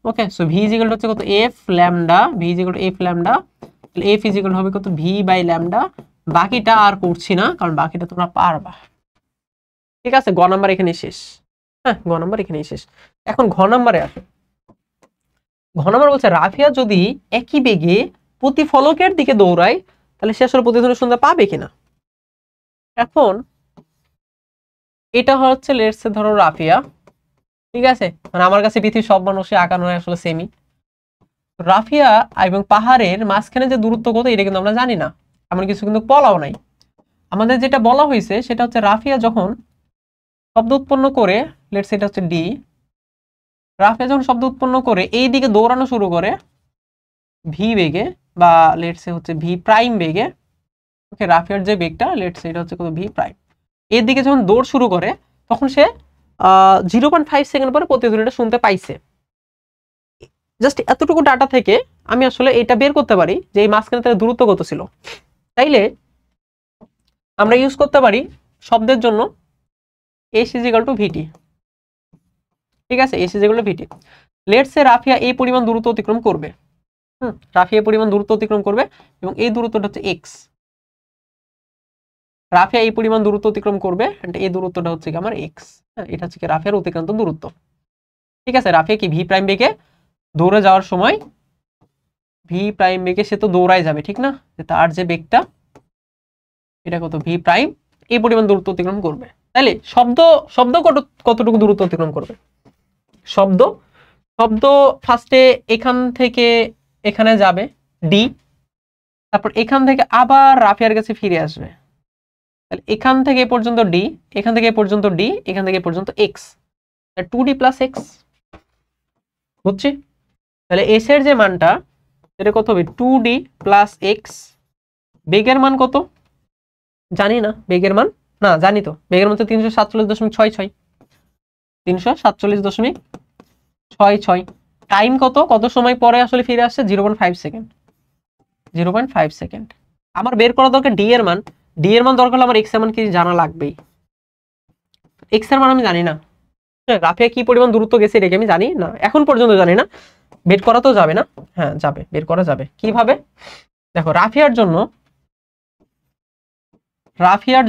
Speaker 1: ওকে, সো ভি ইজিক্যাল হচ্ছে কত, F lambda, V is equal to F lambda, তাহলে এফ ইজিক্যাল হবে কত, ভি বাই ল্যামডা। বাকিটা আর করছি না কারণ বাকিটা তোমরা পারবা, ঠিক আছে? গ নাম্বার এখানে শেষ। হ্যাঁ, গ নাম্বার এখানেই শেষ। এখন ঘ নাম্বারে আসে। ঘ নাম্বার বলছে রাফিয়া যদি একই বেগে প্রতিফলকের দিকে দৌড়ায় তাহলে সে আসলে প্রতিধ্বনি শুনতে পাবে কিনা। এখন এটা হচ্ছে লেটস সে ধরো রাফিয়া, ঠিক আছে? মানে আমার কাছে পৃথিবীর সব মানুষই আঁকানো হয় আসলে সেমি। রাফিয়া এবং পাহাড়ের মাঝখানে যে দূরত্ব কত এটা কিন্তু আমরা জানি না, এমন কিছু কিন্তু বলাও নাই। আমাদের যেটা বলা হয়েছে সেটা হচ্ছে রাফিয়া যখন শব্দ উৎপন্ন করে, লেটস এটা হচ্ছে ডি, রাফিয়া যখন শব্দ উৎপন্ন করে এই দিকে দৌড়ানো শুরু করে ভি বেগে, বা লেটস হচ্ছে ভি প্রাইম বেগে। ওকে, রাফিয়ার যে বেগটা লেটস এটা হচ্ছে কত, ভি প্রাইম, এর দিকে যখন দৌড় শুরু করে তখন সে 0.5 সেকেন্ড পরে প্রতিধ্বনিটা শুনতে পাইছে। জাস্ট এতটুকু ডাটা থেকে আমি আসলে এটা বের করতে পারি যে এই মাঝখানে তার দূরত্ব কত ছিল। তাইলে আমরা ইউজ করতে পারি শব্দের জন্য এস ইজিক্যাল টু ভিটি, ঠিক আছে? S is equal to VT. Let's say Rafia এই পরিমাণ দূরত্ব অতিক্রম করবে, রাফিয়া এই পরিমাণ দূরত্ব অতিক্রম করবে এবং এই দূরত্বটা হচ্ছে এক্স। রাফিয়া এই পরিমাণ দূরত্ব অতিক্রম করবে, এই দূরত্বটা হচ্ছে কি আমার এক্স। হ্যাঁ, এটা হচ্ছে কি রাফিয়ার অতিক্রান্ত দূরত্ব, ঠিক আছে? রাফিয়া কি ভি প্রাইম বেগে দৌড়ে যাওয়ার সময়, ভি প্রাইম বেগে সে তো দৌড়ায় যাবে, ঠিক না? তার যে বেগটা এটা কত, ভি প্রাইম, এই পরিমাণ দূরত্ব অতিক্রম করবে। তাইলে শব্দ কতটুকু দূরত্ব অতিক্রম করবে? শব্দ ফার্স্টে এখান থেকে এখানে যাবে ডি, তারপর এখান থেকে আবার রাফিয়ার কাছে ফিরে আসবে। তাহলে এখান থেকে এ পর্যন্ত ডি, এখান থেকে এ পর্যন্ত ডি, এখান থেকে এ পর্যন্ত এক্স, 2d প্লাস এক্স, বুঝছি? তাহলে এস এর যে মানটা এটা কত হবে, 2d প্লাস এক্স। বেগের মান কত জানি না, বেগের মান না জানি তো, বেগের মান তো 347.66, 347.66 6 টাইম কত, কত সময় পরে আসলে ফিরে আসছে 0.5 সেকেন্ড, 0.5 সেকেন্ড। আমার বের করা দরকার ডি এর মান, ডি এর মান দরকার হলে আমার এক্স এর মান কি জানা লাগবেই। এক্স এর মান আমি জানি না, রাফিয়া কি পরিমাণ দূরত্ব গেছে এটা আমি জানি না, এখন পর্যন্ত জানি না, বের করা তো যাবে না, হ্যাঁ যাবে, বের করা যাবে কিভাবে। দেখো রাফিয়ার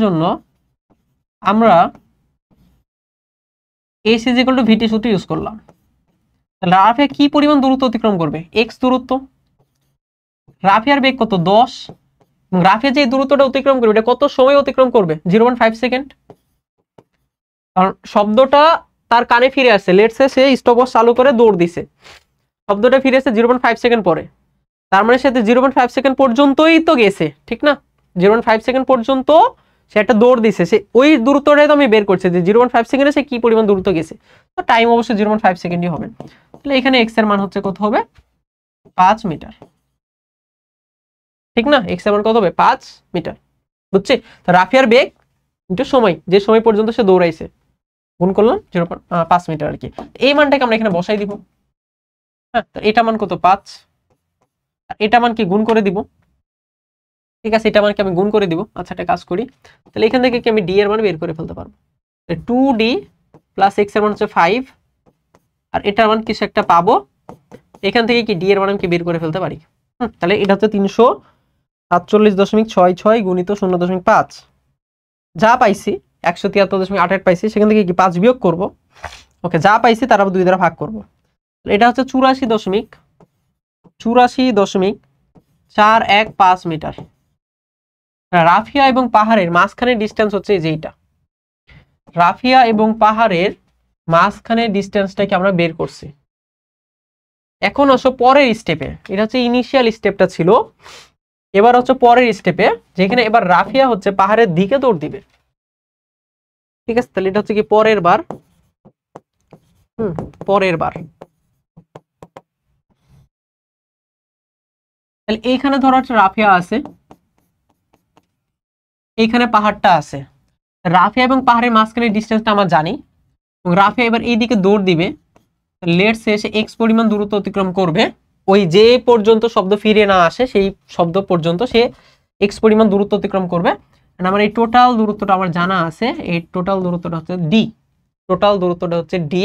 Speaker 1: জন্য আমরা এস ইজ ইকুয়াল টু ভিটি সূত্র ইউজ করলাম। তাহলে রাফিয়া কি পরিমাণ দূরত্ব অতিক্রম করবে, এক্স দূরত্ব, রাফিয়ার বেগ কত 10, রাফিয়া যে দূরত্বটা অতিক্রম করবে এটা কত সময় অতিক্রম করবে 0.5 সেকেন্ড। কারণ শব্দটা তার কানে ফিরে আসছে, লেটস সে স্টপওয়াচ চালু করে দৌড় দিছে, শব্দটা ফিরে আসছে 0.5 সেকেন্ড পরে, তার মানে সে 0.5 সেকেন্ড পর্যন্তই তো গেছে, ঠিক না, 0.5 সেকেন্ড পর্যন্ত সে একটা দৌড় দিছে, সে ওই দূরত্বটাই তো আমি বের করছি যে 0.5 সেকেন্ডে সে কি পরিমাণ দূরত্ব গেছে, তো টাইম অবশ্যই 0.5 সেকেন্ডই হবে। তাহলে এখানে এক্স এর মান হচ্ছে কত হবে 5 মিটার, ঠিক না, এক্স এর মান কত হবে 5 মিটার, বুঝছি। তো রাফিয়ার বেগ ইনটু সময়, যে সময় পর্যন্ত সে দৌড়াইছে, গুণ করলাম 0.5 মিটার আর কি, এই মানটাকে আমরা এখানে বসাই দিব। হ্যাঁ, তো এটা মান কত 5, আর এটা মান কি গুণ করে দিব, ঠিক আছে, এটা মানকে আমি গুণ করে দিব। আচ্ছা একটা কাজ করি, তাহলে এখান থেকে কি আমি ডি এর মান বের করে ফেলতে পারবো, 2d প্লাস এক্স এর মান হচ্ছে 5, আর এটার মান কিছু একটা পাবো, এখান থেকে কি ডি এর মান আমি কি বের করে ফেলতে পারি। তাহলে এটা হচ্ছে 347.66 গুণিত 0.5, যা পাইছি 173.88 পাইছি, সেখান থেকে কি 5 বিয়োগ করব, ওকে, যা পাইছি তার আবার 2 দ্বারা ভাগ করব। এটা হচ্ছে 84.415 মিটার। রাফিয়া এবং পাহাড়ের মাঝখানের ডিস্টেন্স হচ্ছে যেটা, রাফিয়া এবং পাহাড়ের মাঝখানের ডিস্টেন্সটাকে আমরা বের করছি। এখন হচ্ছে পরের স্টেপে, এটা হচ্ছে ইনিশিয়াল স্টেপটা ছিল, এবার হচ্ছে পরের স্টেপে, যেখানে এবার রাফিয়া হচ্ছে পাহাড়ের দিকে দৌড় দিবে, ঠিক আছে। তাহলে এটা হচ্ছে কি পরের বার, তাহলে এইখানে ধরো হচ্ছে রাফিয়া আছে, এইখানে পাহাড়টা আছে, রাফিয়া এবং পাহাড়ের মাঝখানে ডিস্টেন্সটা আমরা জানি, রাফিয়া এবার এই দিকে দৌড় দিবে, লেটস সে এক্স পরিমাণ দূরত্ব অতিক্রম করবে, ওই যে পর্যন্ত শব্দ ফিরে না আসে সেই শব্দ পর্যন্ত সে এক্স পরিমাণ দূরত্ব অতিক্রম করবে। আমার এই টোটাল দূরত্বটা আমার জানা আছে, এই টোটাল দূরত্বটা হচ্ছে ডি, টোটাল দূরত্বটা হচ্ছে ডি।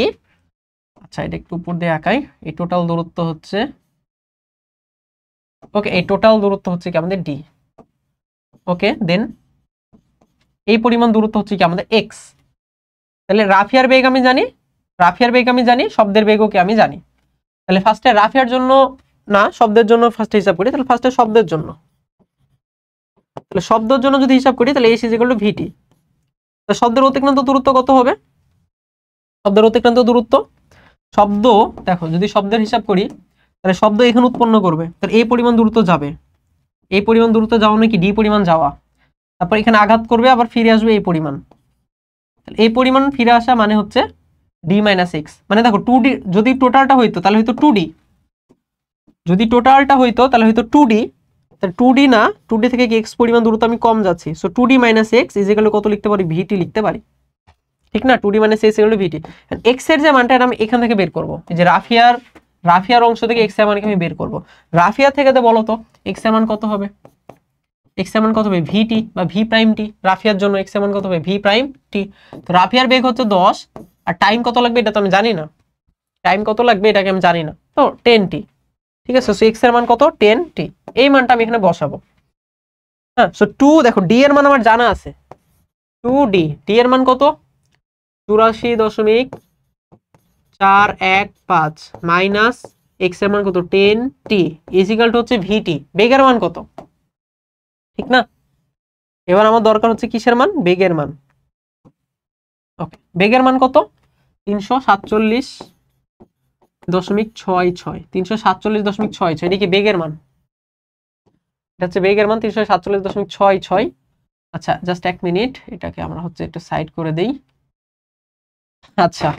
Speaker 1: আচ্ছা এটা একটু উপর দিয়ে আঁকাই, এই টোটাল দূরত্ব হচ্ছে, ওকে, এই টোটাল দূরত্ব হচ্ছে কি আমাদের ডি, ওকে, দেন এই পরিমাণ দূরত্ব হচ্ছে কি আমাদের এক্স। তাহলে রাফিয়ার বেগ আমি জানি, শব্দের বেগও কি আমি জানি। তাহলে ফার্স্টে রাফিয়ার জন্য না শব্দের জন্য ফার্স্টে হিসাব করি, তাহলে ফার্স্টে শব্দের জন্য, তাহলে শব্দের জন্য যদি হিসাব করি তাহলে এস ইজ ইকুয়াল টু ভিটি। তো শব্দের অতিক্রান্ত দূরত্ব কত হবে, শব্দের অতিক্রান্ত দূরত্ব, শব্দ দেখো যদি শব্দের হিসাব করি তাহলে শব্দ এখানে উৎপন্ন করবে, তাহলে এই পরিমাণ দূরত্ব যাবে, এই পরিমাণ দূরত্ব যাওয়া নাকি ডি পরিমাণ যাওয়া, তারপর এখানে আঘাত করবে আবার ফিরে আসবে এই পরিমাণ, তাহলে এই পরিমাণ ফিরে আসা মানে হচ্ছে ডি মাইনাস এক্স। মানে দেখো 2d যদি টোটালটা হইতো তাহলে হয়তো 2d, যদি টোটালটা হইতো তাহলে হয়তো 2d, তাহলে 2d না, 2d থেকে কি এক্স পরিমাণ দূরত্ব আমি কম যাচ্ছি, so 2d minus X is equal to কত লিখতে পারি, ভিটি লিখতে পারি, ঠিক না, 2d minus X equal to VT. X এর যে মানটা আমি এখান থেকে বের করব, এই যে রাফিয়ার অংশ থেকে এক্স এর মানকে আমি বের করব, রাফিয়া থেকে তো বলো তো এক্স এর মান কত হবে, এক্স এর মান কত হবে ভিটি বা ভি প্রাইম টি, রাফিয়ার জন্য এক্স এর মান কত হবে ভি প্রাইম টি। তো রাফিয়ার বেগ হচ্ছে 10, আর টাইম কত লাগবে এটা তো আমি জানি না, টাইম কত লাগবে এটাকে আমি জানি না, তো 10t, ঠিক আছে। সো এক্স এর মান কত 10t, এই মানটা আমি এখানে বসাবো। হ্যাঁ, সো 2 দেখো ডি এর মান আমার জানা আছে, 2d, ডি এর মান কত 84.415 মাইনাস এক্স এর মান কত 10t ইজ ইকুয়াল টু হচ্ছে ভিটি, বেগের মান কত, ঠিক না। এবার আমার দরকার হচ্ছে কিসের মান, বেগের মান, ওকে, বেগের মান কত 347.66, 347.66, এটা কি বেগের মান, এটা হচ্ছে বেগের মান 347.66। আচ্ছা জাস্ট এক মিনিট, এটাকে আমরা হচ্ছে একটু সাইড করে দেই। আচ্ছা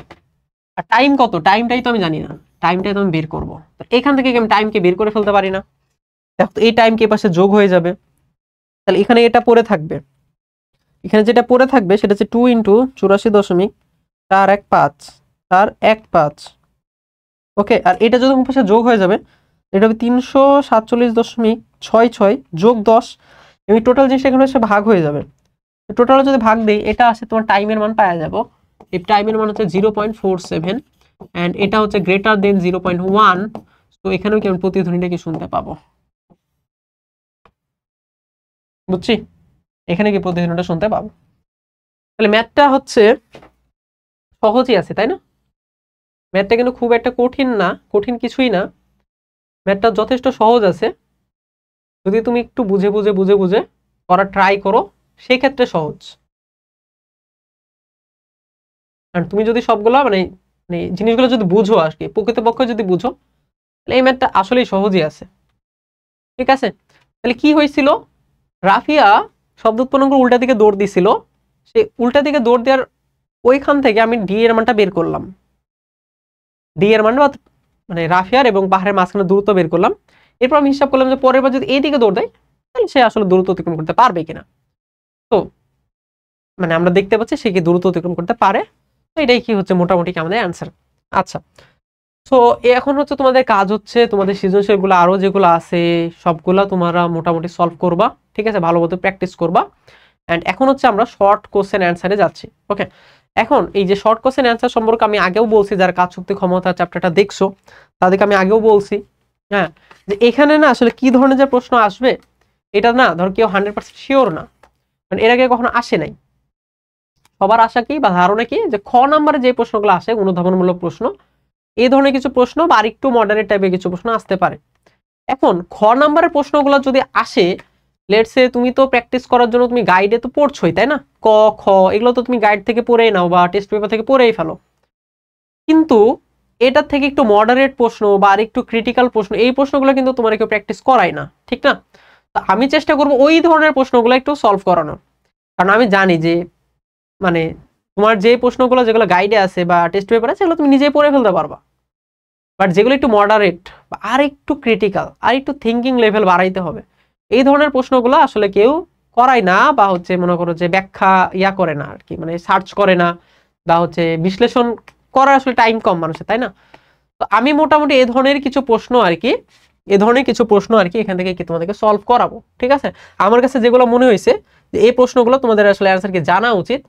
Speaker 1: আর টাইম কত, টাইমটাই তো আমি জানি না, টাইমটাই তো আমি বের করবো, এখান থেকে আমি টাইমকে বের করে ফেলতে পারি না, দেখো এই টাইমকে পাশে যোগ হয়ে যাবে, তাহলে এখানে এটা পড়ে থাকবে, এখানে যেটা পড়ে থাকবে সেটা হচ্ছে 2 × 84.415 ওকে, আর এটা যদি পাশে যোগ হয়ে যাবে, এটা হবে 347.66 যোগ 10, এবং টোটাল জিনিসটা এখানে এসে ভাগ হয়ে যাবে। টোটাল যদি ভাগ দিই, এটা আসে তোমার টাইমের মান পাওয়া যাবো। এই টাইমের মান হচ্ছে 0.47, অ্যান্ড এটা হচ্ছে গ্রেটার দেন 0.1। তো এখানেও কি আমি প্রতিধ্বনিটা কি শুনতে পাবো, বুঝছি, এখানে কি প্রতিধ্বনিটা শুনতে পাবো। তাহলে ম্যাথটা হচ্ছে সহজই আছে, তাই না? ম্যাথটা কিন্তু খুব একটা কঠিন না, কঠিন কিছুই না, ম্যাথটা যথেষ্ট সহজ আছে। যদি তুমি একটু বুঝে বুঝে বুঝে বুঝে করা ট্রাই করো, সেই ক্ষেত্রে সহজ। আর তুমি যদি সবগুলো মানে মানে জিনিসগুলো যদি বুঝো আর কি, প্রকৃতপক্ষে যদি বুঝো, তাহলে এই ম্যাথটা আসলেই সহজই আছে। ঠিক আছে, তাহলে কি হয়েছিল, রাফিয়া শব্দ উৎপন্ন করে উল্টা দিকে দৌড় দিছিল, সে উল্টা দিকে দৌড় দেওয়ার ওইখান থেকে আমি ডি এর মানটা বের করলাম। ডি এর মান মানে রাফিয়ার এবং পাহাড়ের মাঝখানে দূরত্ব বের করলাম। এরপর আমি হিসাব করলাম যে পরের বার যদি এই দিকে দৌড় দেয়, তাহলে সে আসলে দূরত্ব অতিক্রম করতে পারবে কিনা। তো মানে আমরা দেখতে পাচ্ছি সে কি দূরত্ব অতিক্রম করতে পারে। তো এটাই কি হচ্ছে মোটামুটি আমাদের অ্যান্সার। আচ্ছা, তো এখন হচ্ছে তোমাদের কাজ হচ্ছে তোমাদের সৃজনশীল গুলো আরো যেগুলো আছে সবগুলা তোমরা মোটামুটি সলভ করবা। ঠিক আছে, ভালো মতো প্র্যাকটিস করবা। এন্ড এখন হচ্ছে আমরা শর্ট কোশ্চেন অ্যান্সারে যাচ্ছি। ওকে, এখন এই যে শর্ট কোশ্চেন অ্যান্সার সম্পর্কে আমি আগেও বলছি, যারা কাজ শক্তি ক্ষমতা চ্যাপ্টারটা দেখছো তাদেরকে আমি আগেও বলছি, হ্যাঁ, যে এখানে না আসলে কি ধরনের যে প্রশ্ন আসবে এটা না ধর কেউ 100% শিওর না, মানে এর আগে কখনো আসে নাই। সবার আশা কি বা ধারণা কি যে খ নাম্বারে যে প্রশ্নগুলো আসে অনুধাবনমূলক প্রশ্ন, এই ধরনের কিছু প্রশ্ন বা আরেকটু মডারেট টাইপের কিছু প্রশ্ন আসতে পারে। এখন খ নাম্বারের প্রশ্নগুলো যদি আসে, লেটস সে তুমি তো প্র্যাকটিস করার জন্য তুমি গাইডে তো পড়ছোই, তাই না, ক খ এগুলো তো তুমি গাইড থেকে পড়েই নাও বা টেস্ট পেপার থেকে পড়েই ফেলো। কিন্তু এটার থেকে একটু মডারেট প্রশ্ন বা আরেকটু ক্রিটিক্যাল প্রশ্ন, এই প্রশ্নগুলো কিন্তু তোমার কেউ প্র্যাকটিস করায় না, ঠিক না? আমি চেষ্টা করবো ওই ধরনের প্রশ্নগুলো একটু সলভ করানোর, কারণ আমি জানি যে মানে তোমার যে প্রশ্নগুলো যেগুলো গাইডে আছে বা টেস্ট পেপারে সেগুলো তুমি নিজেই পড়ে ফেলতে পারবা, বাট যেগুলো একটু মডারেট বা আর একটু ক্রিটিক্যাল আর একটু থিঙ্কিং লেভেল বাড়াইতে হবে, এই ধরনের প্রশ্নগুলো আসলে কেউ করায় না বা হচ্ছে মনে করো যে ব্যাখ্যা করে না আর কি, মানে সার্চ করে না বা হচ্ছে বিশ্লেষণ করার আসলে টাইম কম মানুষের, তাই না? তো আমি মোটামুটি এই ধরনের কিছু প্রশ্ন আর কি, এই ধরনের কিছু প্রশ্ন আর কি এখান থেকে কি তোমাদেরকে সলভ করাবো। ঠিক আছে, আমার কাছে যেগুলো মনে হয়েছে যে এই প্রশ্নগুলো তোমাদের আসলে অ্যান্সার কি জানা উচিত,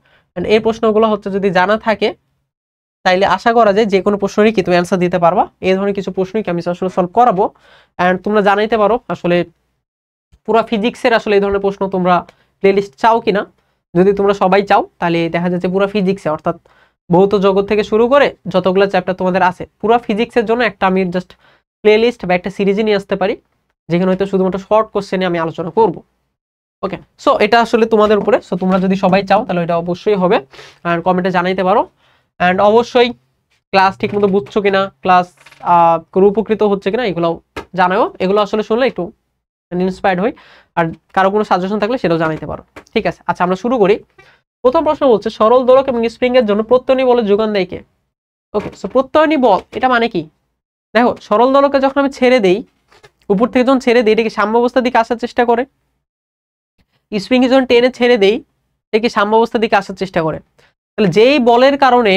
Speaker 1: এই প্রশ্নগুলো হচ্ছে যদি জানা থাকে তাইলে আশা করা যায় যে কোনো প্রশ্নেরই কি তুমি অ্যান্সার দিতে পারবা। এই ধরনের কিছু প্রশ্নই কি আমি আসলে সলভ করাবো। এন্ড তোমরা জানাইতে পারো আসলে পুরো ফিজিক্সের আসলে এই ধরনের প্রশ্ন তোমরা প্লেলিস্ট চাও কিনা। যদি তোমরা সবাই চাও তাহলে দেখা যাচ্ছে পুরো ফিজিক্সে অর্থাৎ ভৌত জগৎ থেকে শুরু করে যতগুলো চ্যাপ্টার তোমাদের আছে পুরো ফিজিক্সের জন্য একটা আমি জাস্ট প্লেলিস্ট বা একটা সিরিজে নিয়ে আসতে পারি, যেখানে হয়তো শুধুমাত্র শর্ট কোশ্চেনে আমি আলোচনা করব। ওকে, সো এটা আসলে তোমাদের উপরে, সো তোমরা যদি সবাই চাও তাহলে এটা অবশ্যই হবে, আর কমেন্টে জানাইতে পারো। অ্যান্ড অবশ্যই ক্লাস ঠিক মতো বুঝছো কিনা, ক্লাস উপকৃত হচ্ছে কিনা এগুলো জানাও। এগুলো আসলে শুনলে একটু ইন্সপায়ার্ড হই, আর কারো কোনো সাজেশন থাকলে সেটাও জানাইতে পারো। ঠিক আছে, আচ্ছা আমরা শুরু করি। প্রথম প্রশ্ন বলছে সরল দোলক এবং স্প্রিং এর জন্য প্রত্যয়নী বলের যোগান দেয় কে? ওকে, সো প্রত্যয়নী বল এটা মানে কি? দেখো সরল দোলকে যখন আমি ছেড়ে দেই, উপর থেকে যখন ছেড়ে দিই এটা কি সাম্যাবস্থার দিকে আসার চেষ্টা করে, স্প্রিং এ যখন টেনে ছেড়ে দেই এটা কি সাম্যাবস্থার দিকে আসার চেষ্টা করে। তাহলে যেই বলের কারণে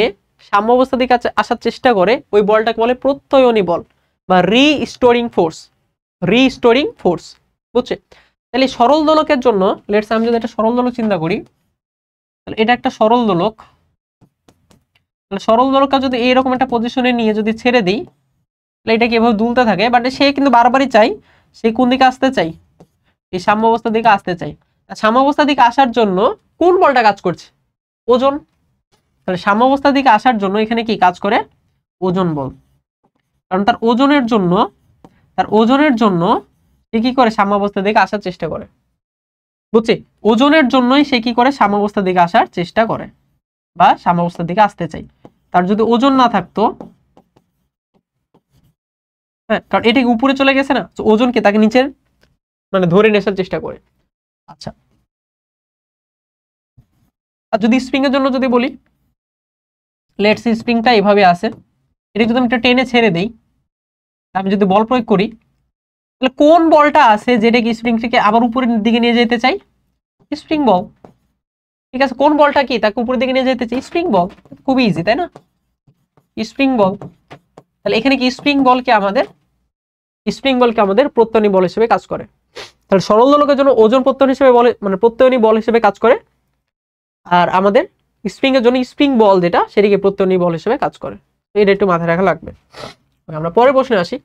Speaker 1: সাম্যাবস্থার দিকে আসার চেষ্টা করে ওই বলটাকে বলে প্রত্যয়নী বল বা রিস্টোরিং ফোর্স, রিস্টোরিং ফোর্স, বুঝছে? তাহলে সরল দোলকের জন্য লেটস আমি যদি একটা সরল দোলক চিন্তা করি, তাহলে এটা একটা সরল দোলক, তাহলে সরল দোলকটা যদি এইরকম একটা পজিশনে নিয়ে যদি ছেড়ে দিই তাহলে এটা কি এভাবে দুলতে থাকে, বাট সে কিন্তু বারবারই চাই সে কোন দিকে আসতে চাই, এই সাম্যাবস্থার দিকে আসতে চাই। সাম্যাবস্থার দিকে আসার জন্য কোন বলটা কাজ করছে? ওজন। তাহলে সাম্যাবস্থার দিকে আসার জন্য এখানে কি কাজ করে? ওজন বল, কারণ তার ওজনের জন্য সে কি করে সাম্যাবস্থার দিকে আসার চেষ্টা করে, বুঝছি? ওজনের জন্যই সে কি করে সাম্যাবস্থার দিকে আসার চেষ্টা করে বা সাম্যাবস্থার দিকে আসতে চাই। তার যদি ওজন না থাকতো, হ্যাঁ, কারণ এটা উপরে চলে গেছে না, তো ওজনকে তাকে নিচের মানে ধরে নেওয়ার চেষ্টা করে। আচ্ছা, আর যদি স্প্রিং এর জন্য যদি বলি, লেটস সি স্প্রিংটা এইভাবে আছে, এটা যদি আমি একটা টেনে ছেড়ে দেই, আমি যদি বল প্রয়োগ করি, তাহলে কোন বলটা আছে যেটা কি স্প্রিংটাকে আবার উপরের দিকে নিয়ে যেতে চাই? স্প্রিং বল। ঠিক আছে, কোন বলটা কি তাকে উপরের দিকে নিয়ে যেতে চাই? স্প্রিং বল। খুবই ইজি, তাই না? স্প্রিং বল। তাহলে এখানে কি স্প্রিং বলকে আমাদের প্রত্যয়নী বল হিসেবে কাজ করে। তাহলে সরল দোলকের জন্য ওজন প্রত্যয়ন হিসেবে বলে মানে প্রত্যয়নী বল হিসেবে কাজ করে, আর আমাদের স্প্রিং এর জন্য স্প্রিং বল যেটা সেটিকে প্রত্যয়নী বল হিসেবে কাজ করে। এটা একটু মাথায় রাখা লাগবে। আমরা পরের প্রশ্নে আসি।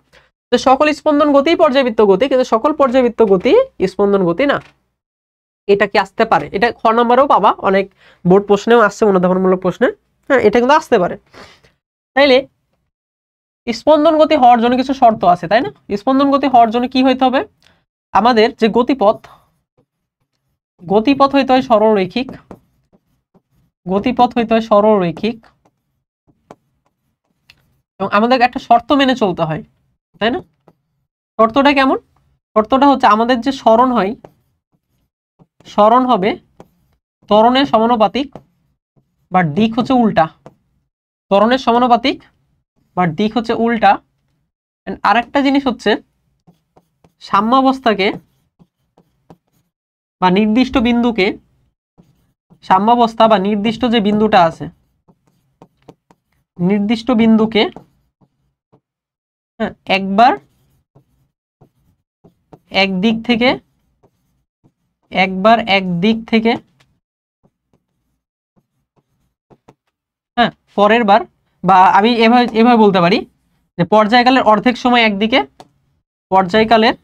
Speaker 1: সকল স্পন্দন গতি পর্যায়বৃত্ত গতি, কিন্তু সকল পর্যায়বৃত্ত গতি স্পন্দন গতি না। এটা কি আসতে পারে? এটা খ নম্বরেও পাবা, অনেক বোর্ড প্রশ্নেও আসছে, অনুধাবনমূলক প্রশ্নে। হ্যাঁ, এটা কিন্তু আসতে পারে। তাইলে স্পন্দন গতি হওয়ার জন্য কিছু শর্ত আছে, তাই না? স্পন্দন গতি হওয়ার জন্য কি হইতে হবে? আমাদের যে গতিপথ হইতে হয় সরলরৈখিক, এবং আমাদের একটা শর্ত মেনে চলতে হয়, তাই না? শর্তটা কেমন? শর্তটা হচ্ছে আমাদের যে সরণ হবে ত্বরণের সমানুপাতিক বা দিক হচ্ছে উল্টা, ত্বরণের সমানুপাতিক বা দিক হচ্ছে উল্টা। আরেকটা জিনিস হচ্ছে সাম্যাবস্থাকে বা নির্দিষ্ট বিন্দুকে, সাম্যাবস্থা বা নির্দিষ্ট যে বিন্দুটা আছে, নির্দিষ্ট বিন্দুকে একবার এক দিক থেকে হ্যাঁ পরের বার, বা আমি এভাবে বলতে পারি যে পর্যায়কালের অর্ধেক সময় একদিকে, পর্যায়কালের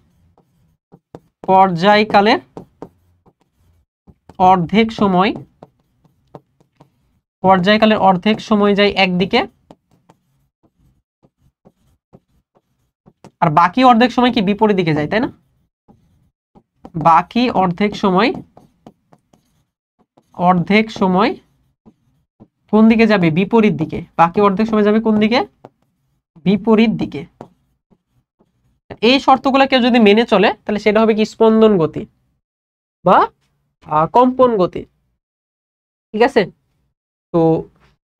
Speaker 1: অর্ধেক সময় যায় একদিকে, আর বাকি অর্ধেক সময় কি বিপরীত দিকে যায়, তাই না? বাকি অর্ধেক সময় কোন দিকে যাবে? বিপরীত দিকে। বাকি অর্ধেক সময় যাবে কোন দিকে? বিপরীত দিকে। এই শর্তগুলো কেউ যদি মেনে চলে তাহলে সেটা হবে কি স্পন্দন গতি বা কম্পন গতি। ঠিক আছে? তো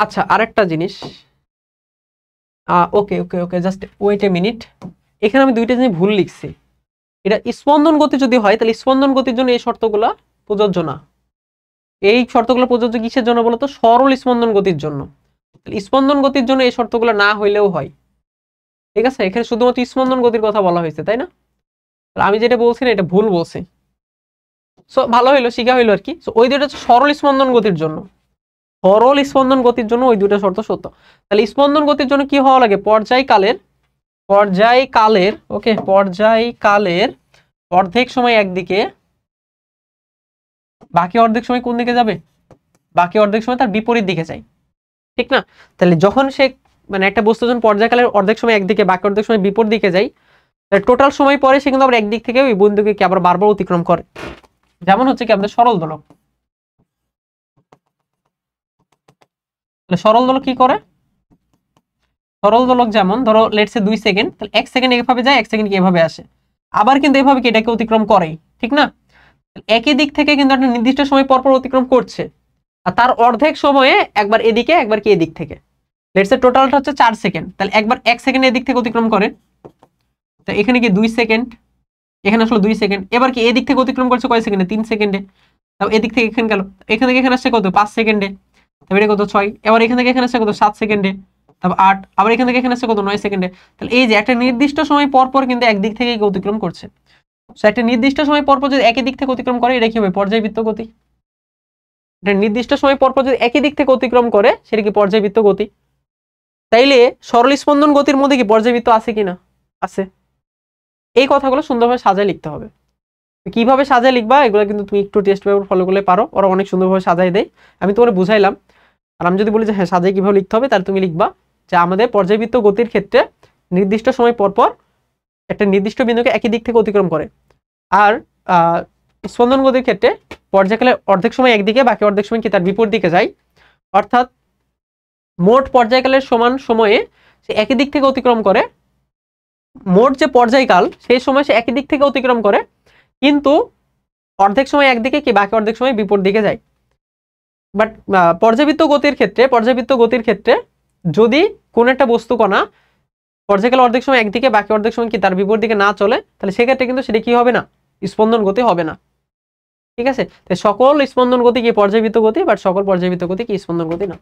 Speaker 1: আচ্ছা, আরেকটা জিনিস, okay okay okay just wait a minute. এখানে আমি দুইটা জিনিস ভুল লিখছি। এটা স্পন্দন গতি যদি হয় তাহলে স্পন্দন গতির জন্য এই শর্তগুলো প্রযোজ্য না। এই শর্তগুলো প্রযোজ্য কিসের জন্য বলতো? সরল স্পন্দন গতির জন্য। স্পন্দন গতির জন্য এই শর্তগুলো না হইলেও হয়। ঠিক আছে? এখানে শুধুমাত্র স্পন্দন গতির কথা বলা হয়েছে, তাই না? আমি যেটা বলছি না এটা ভুল বলছি। সো ভালো হইলো, শিখা হইলো আর কি। সো ওই দুটো হচ্ছে সরল স্পন্দন গতির জন্য, সরল স্পন্দন গতির জন্য ওই দুটো শর্ত সত্য। তাহলে স্পন্দন গতির জন্য কি হওয়া লাগে? পর্যায়কালের অর্ধেক সময় একদিকে, বাকি অর্ধেক সময় কোন দিকে যাবে? বাকি অর্ধেক সময় তার বিপরীত দিকে যায়, ঠিক না? তাহলে যখন সে মানে একটা বস্তু যখন পর্যায়কালের অর্ধেক সময় একদিকে, বাকি অর্ধেক সময় বিপরীত দিকে যায়, টোটাল সময় পরে সে কিন্তু আবার একদিক থেকে ওই বিন্দুকে কি আবার বারবার অতিক্রম করে। যেমন হচ্ছে কি আমাদের সরল দোলক। সরল দোলক কি করে? সরল দোলক যেমন ধরো লেটস সে 2 সেকেন্ড, তাহলে 1 সেকেন্ড এভাবে যায়, 1 সেকেন্ড কি এভাবে আসে, আবার কিন্তু এভাবে কি এটাকে অতিক্রম করেই, ঠিক না? একই দিক থেকে কিন্তু একটা নির্দিষ্ট সময় পরপর অতিক্রম করছে, আর তার অর্ধেক সময়ে একবার এদিকে একবার কি এদিক থেকে। লেটস সে টোটালটা হচ্ছে 4 সেকেন্ড, তাহলে একবার 1 সেকেন্ড এদিক থেকে অতিক্রম করে, তো এখানে কি 2 সেকেন্ড, এখানে আসলে 2 সেকেন্ড, এবার কি এদিক থেকে অতিক্রম করছে কয় সেকেন্ডে? 3 সেকেন্ডে। তারপর এদিক থেকে এখানে গেল, এখান থেকে এখানে আসছে কত? 5 সেকেন্ডে। তারপর এটা কত? 6। এবার এখান থেকে এখানে আসছে কত? 7 সেকেন্ডে। তারপর 8, আবার এখান থেকে এখানে আসছে কত? 9 সেকেন্ডে। তাহলে এই যে একটা নির্দিষ্ট সময় পর পর কিন্তু একদিক থেকে অতিক্রম করছে। সো একটা নির্দিষ্ট সময় পর পর যদি একই দিক থেকে অতিক্রম করে, এটা কি হবে? পর্যায়বৃত্ত গতি। একটা নির্দিষ্ট সময় পর পর যদি একই দিক থেকে অতিক্রম করে সেটা কি পর্যায়বৃত্ত গতি। তাইলে সরল স্পন্দন গতির মধ্যে কি পর্যায়বৃত্ত আছে কিনা? আছে। এই কথাগুলো সুন্দরভাবে সাজায় লিখতে হবে। কিভাবে সাজায় লিখবা এগুলো কিন্তু তুমি একটু টেস্ট পেপার ফলো করলে পারো, ওরা অনেক সুন্দরভাবে সাজায় দেয়। আমি তোমার বুঝাইলাম, আর আমি যদি বলি যে হ্যাঁ সাজায় কিভাবে লিখতে হবে, তাহলে তুমি লিখবা যে আমাদের পর্যায়বৃত্ত গতির ক্ষেত্রে নির্দিষ্ট সময় পর পর একটা নির্দিষ্ট বিন্দুকে একই দিক থেকে অতিক্রম করে, আর স্পন্দন গতির ক্ষেত্রে পর্যায়কালের অর্ধেক সময় একদিকে, বাকি অর্ধেক সময় কি তার বিপরীত দিকে যায়। অর্থাৎ মোট পর্যায়কালের সমান সময়ে সে একই দিক থেকে অতিক্রম করে, মোট যে পর্যায়কাল সেই সময় সে একই দিক থেকে অতিক্রম করে, কিন্তু অর্ধেক সময় একদিকে কি বাকি অর্ধেক সময় বিপরীত দিকে যায়। বাট পর্যাবৃত্ত গতির ক্ষেত্রে যদি কোন একটা বস্তু কণা পর্যায়কাল অর্ধেক সময় একদিকে, বাকি অর্ধেক সময় কি তার বিপরীত দিকে না চলে, তাহলে সেক্ষেত্রে কিন্তু সেটা কি হবে না? স্পন্দন গতি হবে না। ঠিক আছে? সকল স্পন্দন গতি কি পর্যাবৃত্ত গতি, বাট সকল পর্যাবৃত্ত গতি কি স্পন্দন গতি না।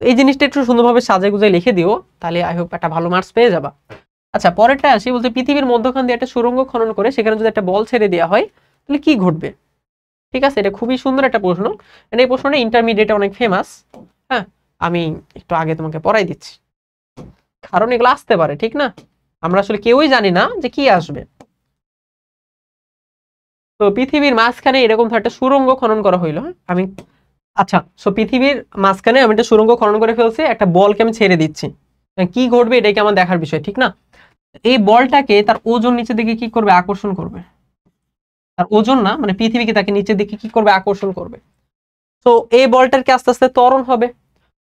Speaker 1: এই জিনিসটা একটু সুন্দরভাবে সাজায় গুজায় লিখে দিও, তাহলে আই হোপ একটা ভালো মার্কস পেয়ে যাবা। আচ্ছা, পরেরটা আসি, বলতে পৃথিবীর মধ্যখান দিয়ে একটা সুড়ঙ্গ খনন করে সেখানে যদি একটা বল ছেড়ে দেওয়া হয় তাহলে কি ঘটবে? ঠিক আছে, এটা খুবই সুন্দর একটা প্রশ্ন। এই প্রশ্নটা ইন্টারমিডিয়েটে অনেক ফেমাস। হ্যাঁ, আমি একটু আগে তোমাকে পড়াই দিচ্ছি, কারণ এগুলো আসতে পারে, ঠিক না? আমরা আসলে কেউই জানি না যে কি আসবে। তো পৃথিবীর মাঝখানে এরকম একটা সুড়ঙ্গ খনন করা হইলো। আমি আচ্ছা, সো পৃথিবীর মাঝখানে আমি একটা সুড়ঙ্গ খনন করে ফেলছি, একটা বলকে আমি ছেড়ে দিচ্ছি, কি ঘটবে এটাকে আমার দেখার বিষয়, ঠিক না? এই বলটাকে তার ওজন নিচের দিকে কি করবে? আকর্ষণ করবে। তার ওজন না, মানে পৃথিবীকে তাকে নিচের দিকে কি করবে? আকর্ষণ করবে। তো এই বলটাকে আস্তে আস্তে ত্বরণ হবে।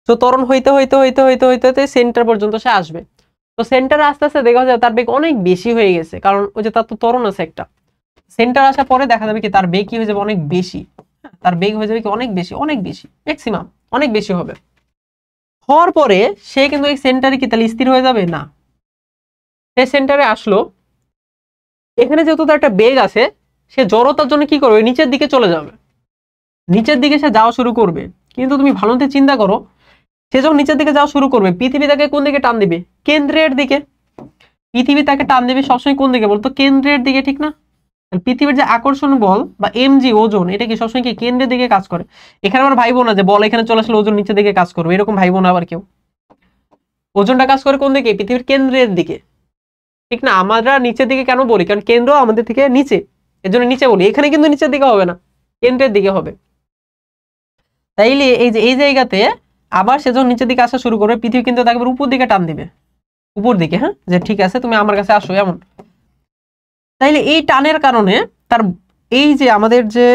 Speaker 1: তো ত্বরণ হইতে হইতে হইতে হইতে হইতে হইতে সেন্টার পর্যন্ত সে আসবে। তো সেন্টারে আস্তে আস্তে দেখা যায় তার বেগ অনেক বেশি হয়ে গেছে, কারণ ওই যে তার তো ত্বরণ আছে একটা। সেন্টার আসার পরে দেখা যাবে কি তার বেগ কি হয়ে যাবে? অনেক বেশি। তার বেগ হয়ে যাবে কি অনেক বেশি, অনেক বেশি, ম্যাক্সিমাম অনেক বেশি হবে। হওয়ার পরে সে কিন্তু এই সেন্টারে কি তাহলে স্থির হয়ে যাবে? না, সে সেন্টারে আসলো, এখানে যেহেতু তার একটা বেগ আছে, সে জড়তার জন্য কি করবে? নিচের দিকে চলে যাবে, নিচের দিকে সে যাওয়া শুরু করবে। কিন্তু তুমি ভালো মতো চিন্তা করো, সে যখন নিচের দিকে যাওয়া শুরু করবে, পৃথিবী তাকে কোন দিকে টান দিবে? কেন্দ্রের দিকে। পৃথিবী তাকে টান দেবে সবসময় কোন দিকে বলতো? কেন্দ্রের দিকে, ঠিক না? পৃথিবীর যে আকর্ষণ বল বা এমজি ওজন, এটা কি সবসময় কি কেন্দ্রের দিকে কাজ করে? এখানে আবার ভাইবো না যে বল এখানে চলে আসলে ওজন নিচের দিকে কাজ করবে, এরকম ভাইবো না আবার কেউ। ওজনটা কাজ করে কোন দিকে? পৃথিবীর কেন্দ্রের দিকে, ঠিক না? আমরা নিচের দিকে কেন বলি? কারণ কেন্দ্র আমাদের থেকে নিচে, এর জন্য নিচে বলি। এখানে কিন্তু নিচের দিকে হবে না, কেন্দ্রের দিকে হবে। তাইলে এই যে এই জায়গাতে আবার সে যখন নিচের দিকে আসা শুরু করবে, পৃথিবী কিন্তু তাকে উপর দিকে টান দিবে, উপর দিকে। হ্যাঁ, যে ঠিক আছে তুমি আমার কাছে আসো, এমন। তাইলে এই টানের কারণে তার এই যে আমাদের যে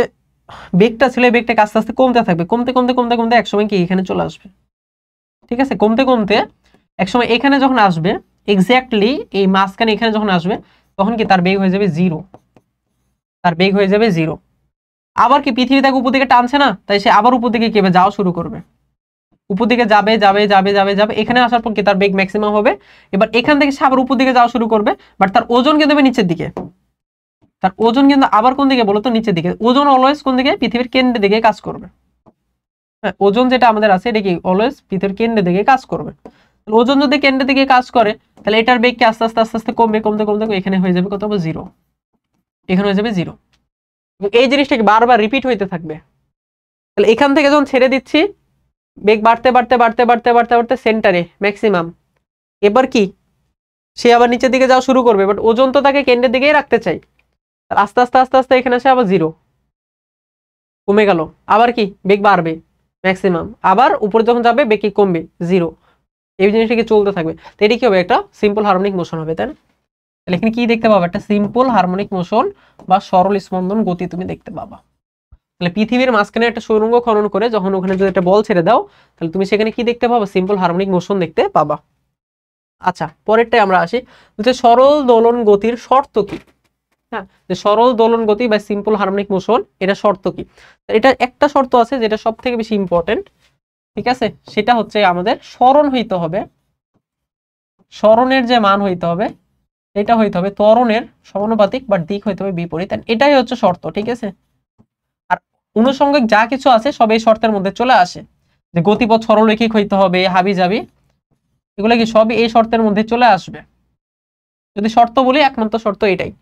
Speaker 1: বেগটা ছিল, এই বেগটাকে আস্তে আস্তে কমতে থাকবে, কমতে কমতে কমতে কমতে একসময় কি এখানে চলে আসবে। ঠিক আছে, কমতে কমতে একসময় এখানে যখন আসবে, এক্স্যাক্টলি এই মাঝখানে এখানে যখন আসবে, তখন কি তার বেগ হয়ে যাবে জিরো। তার বেগ হয়ে যাবে জিরো। আবার কি পৃথিবী তাকে উপর দিকে টানছে না, তাই সে আবার উপর দিকে কেবে যাওয়া শুরু করবে, উপর দিকে যাবে যাবে যাবে যাবে যাবে, এখানে আসার পর কি তার বেগ ম্যাক্সিমাম হবে। এবার এখান থেকে সে আবার উপর দিকে যাওয়া শুরু করবে, বাট তার ওজন কিন্তু হবে নিচের দিকে। তার ওজন কিন্তু আবার কোন দিকে বলতো? নিচের দিকে। ওজন অলওয়েজ কোন দিকে? পৃথিবীর কেন্দ্রের দিকে কাজ করবে। হ্যাঁ, ওজন যেটা আমাদের আছে এটা কি অলওয়েজ পৃথিবীর কেন্দ্রের দিকে কাজ করবে। ওজন যদি কেন্দ্রের দিকে কাজ করে, তাহলে এটার বেগ কি আস্তে আস্তে আস্তে আস্তে কমবে, কমতে কমতে এখানে হয়ে যাবে কত? জিরো। এখানে হয়ে যাবে জিরো। এই জিনিসটা কি বারবার রিপিট হইতে থাকবে। তাহলে এখান থেকে যখন ছেড়ে দিচ্ছি, বেগ বাড়তে বাড়তে বাড়তে বাড়তে বাড়তে বাড়তে সেন্টারে ম্যাক্সিমাম। এবার কি সে আবার নিচের দিকে যাওয়া শুরু করবে, বাট ওজন তো তাকে কেন্দ্রের দিকেই রাখতে চাই। আস্তে আস্তে আস্তে আস্তে এখানে আসে আবার জিরো, কমে গেল। আবার কি বেগ বাড়বে ম্যাক্সিমাম, আবার উপরে যখন যাবে বেগ কি কমবে? জিরো। এই জিনিসটা কি চলতে থাকবে। তো এটি কি হবে? একটা সিম্পল হারমোনিক মোশন হবে, তাই না? তাহলে এখানে কি দেখতে পাবা? একটা সিম্পল হারমোনিক মোশন বা সরল স্পন্দন গতি তুমি দেখতে পাবা। তাহলে পৃথিবীর মাঝখানে একটা সুড়ঙ্গ খনন করে যখন ওখানে যদি একটা বল ছেড়ে দাও, তাহলে তুমি সেখানে কি দেখতে পাবা? সিম্পল হারমোনিক মোশন দেখতে পাবা। আচ্ছা, পরেরটাই আমরা আসি, যে সরল দোলন গতির শর্ত কি? হ্যাঁ, যে সরল দোলন গতি বা সিম্পল হারমোনিক মোশন, এটা শর্ত কি? এটা একটা শর্ত আছে যেটা সব থেকে বেশি ইম্পর্টেন্ট, ঠিক আছে? সেটা হচ্ছে আমাদের স্মরণ হইতে হবে, স্মরণের যে মান হইতে হবে এটা হইতে হবে ত্বরণের সমানুপাতিক বা দিক হইতে হবে বিপরীত। এটাই হচ্ছে শর্ত, ঠিক আছে? আর অনুষঙ্গিক যা কিছু আছে সব এই শর্তের মধ্যে চলে আসে, যে গতিপথ সরলরৈখিক হইতে হবে, হাবি জাবি, এগুলো কি সবই এই শর্তের মধ্যে চলে আসবে। যদি শর্ত বলি, একমাত্র শর্ত এটাই,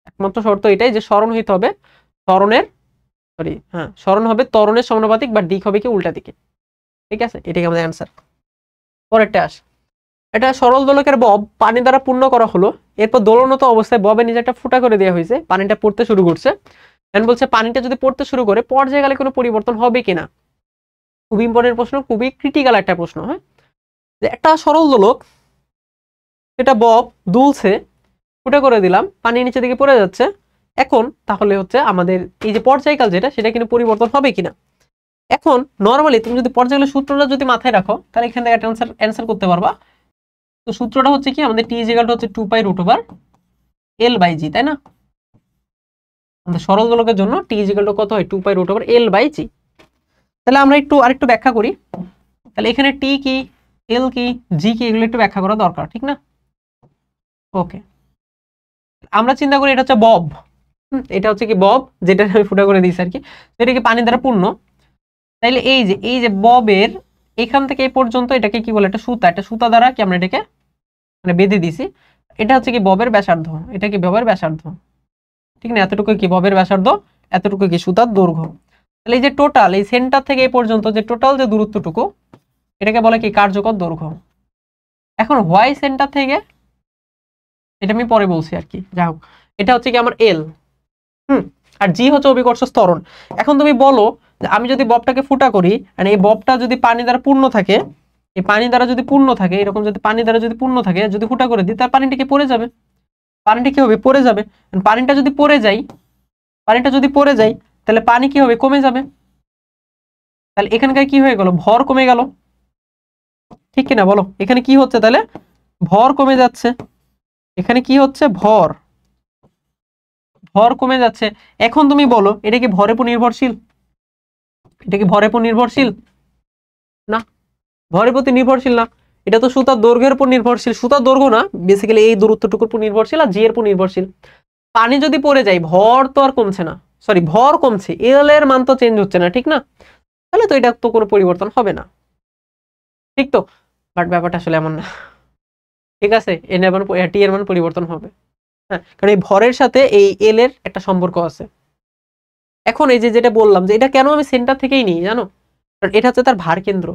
Speaker 1: একমাত্র শর্ত এটাই যে স্মরণ হইতে হবে ত্বরণের, সরি হ্যাঁ, স্মরণ হবে ত্বরণের সমানুপাতিক বা দিক হবে কি উল্টা দিকে, ঠিক আছে? এটাই আমাদের অ্যান্সার। পরেরটা আসে, এটা সরল দোলকের বব পানি দ্বারা পূর্ণ করা হলো, এরপর দোলনত অবস্থায় ববে নিজে একটা ফুটা করে দেওয়া হয়েছে, পানিটা পড়তে শুরু করছে। এখন বলছে পানিটা যদি পড়তে শুরু করে পর্যায়কালে কোনো পরিবর্তন হবে কিনা। খুব ইম্পর্টেন্ট প্রশ্ন, খুবই ক্রিটিক্যাল একটা প্রশ্ন। হ্যাঁ, যে একটা সরল দোলক, সেটা বব দুলছে, ফুটা করে দিলাম, পানি নিচে দিকে পড়ে যাচ্ছে। এখন তাহলে হচ্ছে আমাদের এই যে পর্যায়কাল যেটা, সেটা কিন্তু পরিবর্তন হবে কিনা। এখন নর্মালি তুমি যদি পর্যায়কালের সূত্রটা যদি মাথায় রাখো, তাহলে এখান থেকে একটা অ্যান্সার করতে পারবা। তো সূত্রটা হচ্ছে কি, আমাদের টি ইকুয়াল টু হচ্ছে 2π√L/g, তাই না? আমাদের সরল দোলকের জন্য টি ইকুয়াল টু কত হয়? 2π√L/g। তাহলে আমরা একটু আরেকটু ব্যাখ্যা করি। তাহলে এখানে টি কি, এল কি, জি কি, এগুলো একটু ব্যাখ্যা করা দরকার, ঠিক না? ওকে, আমরা চিন্তা করি এটা হচ্ছে বব। এটা হচ্ছে কি বব, যেটা আমি ফুটা করে দিয়েছি আর কি। এটা কি পানি দ্বারা পূর্ণ। তাইলে এই যে ববের এখান থেকে এই পর্যন্ত এটাকে কি বলে, একটা সুতা, একটা সুতা দ্বারা কি আমরা এটাকে মানে বেঁধে দিছি। এটা হচ্ছে কি ববের ব্যাসার্ধ, এটা কি ববের ব্যাসার্ধ, ঠিক না? এতটুকু কি ববের ব্যাসার্ধ, এতটুকু কি সুতার দৈর্ঘ্য। তাহলে এই যে টোটাল এই সেন্টার থেকে এই পর্যন্ত যে টোটাল যে দূরত্বটুকু, এটাকে বলে কি কার্যকর দৈর্ঘ্য। এখন হোয়াই সেন্টার থেকে, এটা আমি পরে বলছি আর কি, যাই হোক, এটা হচ্ছে কি আমার এল, আর জি হচ্ছে অভিকর্ষ ত্বরণ। এখন তুমি বলো যে আমি যদি ববটাকে ফুটা করি, মানে এই ববটা যদি পানি দ্বারা পূর্ণ থাকে, এই পানি দ্বারা যদি পূর্ণ থাকে, এরকম যদি পানি দ্বারা যদি পূর্ণ থাকে, যদি ফুটা করে দিই, তার পানিটা কি পড়ে যাবে, পানিটা কি হবে, পড়ে যাবে। পানিটা যদি পড়ে যায়, পানিটা যদি পড়ে যায়, তাহলে পানি কি হবে, কমে যাবে। তাহলে এখানকার কি হয়ে গেল, ভর কমে গেল, ঠিক কিনা বলো? এখানে কি হচ্ছে, তাহলে ভর কমে যাচ্ছে, এখানে কি হচ্ছে, ভর, ভর কমে যাচ্ছে। এখন তুমি বলো এটা কি ভরের উপর নির্ভরশীল, এটা কি ভরের উপর নির্ভরশীল? না, ভরের প্রতি নির্ভরশীল না, এটা তো সুতার দৈর্ঘ্যের উপর নির্ভরশীল। সুতার দৈর্ঘ্য না, বেসিক্যালি এই দূরত্বটুকুর উপর নির্ভরশীল আর জি এর উপর নির্ভরশীল। পানি যদি পড়ে যায়, ভর তো আর কমছে না, সরি ভর কমছে, এল এর মান তো চেঞ্জ হচ্ছে না, ঠিক না? তাহলে তো এটা তো কোনো পরিবর্তন হবে না, ঠিক তো? বাট ব্যাপারটা আসলে এমন না, ঠিক আছে? এন এর মান, টি এর মান পরিবর্তন হবে, হ্যাঁ, কারণ এই ভরের সাথে এই এল এর একটা সম্পর্ক আছে। এখন এই যে যেটা বললাম যে এটা কেন আমি সেন্টার থেকেই নিই জানো, কারণ এটা হচ্ছে তার ভার কেন্দ্র,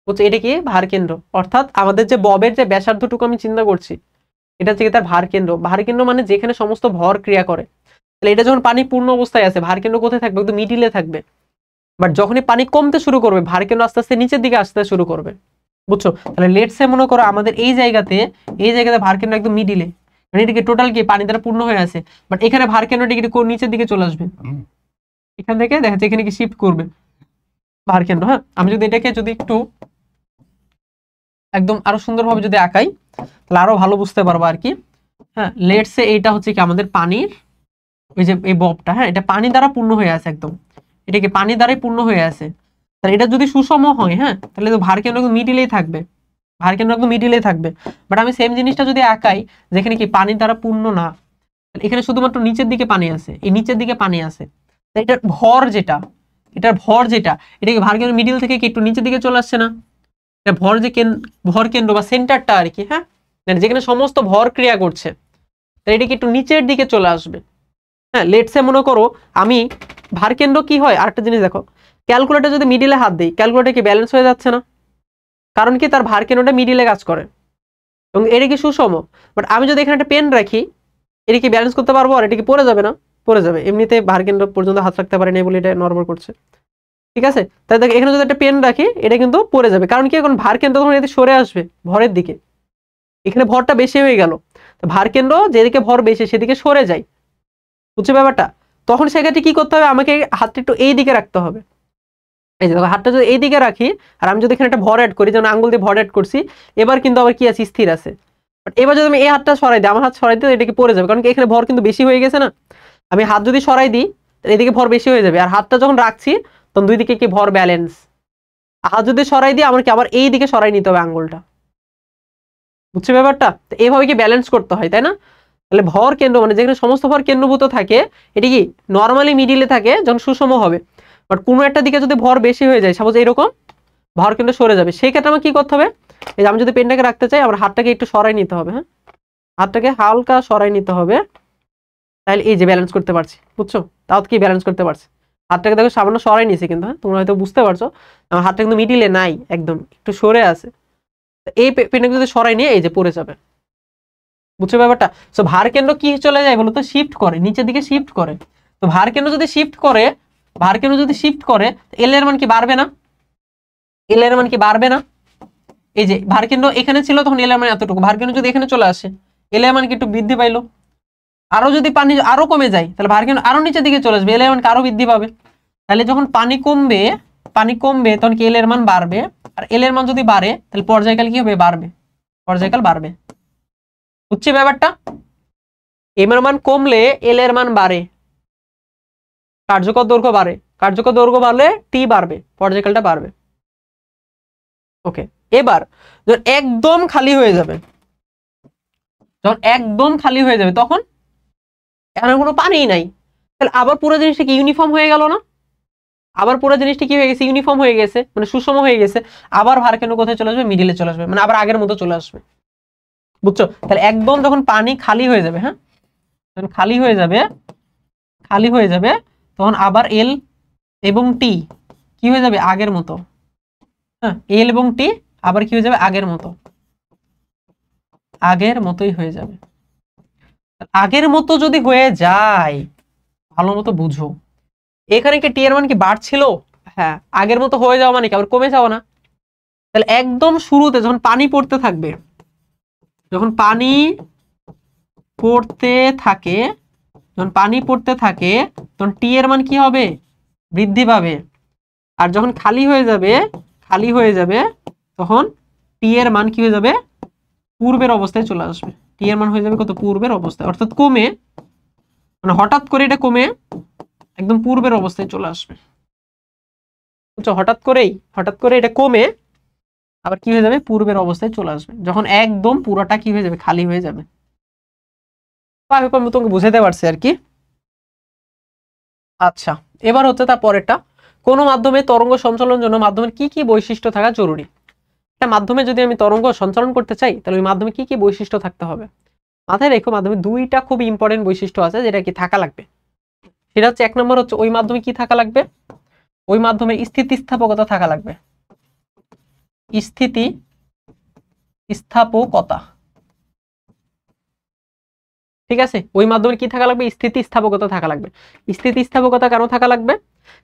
Speaker 1: বুঝছো? এটা কি ভার কেন্দ্র, অর্থাৎ আমাদের যে ববের যে ব্যাসার্ধটুকু আমি চিন্তা করছি, এটা হচ্ছে তার ভার কেন্দ্র। ভার কেন্দ্র মানে যেখানে সমস্ত ভর ক্রিয়া করে। তাহলে এটা যখন পানি পূর্ণ অবস্থায় আছে, ভার কেন্দ্র কোথায় থাকবে, একদম মিডিলে থাকবে। বাট যখনই পানি কমতে শুরু করবে, ভার কেন্দ্র আস্তে আস্তে নিচের দিকে আসতে শুরু করবে, বুঝছো? তাহলে লেটস সে মনে করো আমাদের এই জায়গাতে ভার কেন্দ্র একদম মিডিলে, মানে এদিকে টোটাল কি পানি দ্বারা পূর্ণ হয়ে আছে, বাট এখানে ভার কেন্দ্রটি নিচের দিকে চলে আসবে, এখান থেকে দেখা যাচ্ছে এখানে কি শিফট করবে ভার কেন্দ্র। হ্যাঁ, আমি যদি এটাকে যদি একটু একদম আরো সুন্দরভাবে যদি আঁকাই, তাহলে আরো ভালো বুঝতে পারবো আর কি। হ্যাঁ, লেটস সে এইটা হচ্ছে কি আমাদের পানির ওই যে এই ববটা, হ্যাঁ, এটা পানি দ্বারা পূর্ণ হয়ে আছে একদম, এটা কি পানি দ্বারাই পূর্ণ হয়ে আছে। তাহলে এটা যদি সুষম হয়, হ্যাঁ, তাহলে তো ভার কেন্দ্র একদম মিডিলেই থাকবে, ভার কেন্দ্র একদম মিডিলেই থাকবে। বাট আমি সেম জিনিসটা যদি আঁকাই যেখানে কি পানি দ্বারা পূর্ণ না, এখানে শুধুমাত্র নিচের দিকে পানি আছে, এই নিচের দিকে পানি আছে, এটার ভর যেটা, এটার ভর যেটা, এটা কি ভার কেন্দ্র মিডিল থেকে কি একটু নিচের দিকে চলে আসছে না? এটা ভর যে ভর কেন্দ্র বা সেন্টারটা আর কি, হ্যাঁ, যেখানে সমস্ত ভর ক্রিয়া করছে, তাই এটা কি একটু নিচের দিকে চলে আসবে। হ্যাঁ, লেটসে মনে করো আমি ভার কেন্দ্র কি হয়, আরেকটা জিনিস দেখো, ক্যালকুলেটর যদি মিডিলে হাত দিই, ক্যালকুলেটর কি ব্যালেন্স হয়ে যাচ্ছে না? কারণ কি তার ভার কেন্দ্রটা মিডিলে কাজ করে এবং এটা কি সুষম। বাট আমি যদি এখানে একটা পেন রাখি, এটা কি ব্যালেন্স করতে পারবো? আর এটা কি পড়ে যাবে না? পড়ে যাবে, এমনিতে ভার কেন্দ্র পর্যন্ত হাত রাখতে পারে না বলে এটা নরমাল করছে, ঠিক আছে? তাই দেখ এখানে যদি একটা পেন রাখি, এটা কিন্তু পড়ে যাবে, কারণ কি এখন ভার কেন্দ্র তখন এদিকে সরে আসবে ভরের দিকে, এখানে ভরটা বেশি হয়ে গেল, ভার কেন্দ্র যেদিকে ভর বেশি সেদিকে সরে যায়, বুঝছো ব্যাপারটা? তখন সেক্ষেত্রে কি করতে হবে, আমাকে হাতটা একটু এই দিকে রাখতে হবে। এই যে দেখো হাতটা যদি এই দিকে রাখি, আর আমি যদি এখানে একটা ভর অ্যাড করি, যেমন আঙ্গুল দিয়ে ভর অ্যাড করছি, এবার কিন্তু আবার কি আছে, স্থির আছে। বাট এবার যদি আমি এই হাতটা সরাই দিই, আমার হাত সরাই দিই, এটাকে পড়ে যাবে, কারণ কি এখানে ভর কিন্তু বেশি হয়ে গেছে না। আমি হাত যদি সরাই দিই, এদিকে ভর বেশি হয়ে যাবে, আর হাতটা যখন রাখছি তখন দুই দিকে কি ভর ব্যালেন্স। হাত যদি সরাই দিই, আমার কি আবার এই দিকে সরাই নিতে হবে আঙ্গুলটা, বুঝছো ব্যাপারটা? তো এইভাবে কি ব্যালেন্স করতে হয়, তাই না? তাহলে ভর কেন্দ্র মানে যেখানে সমস্ত ভর কেন্দ্রভূত থাকে, এটি কি নর্মালি মিডিলে থাকে যখন সুষম হবে। বাট কোনো একটা দিকে যদি ভর বেশি হয়ে যায়, সাপোজ এরকম ভর কেন্দ্র সরে যাবে, সেই ক্ষেত্রে আমার কি করতে হবে, এই যে আমি যদি পেনটাকে রাখতে চাই, আমার হাতটাকে একটু সরাই নিতে হবে, হ্যাঁ, হাতটাকে হালকা সরাই নিতে হবে, তাহলে এই যে ব্যালেন্স করতে পারছি, বুঝছো? তাও কি ব্যালেন্স করতে পারছি, হাতটাকে দেখো সামান্য সরাই নিয়েছি, কিন্তু হ্যাঁ তোমরা হয়তো বুঝতে পারছো আমার হাতটা কিন্তু মিডিলে নাই, একদম একটু সরে আছে, এই পেনটাকে যদি সরাই নিয়ে এই যে পড়ে যাবে, বুঝছো ব্যাপারটা? সো ভার কেন্দ্র কি চলে যায় বলতো, শিফট করে, নিচের দিকে শিফট করে। তো ভার কেন্দ্র যদি শিফট করে, ভার কেন্দ্র যদি শিফট করে, এল এর মান কি বাড়বে না? এল এর মান কি বাড়বে না? এই যে ভার কেন্দ্র এখানে ছিল তখন এল এর মান এতটুকু, ভার কেন্দ্র যদি এখানে চলে আসে, এল এর মান কি একটু বৃদ্ধি পাইলো। আরো যদি পানি আরো কমে যায়, তাহলে ভার কেন্দ্র আরো নিচের দিকে চলে আসবে, এল এর মান আরো বৃদ্ধি পাবে। তাহলে যখন পানি কমবে তখন কি এল এর মান বাড়বে, আর এল এর মান যদি বাড়ে তাহলে পর্যায়কাল কি হবে, বাড়বে, পর্যায়কাল বাড়বে, বুঝছি ব্যাপারটা? এম এর মান কমলে এল এর মান বাড়ে, কার্যকর দৈর্ঘ্য বাড়ে, কার্যকর দৈর্ঘ্য বাড়লে টি বাড়বে, পর্যায়কালটা বাড়বে। ওকে, এবার যখন একদম খালি হয়ে যাবে, যখন একদম খালি হয়ে যাবে তখন এখন কোনো পানিই নাই, তাহলে আবার পুরো জিনিসটা কি ইউনিফর্ম হয়ে গেল না? আবার পুরো জিনিসটা কি হয়ে গেছে, ইউনিফর্ম হয়ে গেছে, মানে সুষম হয়ে গেছে। আবার ভার কেন কোথায় চলে আসবে, মিডিলে চলে আসবে, মানে আবার আগের মতো চলে আসবে। বুঝছো? তাহলে একদম যখন পানি খালি হয়ে যাবে, হ্যাঁ, যখন খালি হয়ে যাবে তখন আবার এল এবং টি কি হয়ে যাবে, আগের মতো। হ্যাঁ, এল এবং টি আবার কি হয়ে যাবে, আগের মতো, আগের মতোই হয়ে যাবে। আগের মতো যদি হয়ে যায়, ভালো মতো বুঝো, এখানে কি টি এর মান কি বাড়ছিল? হ্যাঁ, আগের মতো হয়ে যাওয়া মানে কি আবার কমে যাওয়া না? তাহলে একদম শুরুতে যখন পানি পড়তে থাকবে, যখন পানি পড়তে থাকে, তখন টি এর মান কি হবে, বৃদ্ধি পাবে। আর যখন খালি হয়ে যাবে তখন টি এর মান কি হয়ে যাবে, পূর্বের অবস্থায় চলে আসবে। টি এর মান হয়ে যাবে কত, পূর্বের অবস্থায়, অর্থাৎ কমে, মানে হঠাৎ করে এটা কমে একদম পূর্বের অবস্থায় চলে আসবে। বুঝছো? হঠাৎ করে এটা কমে আবার কি হয়ে যাবে, পূর্বের অবস্থায় চলে আসবে, যখন একদম পুরোটা কি হয়ে যাবে, খালি হয়ে যাবে। আমি তোমাকে বুঝাতে পারছি আর কি। আচ্ছা, এবার হচ্ছে তার পরেরটা, কোন মাধ্যমে তরঙ্গ সঞ্চালনের জন্য মাধ্যমের কি কি বৈশিষ্ট্য থাকা জরুরি। একটা মাধ্যমে যদি আমি তরঙ্গ সঞ্চালন করতে চাই, তাহলে ওই মাধ্যমে কি কি বৈশিষ্ট্য থাকতে হবে। মাথায় রেখো, মাধ্যমে দুইটা খুব ইম্পর্টেন্ট বৈশিষ্ট্য আছে যেটা কি থাকা লাগবে। সেটা হচ্ছে, এক নম্বর হচ্ছে ওই মাধ্যমে কি থাকা লাগবে, ওই মাধ্যমে স্থিতিস্থাপকতা থাকা লাগবে। স্থিতিস্থাপকতা, ঠিক আছে, ওই মাধ্যমে কি থাকা লাগবে, স্থিতিস্থাপকতা থাকা লাগবে। স্থিতিস্থাপকতা কেন থাকা লাগবে,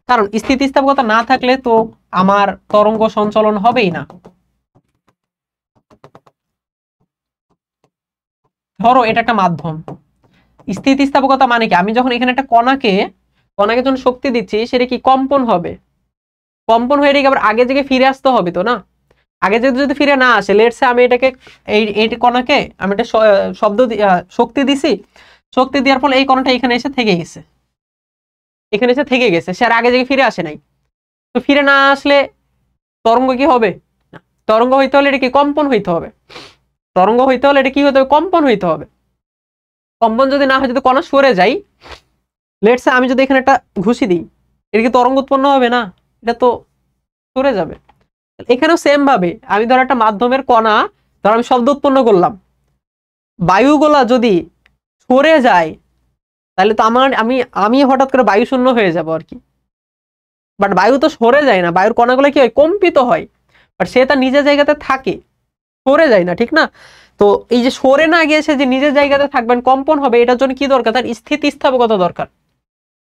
Speaker 1: কারণ স্থিতিস্থাপকতা না থাকলে তো আমার তরঙ্গ সঞ্চালন হবেই না। ধরো এটা একটা মাধ্যম, স্থিতিস্থাপকতা মানে কি, আমি যখন এখানে একটা কণাকে যখন শক্তি দিচ্ছি, সেটা কি কম্পন হবে, কম্পন হয়ে এটাকে আবার আগে থেকে ফিরে আসতে হবে তো না। আগে যদি ফিরে না আসে, লেটসে আমি এটাকে এই কণাকে আমি একটা শক্তি দিছি, শক্তি দেওয়ার ফলে এই কণাটা এখানে এসে থেকে গেছে, সে আর আগে থেকে ফিরে আসে নাই। তো ফিরে না আসলে তরঙ্গ কি হবে, তরঙ্গ হইতে হলে এটা কি কম্পন হইতে হবে, তরঙ্গ হইতে হলে এটা কি হতে হবে, কম্পন হইতে হবে। কম্পন যদি না হয়, যদি কণা সরে যায়, লেটসে আমি যদি এখানে একটা ঘুষি দিই, এটা কি তরঙ্গ উৎপন্ন হবে না, এটা তো সরে যাবে। এখানেও সেম ভাবে আমি ধর একটা মাধ্যমের কণা, ধর আমি শব্দ উৎপন্ন করলাম, বায়ুগুলা যদি সরে যায়, তাহলে তো আমি হঠাৎ করে বায়ু শূন্য হয়ে যাব আর কি। বাট বায়ু তো সরে যায় না, বায়ুর কণাগুলো কি হয়, কম্পিত হয়, বাট সে তার নিজের জায়গাতে থাকে, সরে যায় না, ঠিক না? তো এই যে সরে না গিয়ে সে যে নিজের জায়গাতে থাকবেন, কম্পন হবে, এটার জন্য কি দরকার, তার স্থিতিস্থাপকতা দরকার।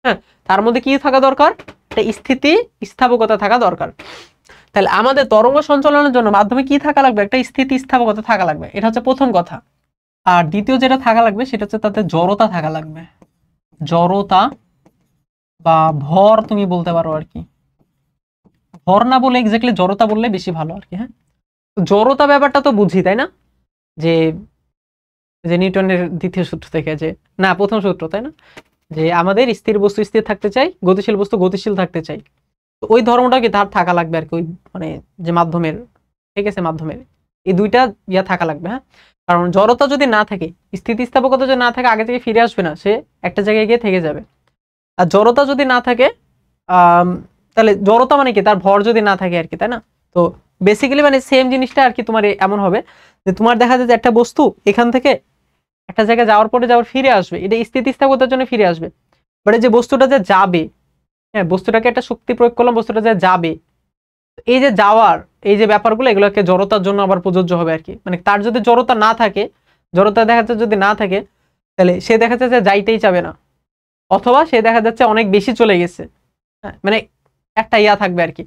Speaker 1: হ্যাঁ, তার মধ্যে কি থাকা দরকার, একটা স্থিতিস্থাপকতা থাকা দরকার। তাহলে আমাদের তরঙ্গ সঞ্চালনের জন্য মাধ্যমে কি থাকা লাগবে, একটা স্থিতিস্থাপকতা থাকা লাগবে, এটা হচ্ছে প্রথম কথা। আর দ্বিতীয় যেটা থাকা লাগবে, সেটা হচ্ছে তাতে জড়তা থাকা লাগবে। জড়তা বা ভর তুমি বলতে পারো আর কি, ভর না বলে এক্স্যাক্টলি জড়তা বললে বেশি ভালো আর কি। হ্যাঁ, জড়তা ব্যাপারটা তো বুঝি, তাই না, যে যে নিউটনের দ্বিতীয় সূত্র থেকে, যে না প্রথম সূত্র, তাই না, যে আমাদের স্থির বস্তু স্থির থাকতে চাই, গতিশীল বস্তু গতিশীল থাকতে চাই। তো ওই ধর্মটা কি তার থাকা লাগবে আর কি, ওই মানে যে মাধ্যমের, ঠিক আছে, মাধ্যমের এই দুইটা ইয়া থাকা লাগবে। হ্যাঁ, কারণ জড়তা যদি না থাকে, স্থিতিস্থাপকতা যদি না থাকে, আগে থেকে ফিরে আসবে না, সে একটা জায়গায় গিয়ে থেকে যাবে। আর জড়তা যদি না থাকে, তাহলে জড়তা মানে কি, তার ভর যদি না থাকে আর কি, তাই না। তো বেসিক্যালি মানে সেম জিনিসটা আর কি, তোমার এমন হবে যে তোমার দেখা যায় যে একটা বস্তু এখান থেকে একটা জায়গায় যাওয়ার পরে ফিরে আসবে, এটা স্থিতিস্থাপকতার জন্য ফিরে আসবে। বাট এই যে বস্তুটা যে যাবে, হ্যাঁ, বস্তুটাকে একটা শক্তি প্রয়োগ করলাম, বস্তুটা যে যাবে, এই যে যাওয়ার এই যে ব্যাপারগুলো, এগুলোকে জড়তার জন্য আবার প্রযোজ্য হবে আর কি। মানে তার যদি জড়তা না থাকে, জড়তা দেখা যাচ্ছে যদি না থাকে, তাহলে সে দেখা যাচ্ছে যে যাইতেই চাবে না, অথবা সে দেখা যাচ্ছে অনেক বেশি চলে গেছে। হ্যাঁ, মানে একটা ইয়া থাকবে আর কি।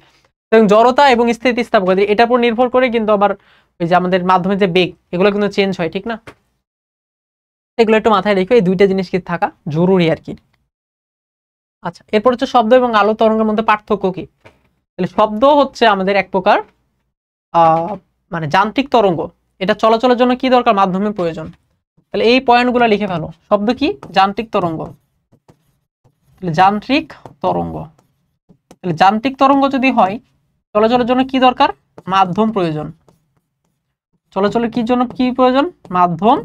Speaker 1: এবং জড়তা এবং স্থিতিস্থাপকতা এটার উপর নির্ভর করে কিন্তু আবার ওই যে আমাদের মাধ্যমে যে বেগ, এগুলো কিন্তু চেঞ্জ হয়, ঠিক না। এগুলো একটু মাথায় রেখে এই দুইটা জিনিস কি থাকা জরুরি আর কি। আচ্ছা, এরপর হচ্ছে শব্দ এবং আলো তরঙ্গের মধ্যে পার্থক্য কি। তাহলে শব্দ হচ্ছে আমাদের এক প্রকার মানে যান্ত্রিক তরঙ্গ, এটা চলাচলের জন্য কি দরকার, মাধ্যমের প্রয়োজন। তাহলে এই পয়েন্টগুলো লিখে ফেলো, শব্দ কি, যান্ত্রিক তরঙ্গ। তাহলে যান্ত্রিক তরঙ্গ, তাহলে যান্ত্রিক তরঙ্গ যদি হয়, চলাচলের জন্য কি দরকার, মাধ্যম প্রয়োজন। চলাচলের কি জন্য কি প্রয়োজন, মাধ্যম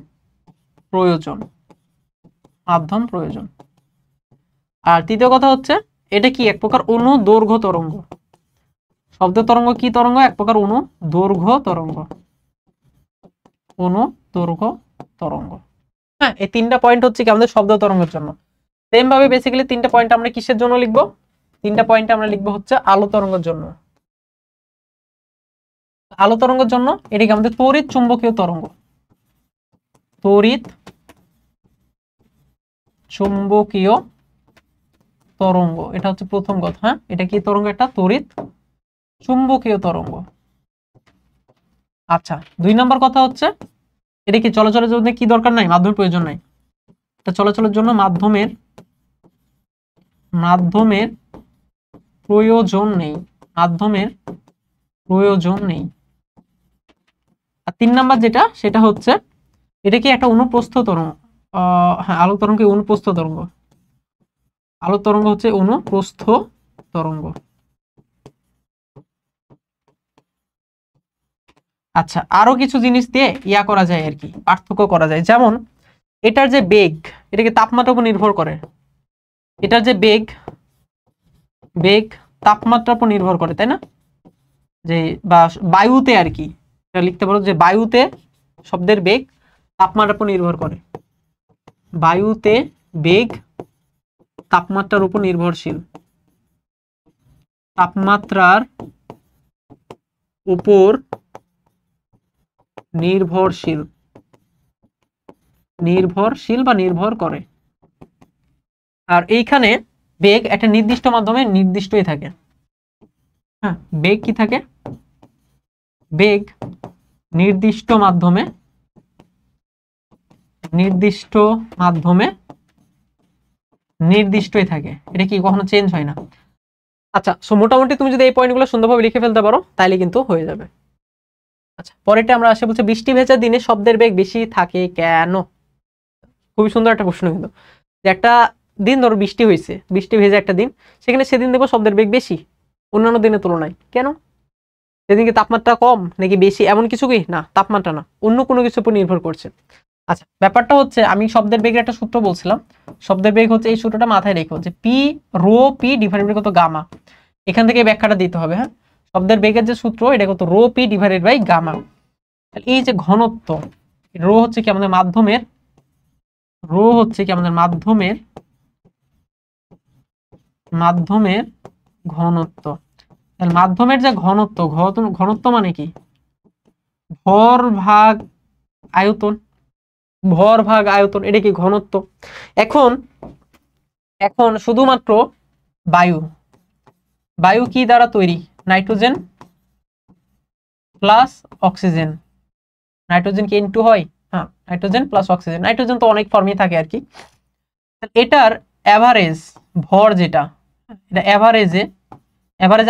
Speaker 1: প্রয়োজন। আর তৃতীয় কথা হচ্ছে এটা কি এক প্রকার অনুদৈর্ঘ্য তরঙ্গ। শব্দ তরঙ্গ কি তরঙ্গ? এক প্রকার অনুদৈর্ঘ্য তরঙ্গ। অনুদৈর্ঘ্য তরঙ্গ। হ্যাঁ, এই তিনটা পয়েন্ট হচ্ছে কি আমাদের শব্দ তরঙ্গের জন্য। সেম ভাবে বেসিক্যালি তিনটা পয়েন্ট আমরা কিসের জন্য লিখবো? তিনটা পয়েন্ট আমরা লিখবো হচ্ছে আলো তরঙ্গের জন্য। আলো তরঙ্গের জন্য এটাকে আমাদের তড়িৎ চুম্বকীয় তরঙ্গ। তড়িৎ চুম্বকীয় তরঙ্গ, এটা হচ্ছে প্রথম কথা। হ্যাঁ, এটা কি তরঙ্গ? একটা তড়িৎ চুম্বকীয় তরঙ্গ। আচ্ছা, 2 নাম্বার কথা হচ্ছে এটা কি চলাচলের জন্য কি দরকার নাই? মাধ্যমের প্রয়োজন নাই। এটা চলাচলের জন্য মাধ্যমের প্রয়োজন নেই। মাধ্যমের প্রয়োজন নেই। আর 3 নাম্বার যেটা, সেটা হচ্ছে এটা কি একটা অনুপ্রস্থ তরঙ্গ। হ্যাঁ, আলো তরঙ্গ অনুপ্রস্থ তরঙ্গ। আলো তরঙ্গ হচ্ছে অনুপ্রস্থ তরঙ্গ। আচ্ছা, আরো কিছু জিনিস দিয়ে ইয়া করা যায় আর কি, পার্থক্য করা যায়। যেমন এটার যে বেগ, এটা কি তাপমাত্রার উপর নির্ভর করে। এটার যে বেগ তাপমাত্রার উপর নির্ভর করে, তাই না? যে বা বায়ুতে আর কি, এটা লিখতে পারো যে বায়ুতে শব্দের বেগ তাপমাত্রার উপর নির্ভর করে। বায়ুতে বেগ তাপমাত্রার উপর নির্ভরশীল। তাপমাত্রার উপর নির্ভরশীল বা নির্ভর করে। আর এইখানে বেগ একটা নির্দিষ্ট মাধ্যমে নির্দিষ্টই থাকে। হ্যাঁ, বেগ কি থাকে? বেগ নির্দিষ্ট মাধ্যমে নির্দিষ্টই থাকে। এটা কি কখনো চেঞ্জ হয় না। আচ্ছা, সো মোটামুটি তুমি যদি এই পয়েন্টগুলো সুন্দরভাবে লিখে ফেলতে পারো তাহলে কিন্তু হয়ে যাবে। আচ্ছা, পরেরটা আমরা আসে বলছে বৃষ্টি ভেজা দিনে শব্দের বেগ বেশি থাকে কেন? খুবই সুন্দর একটা প্রশ্ন কিন্তু। যে একটা দিন ধরো বৃষ্টি হয়েছে, বৃষ্টি ভেজা একটা দিন, সেখানে সেদিন দেখবো শব্দের বেগ বেশি অন্যান্য দিনের তুলনায়। কেন? সেদিন কি তাপমাত্রা কম নাকি বেশি, এমন কিছু কি না? তাপমাত্রা না, অন্য কোনো কিছুর উপর নির্ভর করছে। আচ্ছা, ব্যাপারটা হচ্ছে আমি শব্দের বেগের একটা সূত্র বলছিলাম। শব্দের বেগ হচ্ছে এই সূত্রটা মাথায় রেখো যে P rho P divided by কত গামা। এখান থেকে ব্যাখ্যাটা দিতে হবে। হ্যাঁ, শব্দের বেগের যে সূত্র এটা কত? Rho P divided by gamma. এই যে ঘনত্ব, রো হচ্ছে কি আমাদের মাধ্যমের ঘনত্ব। তাহলে মাধ্যমের যে ঘনত্ব মানে কি? ভর ভাগ আয়তন। এটা কি ঘনত্ব? এখন শুধুমাত্র বায়ু কি দ্বারা তৈরি? Nitrogen plus oxygen. নাইট্রোজেন কি N2 হয়? হ্যাঁ, নাইট্রোজেন প্লাস অক্সিজেন। নাইট্রোজেন তো অনেক ফর্মে থাকে আর কি। এটার অ্যাভারেজ ভর যেটা, এটা অ্যাভারেজে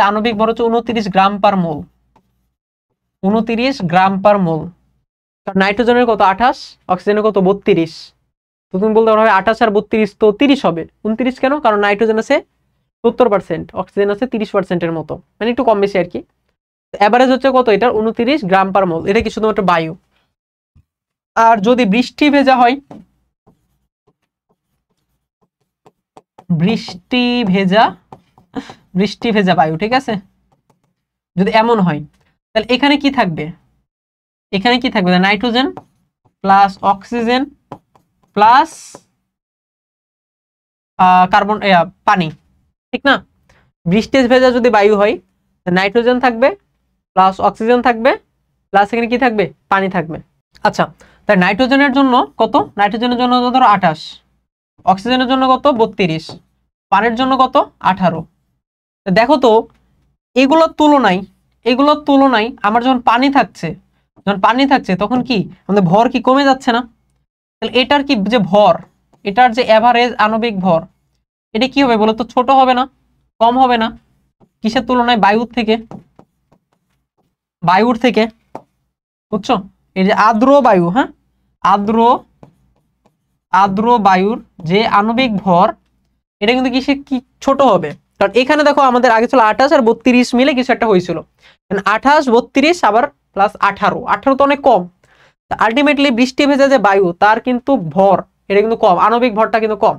Speaker 1: আণবিক ভর হচ্ছে 29 গ্রাম পার মোল। 29 গ্রাম পার মোল। নাইট্রোজেনের কত? 28, অক্সিজেনের কত? 32। তো তুমি বলতে পারো 28 আর 32 তো 30 হবে। 29 কেন? কারণ নাইট্রোজেন আছে 70%, অক্সিজেন আছে 30%-এর মতো, মানে একটু কম বেশি আর কি। এভারেজ হচ্ছে কত এটার? 29 গ্রাম পার মোল। এটা কি শুধুমাত্র বায়ু। আর যদি বৃষ্টি ভেজা বায়ু, ঠিক আছে, যদি এমন হয় তাহলে এখানে কি থাকবে? Nitrogen plus oxygen plus carbon, পানি, ঠিক না? বৃষ্টি ভেজা যদি বায়ু হয়, নাইট্রোজেন থাকবে প্লাস অক্সিজেন থাকবে প্লাস এখানে কি থাকবে? পানি থাকবে। আচ্ছা, তাই নাইট্রোজেনের জন্য কত? নাইট্রোজেনের জন্য ধরো 28, অক্সিজেনের জন্য কত? 32, পানির জন্য কত? 18। দেখো তো এগুলোর তুলনায় আমার যখন পানি থাকছে তখন কি আমাদের ভর কি কমে যাচ্ছে না? তাহলে এটার কি যে ভর, এটার যে এভারেজ আণবিক ভর, এটা কি হবে বলো তো? ছোট হবে না? কম হবে না? কিসের তুলনায়? বায়ুর থেকে। বুঝছো? এই যে আর্দ্র বায়ু, হ্যাঁ, আর্দ্র বায়ুর যে আণবিক ভর, এটা কিন্তু কি ছোট হবে। কারণ এখানে দেখো আমাদের আগে ছিল 28 আর 32 মিলে কিছু একটা হয়েছিল। 28 32 আবার প্লাস 18 তো অনেক কম। আলটিমেটলি বৃষ্টি ভেজা যে বায়ু, তার কিন্তু ভর এটা কিন্তু কম, আণবিক ভরটা কিন্তু কম।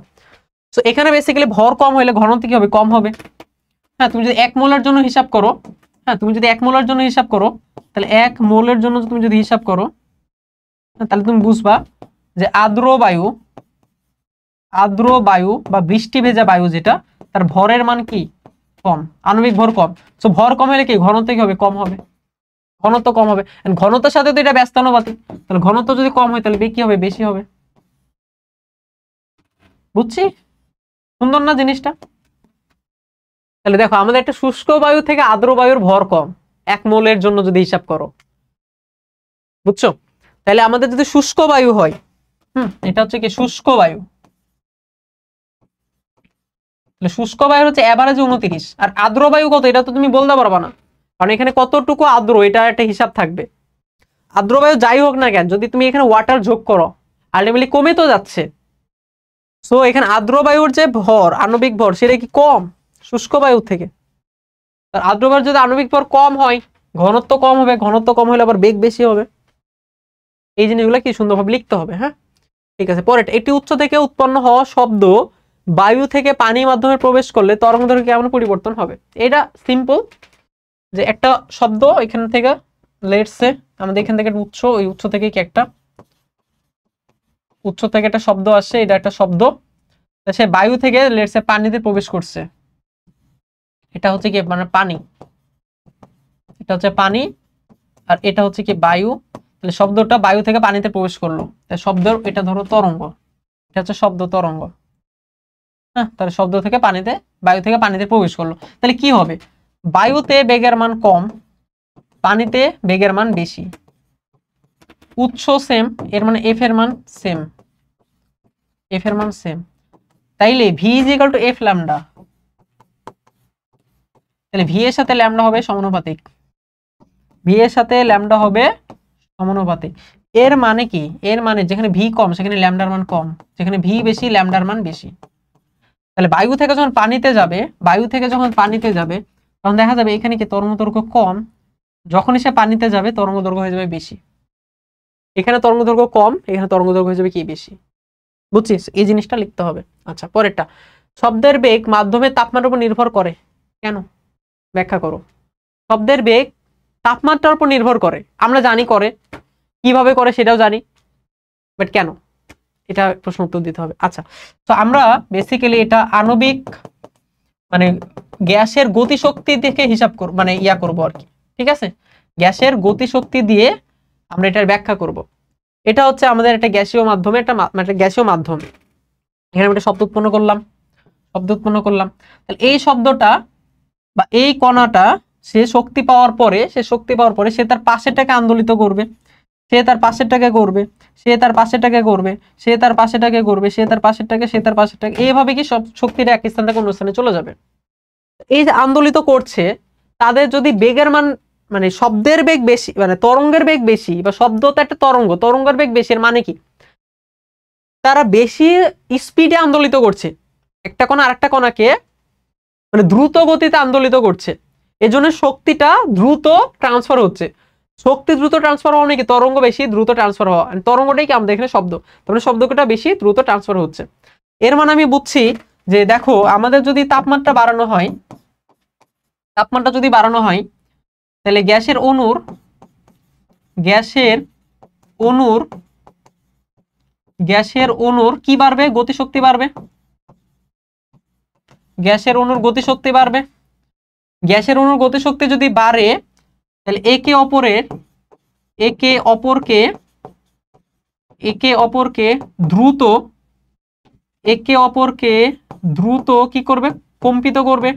Speaker 1: তো এখানে বেসিক্যালি ভর কম হলে ঘনত্ব কি হবে? কম হবে। হ্যাঁ, তুমি যদি 1 মোলের জন্য হিসাব করো, হ্যাঁ তুমি যদি 1 মোলের জন্য হিসাব করো, তাহলে 1 মোলের জন্য তুমি যদি হিসাব করো, তাহলে তুমি বুঝবা যে আর্দ্র বায়ু বা বৃষ্টি ভেজা বায়ু যেটা, তার ভরের মান কি? কম, আণবিক ভর কম। তো ভর কম হলে কি ঘনত্ব কি হবে? কম হবে। ঘনত্ব কম হবে, ঘনত্বের সাথে তো এটা ব্যস্তানুপাতিক, তাহলে ঘনত্ব যদি কম হয় তাহলে বেগ কি হবে? বেশি হবে। বুঝছি? সুন্দর না জিনিসটা? তাহলে দেখো আমাদের একটা শুষ্ক বায়ু থেকে আর্দ্র বায়ুর ভর কম 1 মোলের জন্য যদি হিসাব করো, বুঝছো? তাহলে আমাদের যদি শুষ্ক বায়ু হয়, এটা হচ্ছে কি শুষ্ক বায়ু, তাহলে শুষ্ক বায়ু হচ্ছে এভারেজ 29, আর আর্দ্র বায়ু কত এটা তো তুমি বলতে পারবা না, কারণ এখানে কতটুকু আর্দ্র এটা একটা হিসাব থাকবে। আর্দ্র বায়ু যাই হোক না কেন, যদি তুমি এখানে ওয়াটার যোগ করো আলটিমেটলি কমে তো যাচ্ছে। সো এখানে আর্দ্র বায়ুর যে ভর, আণবিক ভর, সেটা কি কম শুষ্ক বায়ুর থেকে। আর আর্দ্র বায়ুর যদি আণবিক ভর কম হয়, ঘনত্ব কম হবে, ঘনত্ব কম হলে আবার বেগ বেশি হবে। এই জিনিসগুলো কি সুন্দরভাবে লিখতে হবে। হ্যাঁ, ঠিক আছে। পরে এটি উচ্চ থেকে উৎপন্ন হওয়া শব্দ বায়ু থেকে পানির মাধ্যমে প্রবেশ করলে তরঙ্গদৈর্ঘ্য কেমন পরিবর্তন হবে? এটা সিম্পল, যে একটা শব্দ এখান থেকে, লেটস সে আমাদের এখান থেকে উৎস, ওই উৎস থেকে কি একটা শব্দ আসছে, এটা একটা শব্দ, সে বায়ু থেকে লেটস সে পানিতে প্রবেশ করছে, এটা হচ্ছে কি মানে পানি, এটা হচ্ছে পানি, আর এটা হচ্ছে কি বায়ু। তাহলে শব্দটা বায়ু থেকে পানিতে প্রবেশ করলো, তাই শব্দ এটা ধরো তরঙ্গ, এটা হচ্ছে শব্দ তরঙ্গ। হ্যাঁ, তাহলে শব্দ থেকে পানিতে, বায়ু থেকে পানিতে প্রবেশ করলো, তাহলে কি হবে? বায়ুতে বেগের মান কম, পানিতে বেগের মান বেশি, উৎস সেম, এর মানে এফ এর মান সেম, এফ এর মান সেম, তাইলে V is equal to F lambda. তাহলে ভি এর সাথে ল্যামডা হবে সমানুপাতিক, ভি এর সাথে ল্যামডা হবে সমানুপাতিক। এর মানে কি? এর মানে যেখানে ভি কম সেখানে ল্যামডার মান কম, যেখানে ভি বেশি ল্যামডার মান বেশি। তাহলে বায়ু থেকে যখন পানিতে যাবে, তখন দেখা যাবে এখানে কি তরঙ্গ দৈর্ঘ্য কম, যখনই সে পানিতে যাবে তরঙ্গ দৈর্ঘ্য হয়ে যাবে বেশি। এখানে তরঙ্গ দৈর্ঘ্য কম, এখানে তরঙ্গ দৈর্ঘ্য হয়ে যাবে কি? বেশি। বুঝছিস? এই জিনিসটা লিখতে হবে। আচ্ছা, পরেরটা, শব্দের বেগ মাধ্যমের তাপমাত্রার উপর নির্ভর করে কেন? ব্যাখ্যা করো। শব্দের বেগ তাপমাত্রার উপর নির্ভর করে, আমরা জানি করে, কিভাবে করে সেটাও জানি, বাট কেন? এটা প্রশ্ন উত্তর দিতে হবে। আচ্ছা, তো আমরা বেসিক্যালি এটা আণবিক মানে গ্যাসের গতিশক্তি থেকে হিসাব করব, মানে করব আর কি। ঠিক আছে, গ্যাসের গতিশক্তি দিয়ে আমরা এটার ব্যাখ্যা করব। এটা হচ্ছে আমাদের একটা গ্যাসীয় মাধ্যমে, একটা গ্যাসীয় মাধ্যম, এখানে একটা শব্দ উৎপন্ন করলাম। তাহলে এই শব্দটা বা এই কণাটা সে শক্তি পাওয়ার পরে সে তার পাশেরটাকে আন্দোলিত করবে, সে তার পাশেরটাকে করবে, এইভাবে কি সব শক্তিটা এক স্থান থেকে অন্য স্থানে চলে যাবে। এই যে আন্দোলিত করছে, তাদের যদি বেগের মান মানে শব্দের বেগ বেশি, মানে তরঙ্গের বেগ বেশি, বা শব্দ তো একটা তরঙ্গের বেগ বেশি, এর মানে কি? তারা বেশি স্পিডে আন্দোলিত করছে, একটা কণা আরেকটা কণাকে মানে দ্রুত গতিতে আন্দোলিত করছে, এজন্য শক্তিটা দ্রুত ট্রান্সফার হচ্ছে। শক্তি দ্রুত ট্রান্সফার হওয়া নাকি তরঙ্গ বেশি দ্রুত ট্রান্সফার হওয়া, তরঙ্গটাই কি আমাদের এখানে শব্দ, তাহলে শব্দটা বেশি দ্রুত ট্রান্সফার হচ্ছে। এর মানে আমি বুঝছি যে দেখো আমাদের যদি তাপমাত্রা বাড়ানো হয়, তাহলে গ্যাসের অণুর কি বাড়বে? গতিশক্তি বাড়বে। গ্যাসের অণুর গতিশক্তি যদি বাড়ে, তাহলে একে অপরকে দ্রুত কি করবে? কম্পিত করবে,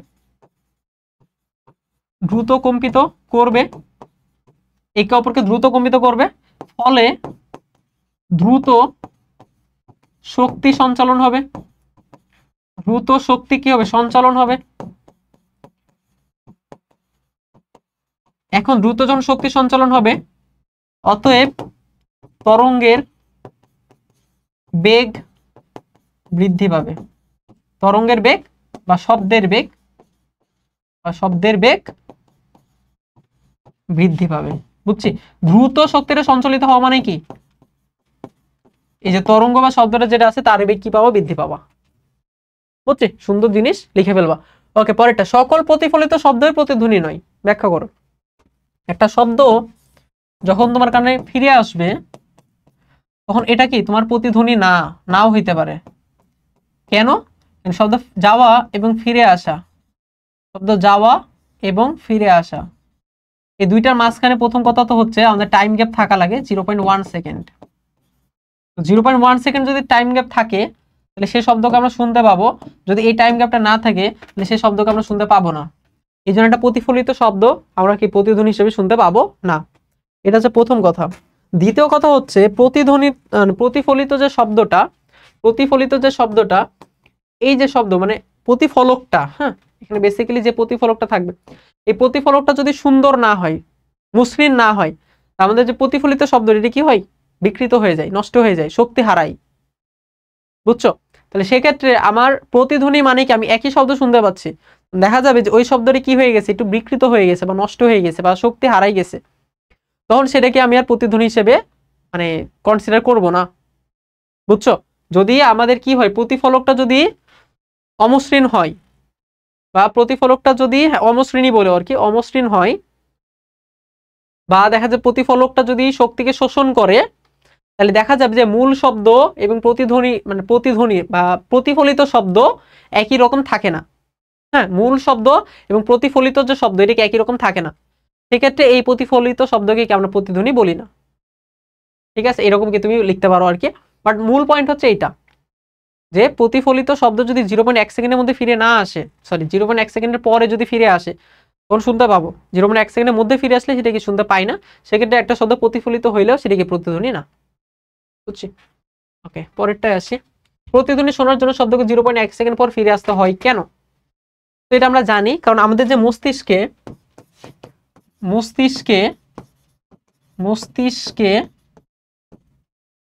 Speaker 1: একে অপরকে দ্রুত কম্পিত করবে, ফলে দ্রুত শক্তি সঞ্চালন হবে, সঞ্চালন হবে। এখন দ্রুত যখন শক্তি সঞ্চালন হবে, অতএব তরঙ্গের বেগ বৃদ্ধি পাবে, তরঙ্গের বেগ বা শব্দের বেগ বৃদ্ধি পাবে। বুঝছি? দ্রুত শক্তিটা সঞ্চালিত হওয়া মানে কি? এই যে তরঙ্গ বা শব্দটা যেটা আছে তার বেগ কি পাবো? বৃদ্ধি পাবা। বুঝছি, সুন্দর জিনিস লিখে ফেলবা। ওকে, পরেরটা, সকল প্রতিফলিত শব্দের প্রতিধ্বনি নয়। ব্যাখ্যা করো। একটা শব্দ যখন তোমার কানে ফিরে আসবে তখন এটা কি তোমার প্রতিধ্বনি নাও হইতে পারে। কেন? শব্দ যাওয়া এবং ফিরে আসা, শব্দ যাওয়া এবং ফিরে আসা, এই দুইটার মাঝখানে প্রথম কথা তো হচ্ছে আমাদের টাইম গ্যাপ থাকা লাগে 0.1 সেকেন্ড। 0.1 সেকেন্ড যদি টাইম গ্যাপ থাকে তাহলে সেই শব্দকে আমরা শুনতে পাবো। যদি এই টাইম গ্যাপটা না থাকে তাহলে সেই শব্দকে আমরা শুনতে পাবো না। এই জন্য একটা প্রতিফলিত শব্দ আমরা কি প্রতিধ্বনি হিসেবে শুনতে পাবো না। এটা হচ্ছে প্রথম কথা। দ্বিতীয় কথা হচ্ছে প্রতিফলিত যে শব্দটা, এই যে শব্দ মানে প্রতিফলকটা, হ্যাঁ, এখানে বেসিক্যালি যে প্রতিফলকটা থাকবে, এই প্রতিফলকটা যদি সুন্দর না হয়, মসৃণ না হয়, আমাদের যে প্রতিফলিত শব্দ এটা কি হয়, বিকৃত হয়ে যায়, নষ্ট হয়ে যায়, শক্তি হারায়। বুঝছো? তাহলে সেক্ষেত্রে আমার প্রতিধ্বনি মানে কি আমি একই শব্দ শুনতে পাচ্ছি, দেখা যাবে যে ওই শব্দটি কি হয়ে গেছে, একটু বিকৃত হয়ে গেছে বা নষ্ট হয়ে গেছে বা শক্তি হারাই গেছে, তখন সেটাকে আমি আর প্রতিধ্বনি হিসেবে মানে কনসিডার করব না। বুঝছো? যদি আমাদের কি হয়, প্রতিফলকটা যদি অমসৃণ হয় বা প্রতিফলকটা যদি অমসৃণই বলে আর কি, অমসৃণ হয় বা দেখা যায় প্রতিফলকটা যদি শক্তিকে শোষণ করে, তাহলে দেখা যাবে যে মূল শব্দ এবং প্রতিধ্বনি বা প্রতিফলিত শব্দ একই রকম থাকে না। হ্যাঁ, মূল শব্দ এবং প্রতিফলিত যে শব্দ এটা একই রকম থাকে না। সেক্ষেত্রে এই প্রতিফলিত শব্দকে কি আমরা প্রতিধ্বনি বলি না। ঠিক আছে, এরকম কি তুমি লিখতে পারো আর কি। বাট মূল পয়েন্ট হচ্ছে এইটা, যে প্রতিফলিত শব্দ যদি 0.1 সেকেন্ডের মধ্যে ফিরে না আসে, 0.1 সেকেন্ডের পরে যদি ফিরে আসে তখন শুনতে পাবো। 0.1 সেকেন্ডের মধ্যে ফিরে আসলে সেটা কি শুনতে পাই না। সেক্ষেত্রে একটা শব্দ প্রতিফলিত হইলেও সেটা কি প্রতিধ্বনি না। বুঝছি? ওকে, পরেরটায় আসি। প্রতিধ্বনি শোনার জন্য শব্দকে 0.1 সেকেন্ড পর ফিরে আসতে হয় কেন? তো এটা আমরা জানি, কারণ আমাদের যে মস্তিষ্কে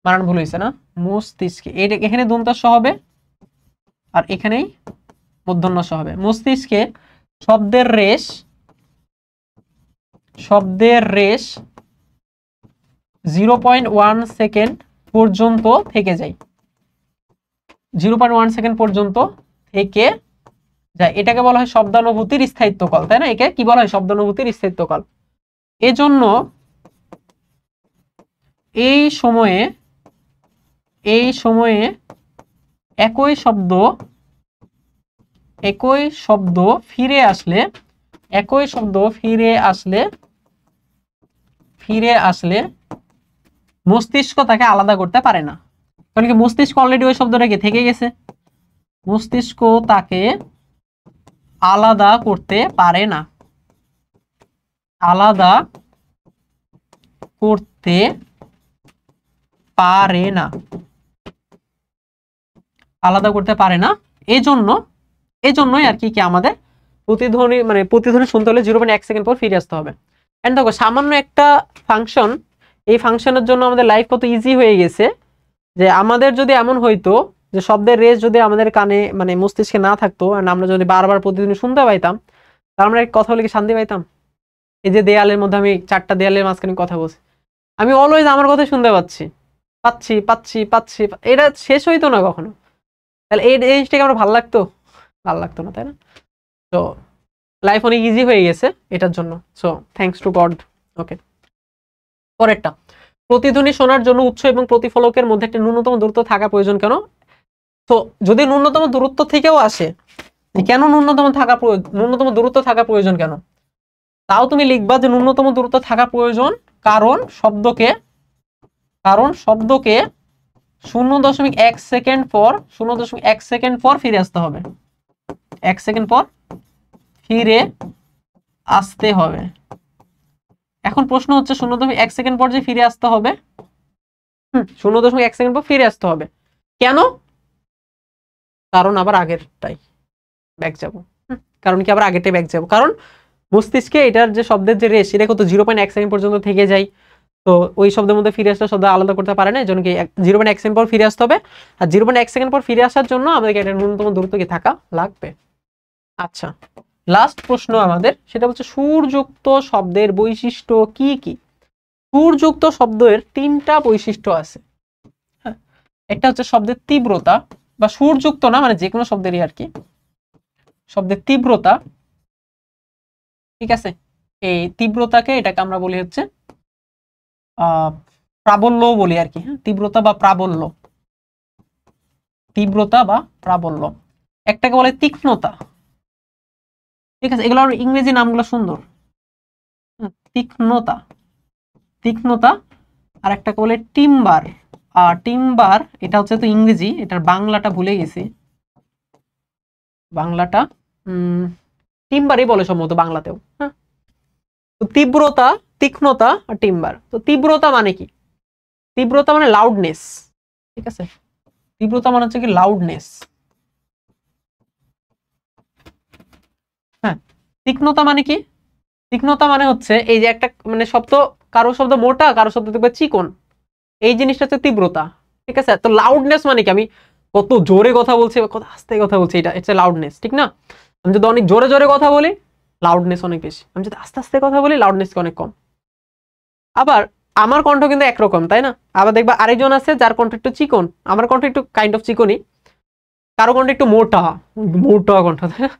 Speaker 1: বানান ভুল হয়েছে না, মস্তিষ্কে, এখানে দন্তাস হবে আর এখানেই মূর্ধন্য হবে। মস্তিষ্কে শব্দের রেশ 0.1 সেকেন্ড পর্যন্ত থেকে যায়। 0.1 সেকেন্ড পর্যন্ত থেকে যায়, এটাকে বলা হয় শব্দানুভূতির স্থায়িত্বকাল, তাই না? একে কি বলা হয়, শব্দানুভূতির স্থায়িত্বকাল। এজন্য এই সময়ে একই শব্দ ফিরে আসলে মস্তিষ্ক তাকে আলাদা করতে পারে না। কারণ কি, মস্তিষ্ক অলরেডি ওই শব্দটাকে থেকে গেছে, মস্তিষ্ক তাকে আলাদা করতে পারে না, আলাদা করতে পারে না। এজন্যই আর কি আমাদের প্রতিধ্বনি শুনতে হলে 0.1 সেকেন্ড পর ফিরে আসতে হবে। এন্ড দেখো, সামান্য একটা ফাংশন, এই ফাংশনের জন্য আমাদের লাইফ কত ইজি হয়ে গেছে, যে আমাদের যদি এমন হইতো যে শব্দের রেশ যদি আমাদের কানে মস্তিষ্কে না থাকতো আর আমরা যদি বারবার প্রতিদিন শুনতে পাইতাম, তাহলে আমরা কথা বলে কি শান্তি পাইতাম? এই যে দেয়ালের মধ্যে আমি 4টা দেয়ালের মাঝখানে কথা বলছি, আমি অলওয়েজ আমার কথা শুনতে পাচ্ছি, এটা শেষ হইতো না কখনো। তাহলে এই জিনিসটাকে আমরা ভালো লাগতো না, তাই না? তো লাইফ অনেক ইজি হয়ে গেছে এটার জন্য। So thanks to God. Okay, পরেরটা, প্রতিধ্বনি শোনার জন্য উৎস এবং প্রতিফলকের মধ্যে একটা ন্যূনতম দূরত্ব থাকা প্রয়োজন কেন? তো যদি ন্যূনতম দূরত্ব থেকেও আসে, কেন ন্যূনতম দূরত্ব থাকা প্রয়োজন কেন? তাও তুমি লিখবা যে ন্যূনতম দূরত্ব থাকা প্রয়োজন কারণ শব্দকে 0.1 সেকেন্ড পর ফিরে আসতে হবে। 1 সেকেন্ড পর ফিরে আসতে হবে। এখন প্রশ্ন হচ্ছে 0.1 সেকেন্ড পর যে ফিরে আসতে হবে, 0.1 সেকেন্ড পর ফিরে আসতে হবে কেন? কারণ আবার আগেরটাই ব্যাক যাব। কারণ কি আবার আগেরটাই ব্যাক যাব? কারণ মস্তিষ্কে এটার যে শব্দের যে রেশ, সেটা কত 0.1 সেকেন্ড পর্যন্ত থেকে যায়। তো ওই শব্দের মধ্যে ফিরে আসলে শব্দ আলাদা করতে পারে না, এই জন্য কি 0.1 সেকেন্ড পর ফিরে আসতে হবে। আর 0.1 সেকেন্ড পর ফিরে আসার জন্য আমাদেরকে একটা ন্যূনতম দূরত্ব কি থাকা লাগবে। আচ্ছা, লাস্ট প্রশ্ন আমাদের, সেটা হচ্ছে সুরযুক্ত শব্দের বৈশিষ্ট্য কি কি? সুরযুক্ত শব্দের 3টা বৈশিষ্ট্য আছে। হ্যাঁ, একটা হচ্ছে শব্দের তীব্রতা, বা সুরযুক্ত না, মানে যে কোনো শব্দেরই আর কি, শব্দের তীব্রতা, ঠিক আছে, এই তীব্রতাকে এটাকে আমরা বলি হচ্ছে প্রাবল্য বলি আর কি। হ্যাঁ, তীব্রতা বা প্রাবল্য, তীব্রতা বা প্রাবল্য। একটাকে বলে তীক্ষ্ণতা, ঠিক আছে, এগুলোর ইংরেজি নামগুলো সুন্দর। তীক্ষ্ণতা, তীক্ষ্ণতা। আর একটাকে বলে টিম্বার। আর টিম্বার এটা হচ্ছে তো ইংরেজি, এটার বাংলাটা ভুলে গেছি, বাংলাটা টিম্বারই বলে সম্ভবত বাংলাতেও। হ্যাঁ, তো তীব্রতা, তীক্ষ্ণতা আর টিম্বার। তো তীব্রতা মানে কি? তীব্রতা মানে লাউডনেস, ঠিক আছে, তীব্রতা মানে হচ্ছে কি লাউডনেস। হ্যাঁ, তীক্ষ্ণতা মানে কি? তীক্ষ্ণতা মানে হচ্ছে এই যে একটা মানে শব্দ, কারো শব্দ মোটা, কারো শব্দ দেখবে চিকন, এই জিনিসটা হচ্ছে তীব্রতা, ঠিক আছে। তো লাউডনেস মানে কি? আমি কত জোরে কথা বলছি বা কত আস্তে কথা বলছি, এটা হচ্ছে লাউডনেস, ঠিক না? আমি যদি অনেক জোরে জোরে কথা বলি, লাউডনেস অনেক বেশি। আমি যদি আস্তে আস্তে কথা বলি, লাউডনেস অনেক কম। আবার আমার কণ্ঠ কিন্তু একরকম, তাই না? আবার দেখবা আরেকজন আছে যার কণ্ঠ একটু চিকন, আমার কণ্ঠ একটু কাইন্ড অফ চিকনই, কারো কণ্ঠ একটু মোটা, মোটা কণ্ঠ, তাই না?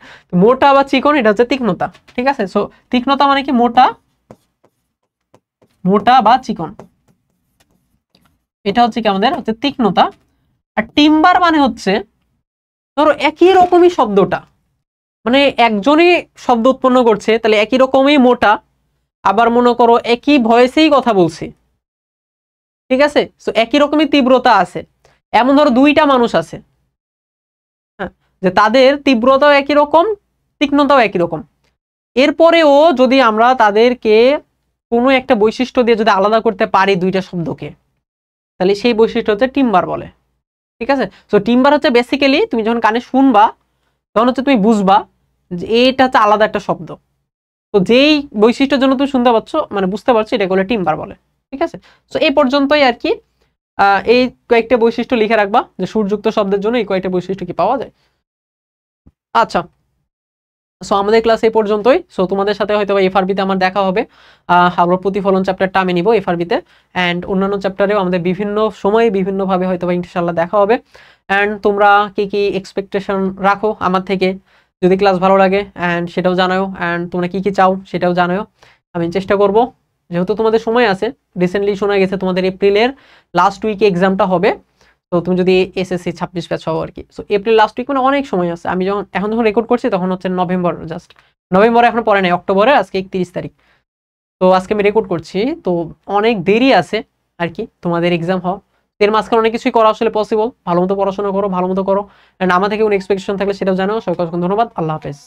Speaker 1: মোটা বা চিকন এটা হচ্ছে তীক্ষ্ণতা, ঠিক আছে। সো তীক্ষ্ণতা মানে কি? মোটা, মোটা বা চিকন, এটা হচ্ছে কি আমাদের হচ্ছে তীক্ষ্ণতা। আর টিম্বার মানে হচ্ছে ধরো একই রকমই শব্দটা, মানে একজনই শব্দ উৎপন্ন করছে, তাহলে একই রকমই মোটা, আবার মনে করো একই ভয়েসেই কথা বলছি, ঠিক আছে, সো একই রকমই তীব্রতা আছে। এমন ধরো দুইটা মানুষ আছে, হ্যাঁ, যে তাদের তীব্রতাও একই রকম, তীক্ষ্ণতাও একই রকম, এরপরেও যদি আমরা তাদেরকে কোনো একটা বৈশিষ্ট্য দিয়ে যদি আলাদা করতে পারি দুইটা শব্দকে, তাহলে সেই বৈশিষ্ট্য হচ্ছে টিম্বার বলে, ঠিক আছে। সো টিম্বার হচ্ছে বেসিক্যালি তুমি যখন কানে শুনবা তখন হচ্ছে তুমি বুঝবা যে এটা হচ্ছে আলাদা একটা শব্দ। তো যেই বৈশিষ্ট্যের জন্য তুমি শুনতে পাচ্ছ, মানে বুঝতে পারছো, এটা বলে টিম্বার বলে, ঠিক আছে। সো এই পর্যন্তই আর কি। এই কয়েকটা বৈশিষ্ট্য লিখে রাখবা যে সুরযুক্ত শব্দের জন্য এই কয়েকটা বৈশিষ্ট্য কি পাওয়া যায়। আচ্ছা, সো আমাদের ক্লাস এই পর্যন্তই। সো তোমাদের সাথে হয়তো এফআরবিতে আমার দেখা হবে, আমরা প্রতিফলন চ্যাপ্টারটা আমি নিব এফআরবিতে, অ্যান্ড অন্যান্য চ্যাপ্টারেও আমাদের বিভিন্ন সময়ে বিভিন্নভাবে হয়তো ইনশাআল্লাহ দেখা হবে। অ্যান্ড তোমরা কি কি এক্সপেকটেশন রাখো আমার থেকে, যদি ক্লাস ভালো লাগে অ্যান্ড সেটাও জানাও, অ্যান্ড তোমরা কি কি চাও সেটাও জানাও। আমি চেষ্টা করব, যেহেতু তোমাদের সময় আছে, রিসেন্টলি শোনা গেছে তোমাদের এপ্রিলের লাস্ট উইকে এক্সামটা হবে, তো তুমি যদি এসএসসি 26 ব্যাচ হও আর কি, সো এপ্রিল লাস্ট উইক মানে অনেক সময় আছে। আমি যখন রেকর্ড করছি তখন হচ্ছে নভেম্বর, জাস্ট নভেম্বরে এখন পরে নাই, অক্টোবরে, আজকে 31 তারিখ, তো আজকে আমি রেকর্ড করছি, তো অনেক দেরি আছে আর কি তোমাদের এক্সাম হওয়া। এর মাঝখানে অনেক কিছুই করা আসলে পসিবল। ভালো মতো পড়াশোনা করো, ভালো মতো করো, এন্ড আমার থেকে কোনো এক্সপেকটেশন থাকলে সেটাও জানাও। সবাইকে অসংখ্য ধন্যবাদ। আল্লাহ হাফেজ।